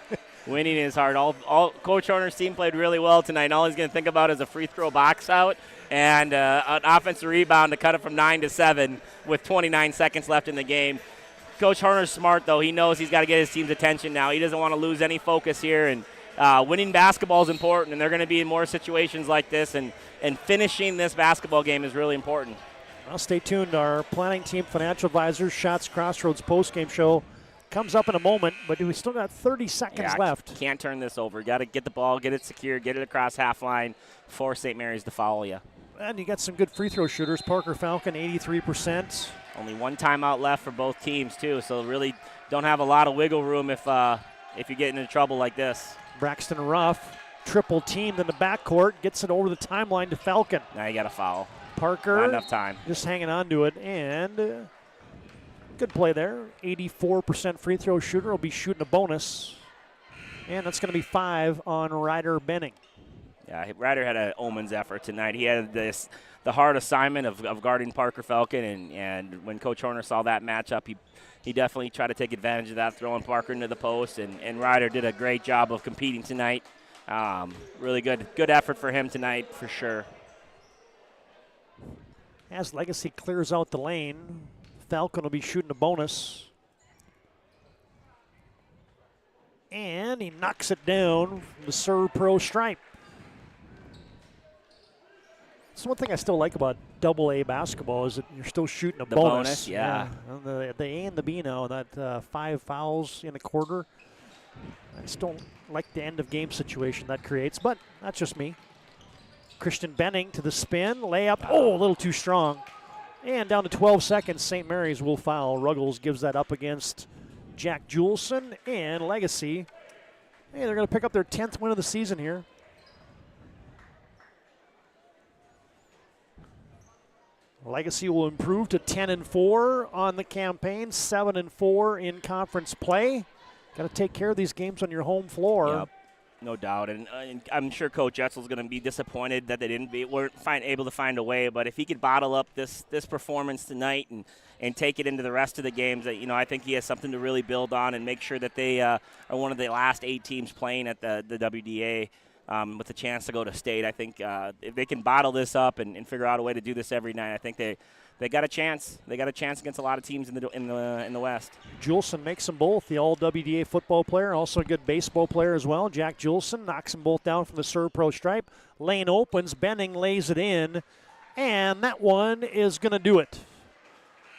Winning is hard. All Coach Horner's team played really well tonight. All he's going to think about is a free throw box out and an offensive rebound to cut it from 9 to 7 with 29 seconds left in the game. Coach Horner's smart, though. He knows he's got to get his team's attention now. He doesn't want to lose any focus here, and winning basketball is important, and they're going to be in more situations like this, and finishing this basketball game is really important. Well, stay tuned. Our planning team financial advisors, Shots Crossroads postgame show comes up in a moment, but we still got 30 seconds left. Can't turn this over. Got to get the ball, get it secure, get it across half line, force St. Mary's to foul you. And you got some good free throw shooters. Parker Falcon, 83%. Only one timeout left for both teams, too, so really don't have a lot of wiggle room if you get into trouble like this. Braxton Ruff, triple teamed in the backcourt, gets it over the timeline to Falcon. Now you got to foul. Parker. Not enough time. Just hanging on to it, and good play there. 84% free throw shooter will be shooting a bonus, and that's going to be 5 on Ryder Benning. Yeah, Ryder had an Omens effort tonight. He had the hard assignment of guarding Parker Falcon, and when Coach Horner saw that matchup, he definitely tried to take advantage of that, throwing Parker into the post, and Ryder did a great job of competing tonight. Really good effort for him tonight, for sure. As Legacy clears out the lane, Falcon will be shooting a bonus. And he knocks it down from the serve pro stripe. That's one thing I still like about AA basketball is that you're still shooting a bonus. Yeah. The A and the B now, that 5 fouls in a quarter. I just don't like the end of game situation that creates, but that's just me. Christian Benning to the spin, layup, a little too strong. And down to 12 seconds, St. Mary's will foul. Ruggles gives that up against Jack Juleson, and Legacy. Hey, they're going to pick up their 10th win of the season here. Legacy will improve to 10-4 on the campaign, 7-4 in conference play. Got to take care of these games on your home floor. Yep, no doubt. And I'm sure Coach Etzel's going to be disappointed that they weren't able to find a way. But if he could bottle up this performance tonight and take it into the rest of the games, I think he has something to really build on and make sure that they are one of the last 8 teams playing at the WDA. With a chance to go to state. I think if they can bottle this up and figure out a way to do this every night, I think they got a chance. They got a chance against a lot of teams in the West. Juleson makes them both. The all-WDA football player, also a good baseball player as well. Jack Juleson knocks them both down from the serve pro stripe. Lane opens, Benning lays it in, and that one is going to do it.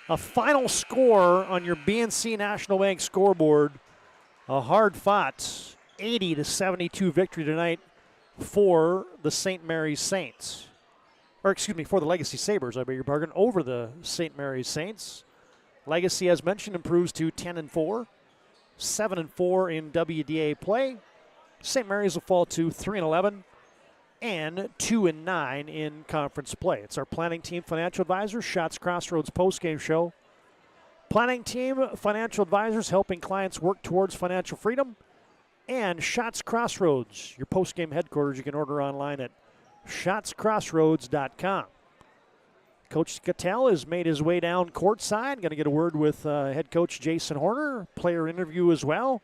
A final score on your BNC National Bank scoreboard. A hard-fought 80-72 victory tonight for the St. Mary's Saints. Or, excuse me, for the Legacy Sabres, I beg your pardon, over the St. Mary's Saints. Legacy, as mentioned, improves to 10-4, 7-4 in WDA play. St. Mary's will fall to 3-11 and 2-9 in conference play. It's our planning team financial advisors, Shots Crossroads postgame show. Planning team financial advisors helping clients work towards financial freedom. And Shots Crossroads, your postgame headquarters. You can order online at shotscrossroads.com. Coach Cattell has made his way down courtside. Going to get a word with head coach Jason Horner. Player interview as well.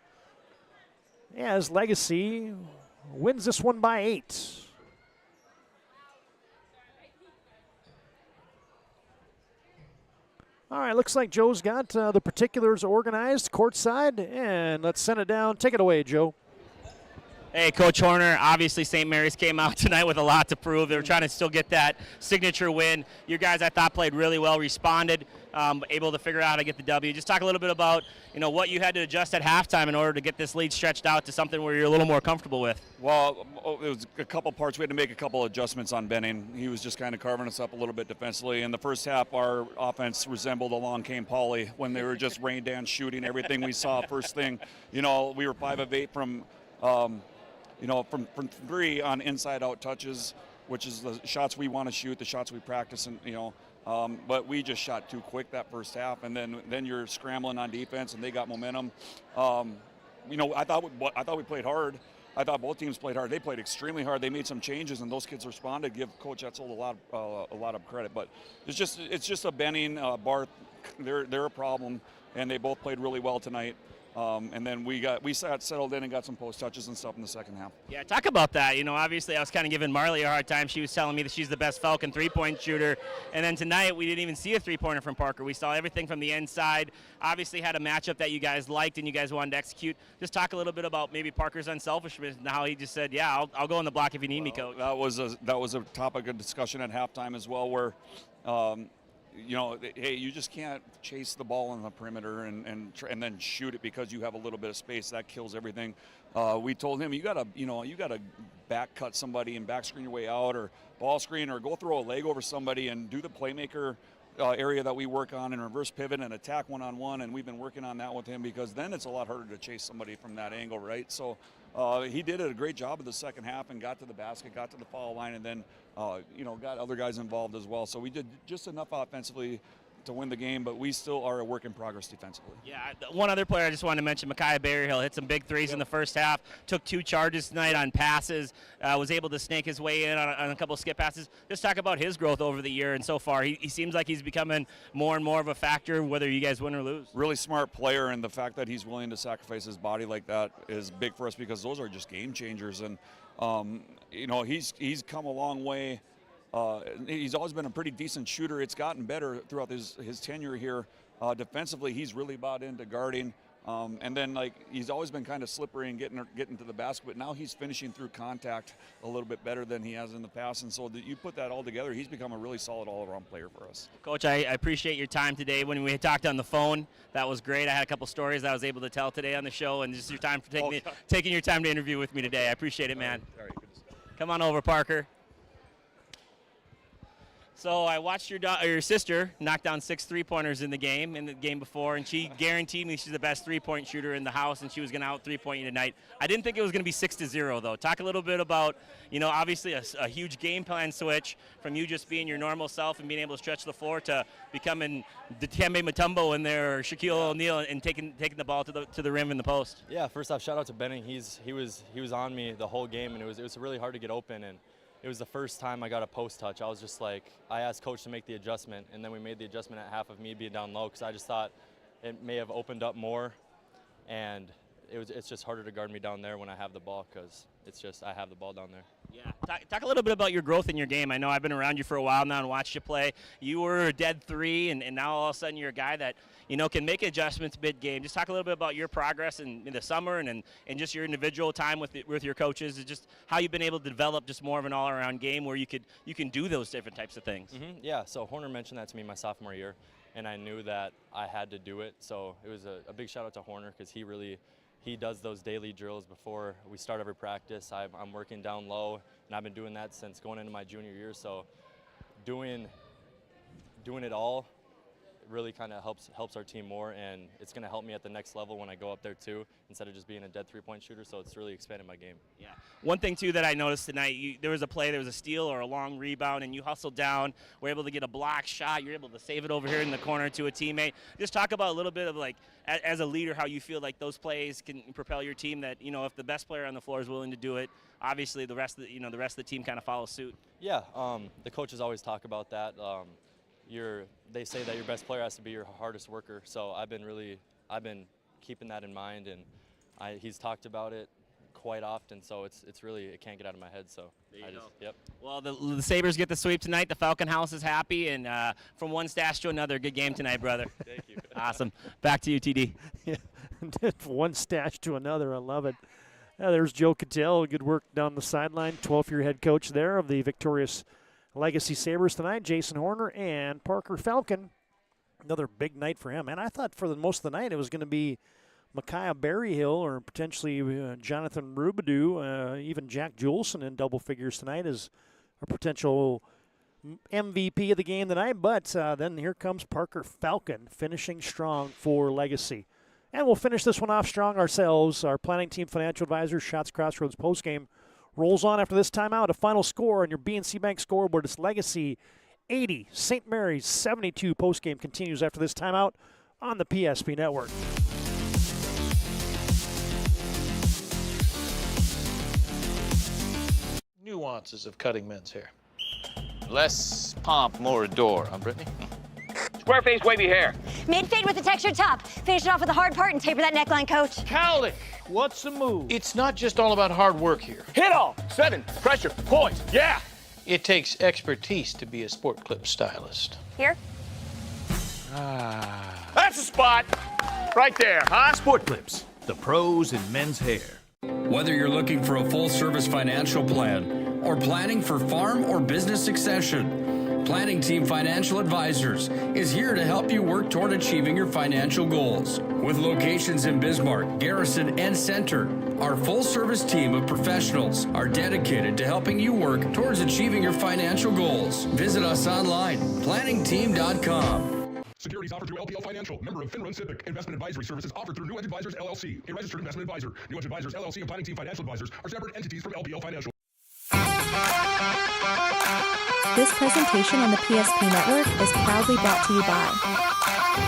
As Legacy wins this one by 8. All right, looks like Joe's got the particulars organized courtside, and let's send it down. Take it away, Joe. Hey, Coach Horner, obviously St. Mary's came out tonight with a lot to prove. They were trying to still get that signature win. Your guys, I thought, played really well, responded. able to figure out how to get the W. Just talk a little bit about, what you had to adjust at halftime in order to get this lead stretched out to something where you're a little more comfortable with. Well, it was a couple parts. We had to make a couple adjustments on Benning. He was just kind of carving us up a little bit defensively. In the first half, our offense resembled Along Came Polly when they were just rain dance shooting everything we saw first thing. We were 5 of 8 from three on inside-out touches, which is the shots we want to shoot, the shots we practice, and but we just shot too quick that first half, and then you're scrambling on defense, and they got momentum. I thought we played hard. I thought both teams played hard. They played extremely hard. They made some changes, and those kids responded. Give Coach Etzel a lot of credit, but it's just a Benning, Barth. They're a problem, and they both played really well tonight. And then we sat settled in and got some post touches and stuff in the second half. Yeah, talk about that. Obviously I was kind of giving Marley a hard time. She was telling me that she's the best Falcon three-point shooter. And then tonight we didn't even see a three-pointer from Parker. We saw everything from the inside. Obviously had a matchup that you guys liked and you guys wanted to execute. Just talk a little bit about maybe Parker's unselfishness and how he just said, yeah, I'll go on the block if you need me, Coach. That was a topic of discussion at halftime as well, where hey, you just can't chase the ball on the perimeter and then shoot it because you have a little bit of space. That kills everything. We told him you gotta back cut somebody and back screen your way out, or ball screen, or go throw a leg over somebody and do the playmaker area that we work on, and reverse pivot and attack one-on-one. And we've been working on that with him, because then it's a lot harder to chase somebody from that angle, right? So he did a great job of the second half and got to the basket, got to the foul line, and then got other guys involved as well. So we did just enough offensively to win the game, but we still are a work in progress defensively. Yeah, one other player I just wanted to mention, Micaiah Berryhill, hit some big threes in the first half, took 2 charges tonight on passes, was able to snake his way in on a couple skip passes. Just talk about his growth over the year and so far. He seems like he's becoming more and more of a factor, whether you guys win or lose. Really smart player, and the fact that he's willing to sacrifice his body like that is big for us, because those are just game changers. And he's come a long way. He's always been a pretty decent shooter. It's gotten better throughout his tenure here. Defensively, he's really bought into guarding. And then, he's always been kind of slippery and getting to the basket, but now he's finishing through contact a little bit better than he has in the past. And so you put that all together, he's become a really solid all-around player for us. Coach, I appreciate your time today. When we talked on the phone, that was great. I had a couple stories I was able to tell today on the show, and just your time for taking your time to interview with me today. I appreciate it, man. All right, good to see you. Come on over, Parker. So I watched your sister knock down 6 3-pointers in the game before, and she guaranteed me she's the best 3-point shooter in the house, and she was going to out 3-point you tonight. I didn't think it was going to be 6-0 though. Talk a little bit about, obviously a huge game plan switch from you just being your normal self and being able to stretch the floor to becoming Dikembe Mutombo in there, or Shaquille O'Neal, and taking the ball to the rim in the post. Yeah, first off, shout out to Benning. He was on me the whole game, and it was really hard to get open. And it was the first time I got a post touch. I was just like, I asked Coach to make the adjustment, and then we made the adjustment at half of me being down low, because I just thought it may have opened up more, and it's just harder to guard me down there when I have the ball, because I have the ball down there. Yeah. Talk a little bit about your growth in your game. I know I've been around you for a while now and watched you play. You were a dead 3, and now all of a sudden you're a guy that can make adjustments mid-game. Just talk a little bit about your progress in the summer and just your individual time with your coaches, and just how you've been able to develop just more of an all-around game where you can do those different types of things. Mm-hmm. Yeah, so Horner mentioned that to me my sophomore year, and I knew that I had to do it. So it was a big shout out to Horner, because he does those daily drills before we start every practice. I'm working down low, and I've been doing that since going into my junior year. So doing it all really kind of helps our team more, and it's going to help me at the next level when I go up there too, instead of just being a dead 3-point shooter. So it's really expanded my game. Yeah. One thing too that I noticed tonight, there was a steal or a long rebound, and you hustled down, were able to get a block shot. You're able to save it over here in the corner to a teammate. Just talk about a little bit of, as a leader, how you feel like those plays can propel your team. That if the best player on the floor is willing to do it, obviously the rest of the team kind of follows suit. Yeah. The coaches always talk about that. They say that your best player has to be your hardest worker. So I've been keeping that in mind, and he's talked about it quite often. So it can't get out of my head. So yep. Well, the Sabres get the sweep tonight. The Falcon House is happy, and from one stash to another, good game tonight, brother. Thank you. Awesome. Back to you, TD. Yeah, one stash to another. I love it. There's Joe Cattell. Good work down the sideline. 12-year head coach there of the victorious Legacy Sabres tonight. Jason Horner and Parker Falcon another big night for him. And I thought for most of the night it was going to be Micaiah Berryhill or potentially Jonathan Rubidoux, even Jack Juleson in double figures tonight as a potential MVP of the game tonight. But then here comes Parker Falcon finishing strong for Legacy. And we'll finish this one off strong ourselves. Our planning team financial advisor, Shots Crossroads postgame, rolls on after this timeout. A final score on your BNC Bank scoreboard is Legacy 80, St. Mary's 72. Postgame continues after this timeout on the PSP Network. Nuances of cutting men's hair. Less pomp, more adore, huh, Brittany? Square face, wavy hair. Mid-fade with a textured top. Finish it off with the hard part and taper that neckline, coach. Cowlick, what's the move? It's not just all about hard work here. Hit all, 7, pressure, poise, yeah! It takes expertise to be a sport clip stylist. Here? That's the spot! Right there, huh? Sport Clips, the pros in men's hair. Whether you're looking for a full-service financial plan or planning for farm or business succession, Planning Team Financial Advisors is here to help you work toward achieving your financial goals. With locations in Bismarck, Garrison, and Center, our full-service team of professionals are dedicated to helping you work towards achieving your financial goals. Visit us online, planningteam.com. Securities offered through LPL Financial, member of FINRA SIPC. Investment advisory services offered through New Edge Advisors, LLC, a registered investment advisor. New Edge Advisors, LLC, and Planning Team Financial Advisors are separate entities from LPL Financial. This presentation on the PSP Network is proudly brought to you by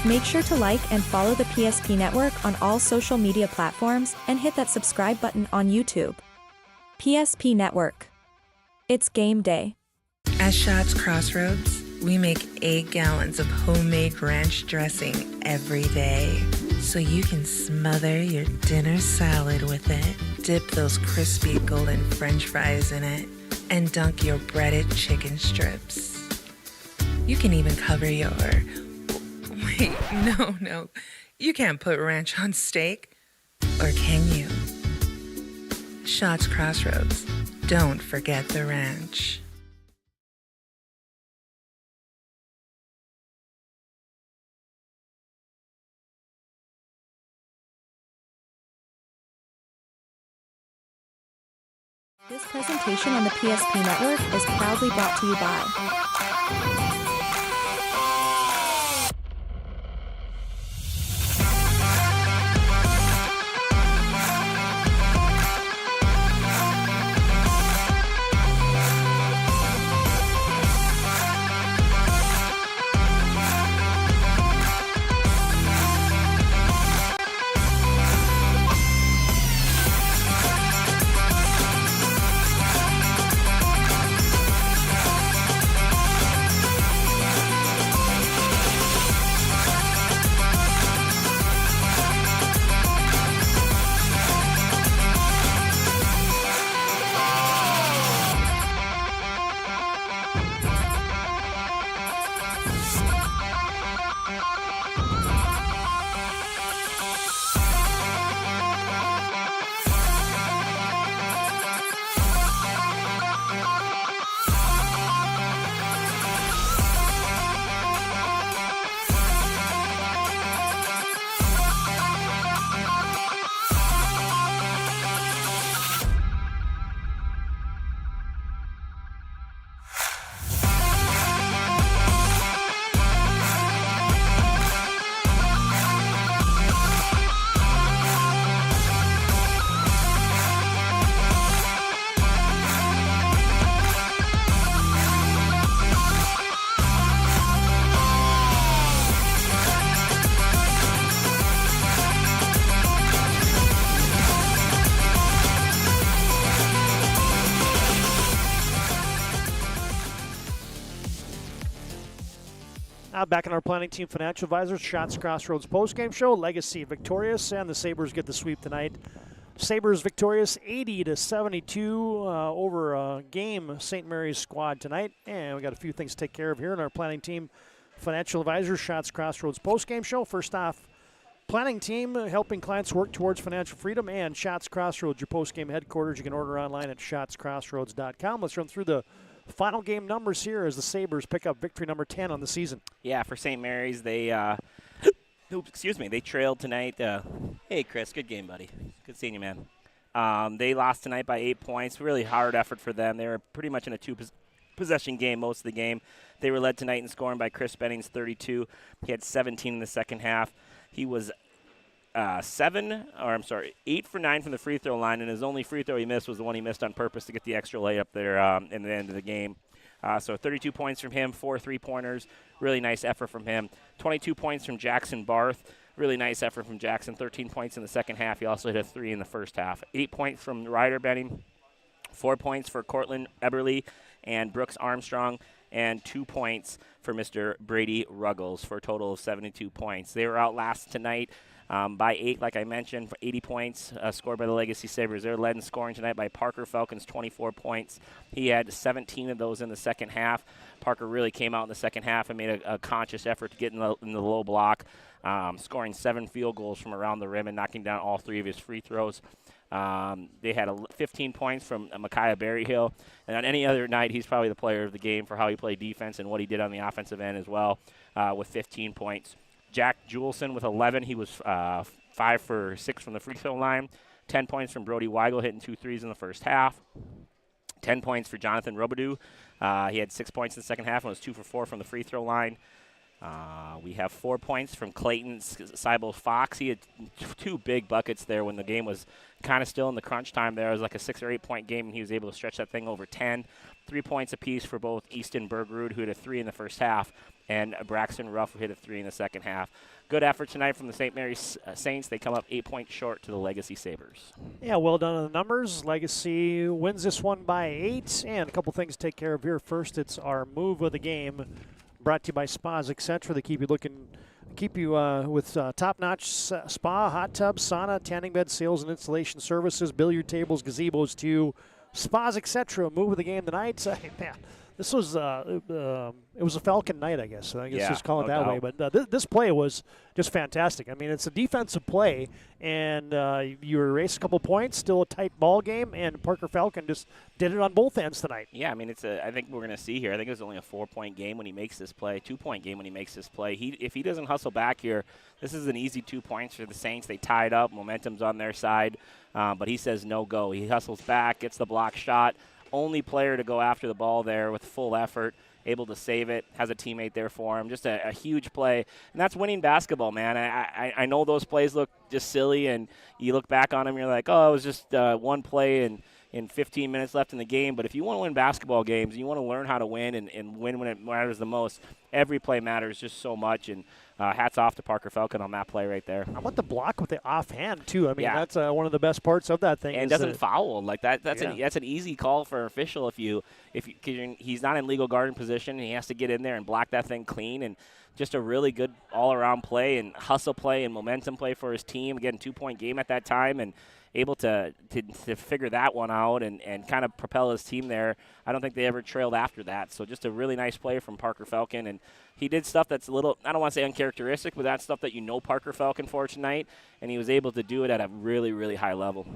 Make sure to like and follow the PSP Network on all social media platforms and hit that subscribe button on YouTube. PSP Network. It's game day. At Shots Crossroads, we make 8 gallons of homemade ranch dressing every day, so you can smother your dinner salad with it, dip those crispy golden French fries in it, and dunk your breaded chicken strips. You can even cover your... Wait, no. You can't put ranch on steak. Or can you? Shots Crossroads. Don't forget the ranch. This presentation on the PSP Network is proudly brought to you by Back in our planning team financial advisors, Shots Crossroads postgame show. Legacy victorious, and the Sabres get the sweep tonight. Sabres victorious 80-72 over game St. Mary's squad tonight. And we got a few things to take care of here in our planning team financial advisors, Shots Crossroads postgame show. First off, planning team helping clients work towards financial freedom, and Shots Crossroads, your postgame headquarters. You can order online at shotscrossroads.com. Let's run through the final game numbers here as the Sabres pick up victory number 10 on the season. Yeah, for St. Mary's, they they trailed tonight. Hey, Chris, good game, buddy. Good seeing you, man. They lost tonight by 8 points. Really hard effort for them. They were pretty much in a two-possession game most of the game. They were led tonight in scoring by Chris Bennings, 32. He had 17 in the second half. He was 8 for 9 from the free throw line, and his only free throw he missed was the one he missed on purpose to get the extra layup there in the end of the game. So 32 points from him, 4 3-pointers. Really nice effort from him. 22 points from Jackson Barth. Really nice effort from Jackson. 13 points in the second half. He also hit a 3 in the first half. 8 points from Ryder Benning. 4 points for Cortland Eberle and Brooks Armstrong. And 2 points for Mr. Brady Ruggles for a total of 72 points. They were out last tonight by 8, like I mentioned, for 80 points scored by the Legacy Sabres. They're led in scoring tonight by Parker Falcons, 24 points. He had 17 of those in the second half. Parker really came out in the second half and made a conscious effort to get in the low block, scoring 7 field goals from around the rim and knocking down all 3 of his free throws. They had 15 points from Micaiah Berryhill. And on any other night, he's probably the player of the game for how he played defense and what he did on the offensive end as well, with 15 points. Jack Juleson with 11. He was 5 for 6 from the free throw line. 10 points from Brody Weigel, hitting 2 threes in the first half. 10 points for Jonathan Robidoux. He had 6 points in the second half and was 2 for 4 from the free throw line. We have 4 points from Clayton Seibel Fox. He had 2 big buckets there when the game was kind of still in the crunch time there. It was like a 6 or 8 point game, and he was able to stretch that thing over 10. 3 points apiece for both Easton Bergerud, who hit a 3 in the first half, and Braxton Ruff, who hit a 3 in the second half. Good effort tonight from the St. Mary's Saints. They come up 8 points short to the Legacy Sabres. Yeah, well done on the numbers. Legacy wins this one by 8, and a couple things to take care of here. First, it's our move of the game, brought to you by Spas, etc. They keep you with top-notch spa, hot tub, sauna, tanning bed, sales and installation services, billiard tables, gazebos too. Spas, etc. Move of the game tonight. Man, This was it was a Falcon night, I guess. I guess Yeah, just call it no that way. doubt. But this play was just fantastic. I mean, it's a defensive play, and you erase a couple points, still a tight ball game, and Parker Falcon just did it on both ends tonight. Yeah, I mean, I think we're going to see here. I think it was only a 4-point game when he makes this play, 2-point game when he makes this play. If he doesn't hustle back here, this is an easy 2 points for the Saints. They tied up, momentum's on their side, but he says no go. He hustles back, gets the block shot. Only player to go after the ball there with full effort, able to save it, has a teammate there for him. Just a huge play, and that's winning basketball, man. I know those plays look just silly, and you look back on them, you're like, oh, it was just one play in 15 minutes left in the game. But if you want to win basketball games, and you want to learn how to win and win when it matters the most, every play matters just so much, and hats off to Parker Falcon on that play right there. How about the block with the offhand, too? I mean, Yeah. that's one of the best parts of that thing. And doesn't foul like that. That's Yeah. an easy call for an official if he's not in legal guarding position. And he has to get in there and block that thing clean, and just a really good all-around play and hustle play and momentum play for his team. Again, 2-point game at that time, and able to figure that one out and kind of propel his team there. I don't think they ever trailed after that. So just a really nice play from Parker Falcon, and he did stuff that's a little, I don't want to say uncharacteristic, but that's stuff that you know Parker Falcon for tonight, and he was able to do it at a really, really high level.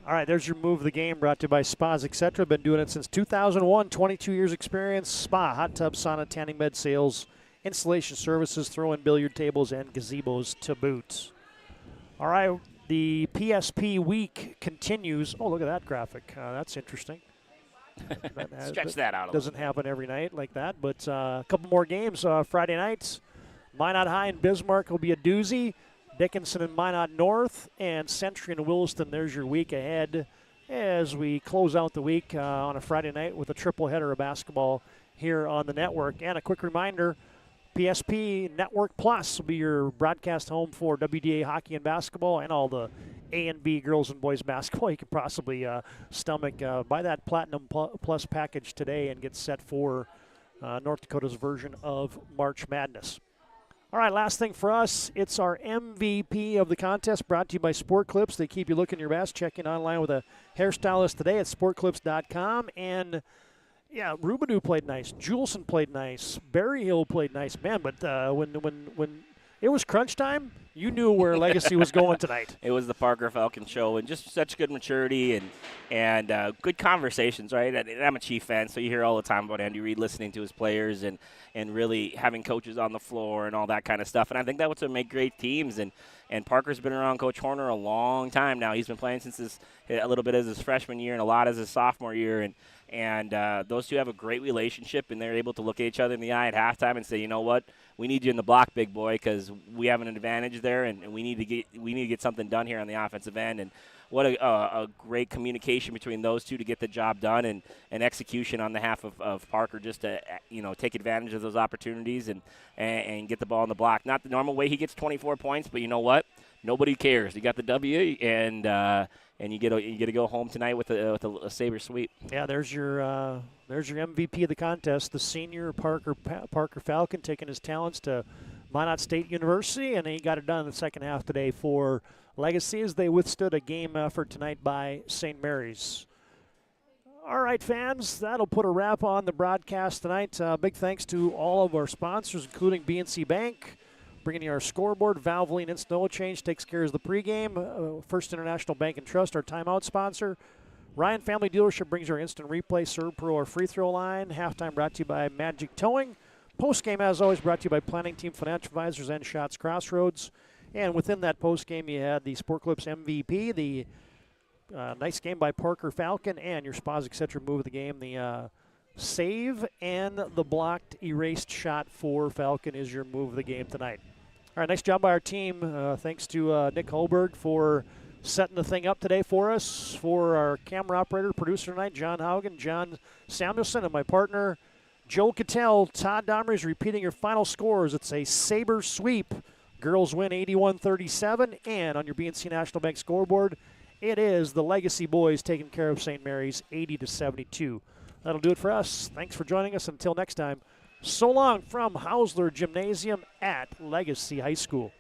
All right, there's your move of the game, brought to you by Spas, etc. Been doing it since 2001, 22 years experience. Spa, hot tub, sauna, tanning bed sales, installation services, throw-in billiard tables, and gazebos to boot. All right, the PSP week continues. Oh, look at that graphic. That's interesting. Stretch that out a little. Doesn't happen every night like that, but a couple more games Friday nights. Minot High and Bismarck will be a doozy. Dickinson and Minot North, and Century and Williston. There's your week ahead as we close out the week on a Friday night with a triple header of basketball here on the network. And a quick reminder, PSP Network Plus will be your broadcast home for WDA hockey and basketball and all the A and B girls and boys basketball you could possibly stomach. Buy that Platinum Plus package today and get set for North Dakota's version of March Madness. All right, last thing for us, it's our MVP of the contest, brought to you by Sport Clips. They keep you looking your best. Check in online with a hairstylist today at sportclips.com. And, yeah, Rubidou played nice. Juleson played nice. Berryhill played nice. Man, but when it was crunch time, you knew where Legacy was going tonight. It was the Parker Falcon show, and just such good maturity and good conversations, right? I'm a Chief fan, so you hear all the time about Andy Reid listening to his players and really having coaches on the floor and all that kind of stuff. And I think that's what make great teams. And Parker's been around Coach Horner a long time now. He's been playing since a little bit as his freshman year and a lot as his sophomore year. And those two have a great relationship, and they're able to look at each other in the eye at halftime and say, you know what, we need you in the block, big boy, because we have an advantage there, and we need to get something done here on the offensive end. And what a great communication between those two to get the job done, and execution on behalf of Parker just to take advantage of those opportunities and get the ball in the block. Not the normal way he gets 24 points, but you know what? Nobody cares. You got the W, and you get to go home tonight with a Sabre sweep. Yeah, there's your MVP of the contest, the senior Parker Falcon, taking his talents to Minot State University, and he got it done in the second half today for Legacy as they withstood a game effort tonight by St. Mary's. All right, fans, that'll put a wrap on the broadcast tonight. Big thanks to all of our sponsors, including BNC Bank, bringing you our scoreboard. Valvoline Instant Oil Change takes care of the pregame. First International Bank and Trust, our timeout sponsor. Ryan Family Dealership brings our instant replay, Serve Pro, our free throw line. Halftime brought to you by Magic Towing. Postgame, as always, brought to you by Planning Team Financial Advisors and Shots Crossroads. And within that postgame, you had the Sport Clips MVP, the nice game by Parker Falcon, and your Spas, etc. move of the game. The save and the blocked erased shot for Falcon is your move of the game tonight. All right, nice job by our team. Thanks to Nick Holberg for setting the thing up today for us. For our camera operator, producer tonight, John Haugen, John Samuelson, and my partner, Joe Cattell. Todd DOMRES repeating your final scores. It's a Sabre sweep. Girls win 81-37, and on your BNC National Bank scoreboard, it is the Legacy boys taking care of St. Mary's 80-72. That'll do it for us. Thanks for joining us. Until next time, so long from Hausler Gymnasium at Legacy High School.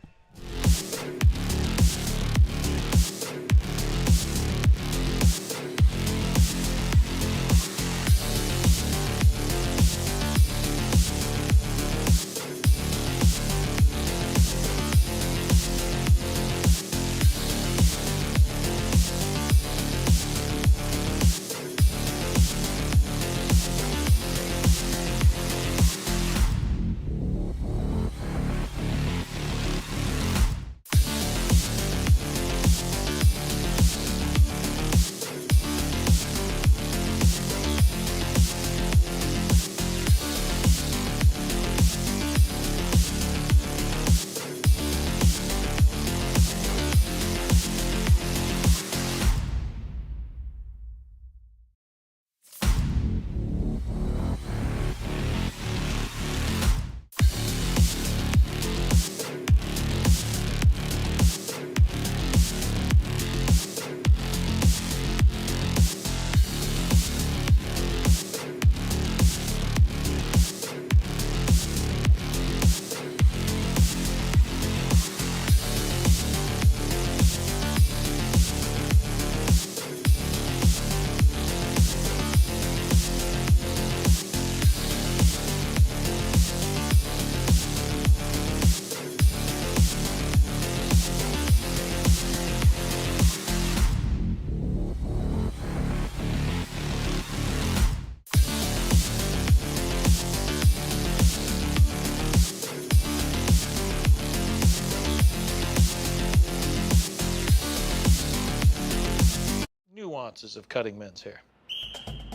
nuances of cutting men's hair.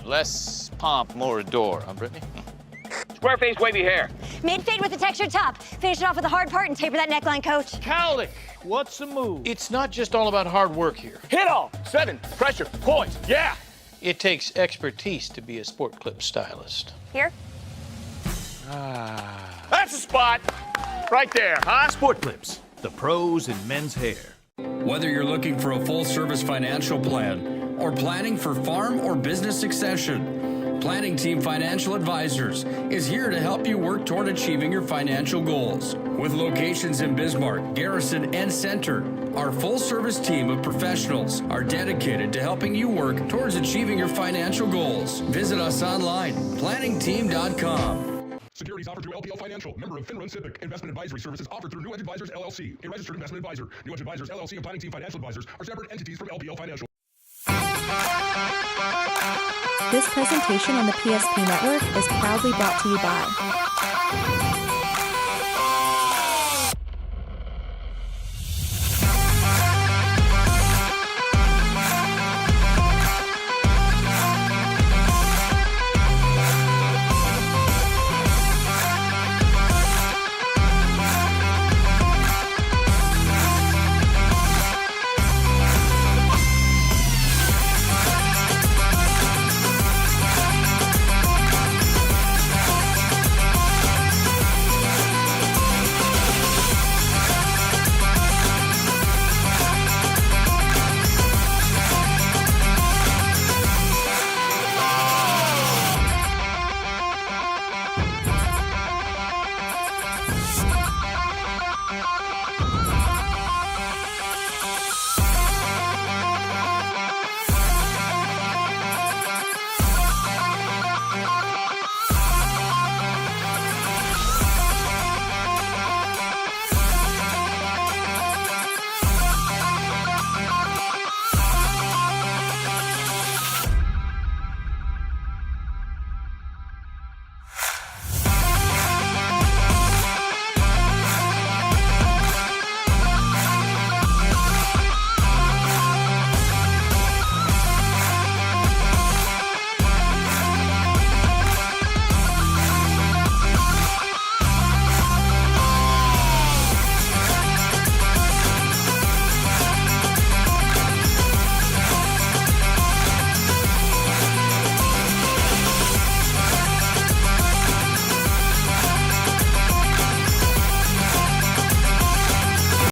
Less pomp, more adore, huh, Brittany? Square face wavy hair. Mid-fade with a textured top. Finish it off with the hard part and taper that neckline, coach. Cowlick, what's the move? It's not just all about hard work here. Hit all. 7. Pressure. Points. Yeah. It takes expertise to be a sport clip stylist. Here? That's a spot. Right there, huh? Sport Clips, the pros in men's hair. Whether you're looking for a full-service financial plan or planning for farm or business succession, Planning Team Financial Advisors is here to help you work toward achieving your financial goals. With locations in Bismarck, Garrison, and Center, our full-service team of professionals are dedicated to helping you work towards achieving your financial goals. Visit us online, planningteam.com. Securities offered through LPL Financial, member of FINRA and SIPC. Investment advisory services offered through New Edge Advisors, LLC, a registered investment advisor. New Edge Advisors, LLC, and Planning Team Financial Advisors are separate entities from LPL Financial. This presentation on the PSP Network is proudly brought to you by